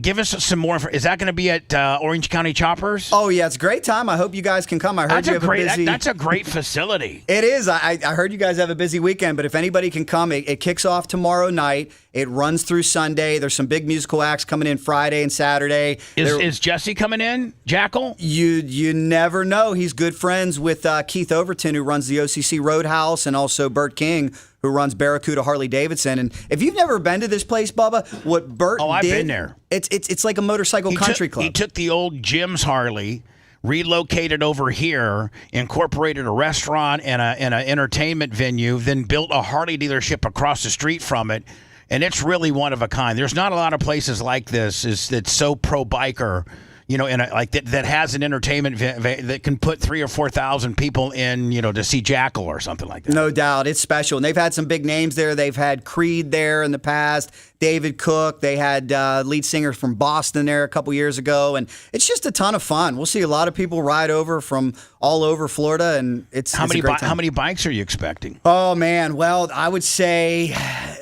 Give us some more. Is that going to be at Orange County Choppers? Oh yeah, it's a great time. I hope you guys can come. I heard that's a great facility. It is. I heard you guys have a busy weekend, but if anybody can come, it kicks off tomorrow night. It runs through Sunday. There's some big musical acts coming in Friday and Saturday. Is Jesse coming in? Jackal? You never know. He's good friends with Keith Overton, who runs the OCC Roadhouse, and also Burt King, who runs Barracuda Harley Davidson. And if you've never been to this place, Bubba, what Burt did... I've been there. It's like a motorcycle country club. He took the old Jim's Harley, relocated over here, incorporated a restaurant and an entertainment venue, then built a Harley dealership across the street from it. And it's really one of a kind. There's not a lot of places like this that's so pro-biker, that has an entertainment that can put 3,000 or 4,000 people in, to see Jackal or something like that. No doubt. It's special. And they've had some big names there. They've had Creed there in the past, David Cook. They had lead singers from Boston there a couple years ago. And it's just a ton of fun. We'll see a lot of people ride over from all over Florida. And it's a great time. How many bikes are you expecting? Oh, man. Well, I would say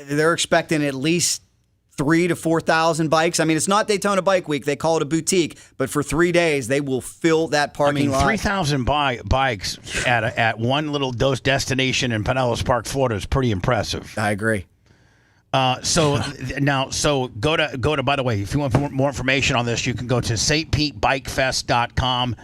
they're expecting at least 3,000 to 4,000 bikes. I mean, it's not Daytona Bike Week. They call it a boutique, but for 3 days, they will fill that parking lot. 3,000 bikes at one little destination in Pinellas Park, Florida is pretty impressive. I agree. So go to. By the way, if you want more information on this, you can go to stpetebikefest.com.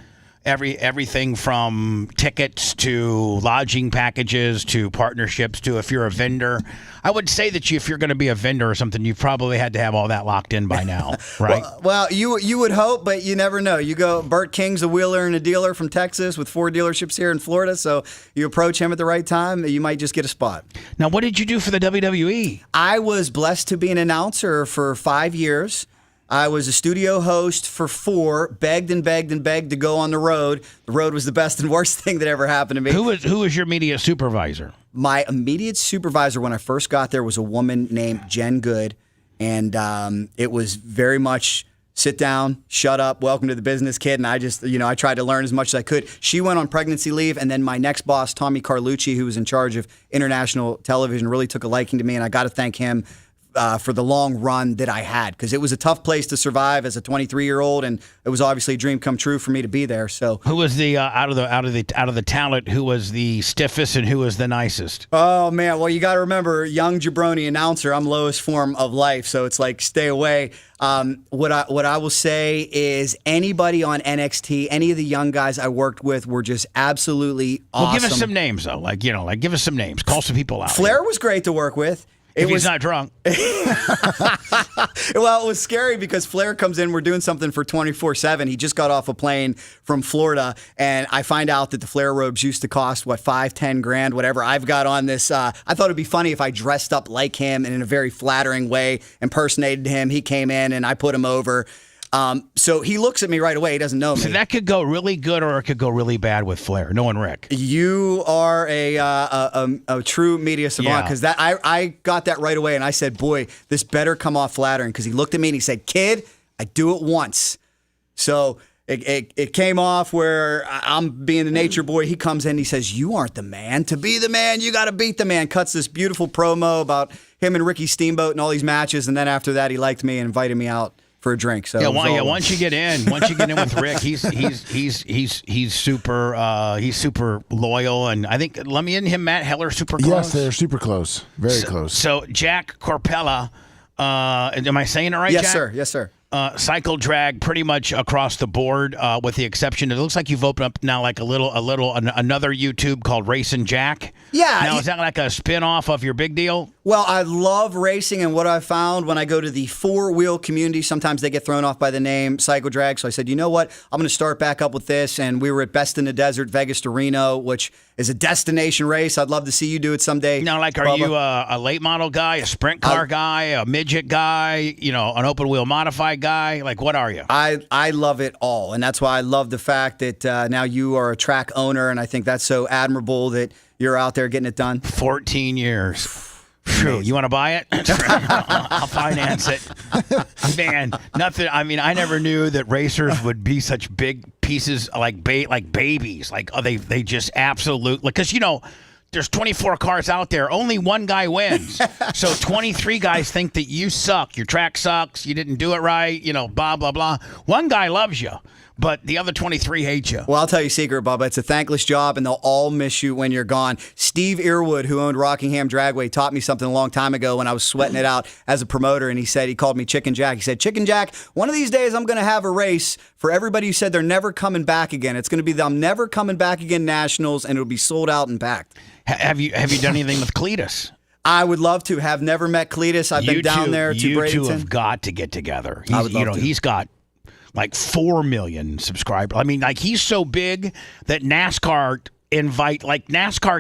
Everything from tickets to lodging packages to partnerships to if you're a vendor. I would say that if you're going to be a vendor or something, you probably had to have all that locked in by now, right? well, you would hope, but you never know. You go, Burt King's a wheeler and a dealer from Texas with 4 dealerships here in Florida, so you approach him at the right time, you might just get a spot. Now, what did you do for the WWE? I was blessed to be an announcer for 5 years. I was a studio host for 4, begged and begged and begged to go on the road. The road was the best and worst thing that ever happened to me. Who was your media supervisor? My immediate supervisor when I first got there was a woman named Jen Good, and it was very much sit down, shut up, welcome to the business, kid. And I just, I tried to learn as much as I could. She went on pregnancy leave, and then my next boss, Tommy Carlucci, who was in charge of international television, really took a liking to me, and I got to thank him for the long run that I had, because it was a tough place to survive as a 23-year-old, and it was obviously a dream come true for me to be there. So, who was the out of the talent? Who was the stiffest and who was the nicest? Oh man, well you got to remember, young jabroni announcer. I'm lowest form of life, so it's like stay away. What I will say is anybody on NXT, any of the young guys I worked with were just absolutely awesome. Well, give us some names though, give us some names. Call some people out. Flair was great to work with. If he's not drunk. Well, it was scary because Flair comes in. We're doing something for 24/7. He just got off a plane from Florida, and I find out that the Flair robes used to cost, $5-10 whatever. I've got on this. I thought it'd be funny if I dressed up like him and in a very flattering way, impersonated him. He came in, and I put him over. So he looks at me right away. He doesn't know me. So that could go really good or it could go really bad with Flair, knowing Rick. You are a true media savant, because I got that right away, and I said, boy, this better come off flattering, because he looked at me and he said, kid, I do it once. So it came off where I'm being the nature boy. He comes in, he says, you aren't the man. To be the man, you got to beat the man. Cuts this beautiful promo about him and Ricky Steamboat and all these matches, and then after that, he liked me and invited me out for a drink. So once you get in with Rick, he's super loyal, and I think Matt Heller super close. Yes, they're super close, very close. So Jack Corpella, am I saying it right? Yes, Jack? sir. Yes, sir. cycle drag pretty much across the board, with the exception. It looks like you've opened up now like another YouTube called Racing Jack. Yeah. Now, is that like a spin-off of your big deal? Well, I love racing, and what I found when I go to the four-wheel community, sometimes they get thrown off by the name cycle drag. So I said, you know what? I'm going to start back up with this. And we were at Best in the Desert, Vegas to Reno, which is a destination race. I'd love to see you do it someday. Now, like, are you a late model guy, a sprint car guy, a midget guy, an open wheel modified guy? Like, what are you? I love it all, and that's why I love the fact that now you are a track owner, and I think that's so admirable that you're out there getting it done. 14 years. You want to buy it? I'll finance it. Man, nothing. I mean, I never knew that racers would be such big pieces like babies. Like, they just absolutely, because, there's 24 cars out there. Only one guy wins. So 23 guys think that you suck. Your track sucks. You didn't do it right. Blah, blah, blah. One guy loves you, but the other 23 hate you. Well, I'll tell you a secret, Bubba. It's a thankless job, and they'll all miss you when you're gone. Steve Earwood, who owned Rockingham Dragway, taught me something a long time ago when I was sweating it out as a promoter, and he called me Chicken Jack. He said, Chicken Jack, one of these days I'm going to have a race for everybody who said they're never coming back again. It's going to be the I'm Never Coming Back Again Nationals, and it'll be sold out and packed. Have you done anything with Cletus? I would love to. Have never met Cletus. I've been down there to Bradenton. You two have got to get together. I would love to. He's got like 4 million subscribers. I mean, like, he's so big that NASCAR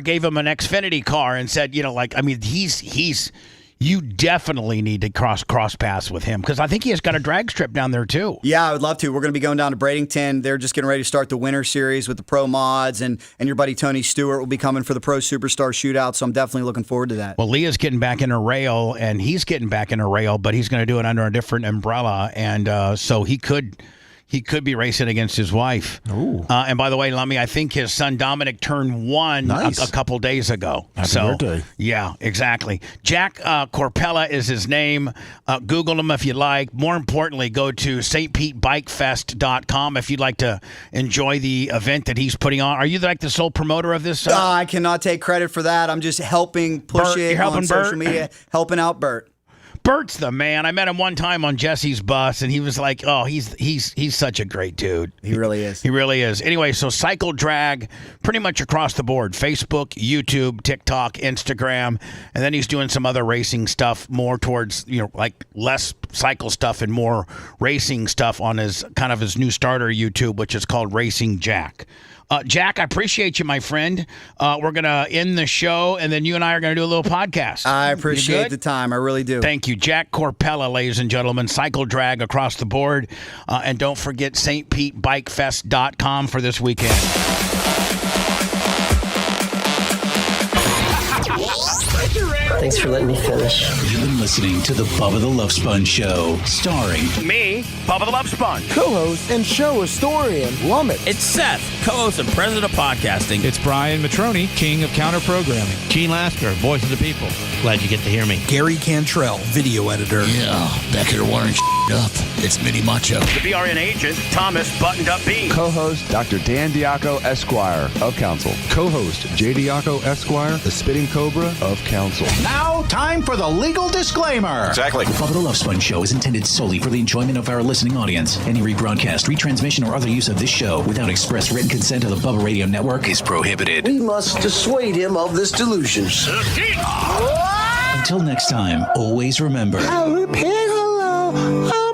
gave him an Xfinity car and said, you definitely need to cross paths with him, because I think he has got a drag strip down there too. Yeah, I would love to. We're going to be going down to Bradenton. They're just getting ready to start the winter series with the pro mods, and your buddy Tony Stewart will be coming for the pro superstar shootout. So I'm definitely looking forward to that. Well, Leah's getting back in a rail, and he's getting back in a rail, but he's going to do it under a different umbrella, and so he could be racing against his wife. Ooh. And by the way, I think his son Dominic turned 1 a couple days ago. Happy birthday. Yeah, exactly. Jack Corpella is his name. Google him if you like. More importantly, go to stpetebikefest.com if you'd like to enjoy the event that he's putting on. Are you like the sole promoter of this? I cannot take credit for that. I'm just helping push it on social media, helping out Bert. Bert's the man. I met him one time on Jesse's bus, and he was like, "Oh, he's such a great dude. He really is. He really is." Anyway, so cycle drag, pretty much across the board: Facebook, YouTube, TikTok, Instagram, and then he's doing some other racing stuff, more towards like less cycle stuff and more racing stuff on his new starter YouTube, which is called Racing Jack. Jack, I appreciate you, my friend. We're going to end the show, and then you and I are going to do a little podcast. I appreciate the time. I really do. Thank you. Jack Corpella, ladies and gentlemen. Cycle drag across the board. And don't forget stpetebikefest.com for this weekend. Thanks for letting me finish. You've been listening to the Bubba the Love Sponge Show, starring me, Bubba the Love Sponge, co-host and show historian Lummit. It's Seth, co-host and president of podcasting. It's Brian Matroni, king of counter programming. Gene Lasker, voice of the people. Glad you get to hear me. Gary Cantrell, video editor. Yeah, back here wiring up. It's Mini Macho. The BRN agent, Thomas Buttoned Up B. Co-host, Dr. Dan Diaco, Esquire of Council. Co-host, J. Diaco, Esquire, the Spitting Cobra of Council. Now, time for the legal disclaimer. Exactly. The Bubba the Love Sponge Show is intended solely for the enjoyment of our listening audience. Any rebroadcast, retransmission, or other use of this show without express written consent of the Bubba Radio Network is prohibited. We must dissuade him of this delusion. Until next time, always remember. I'll repeat hello.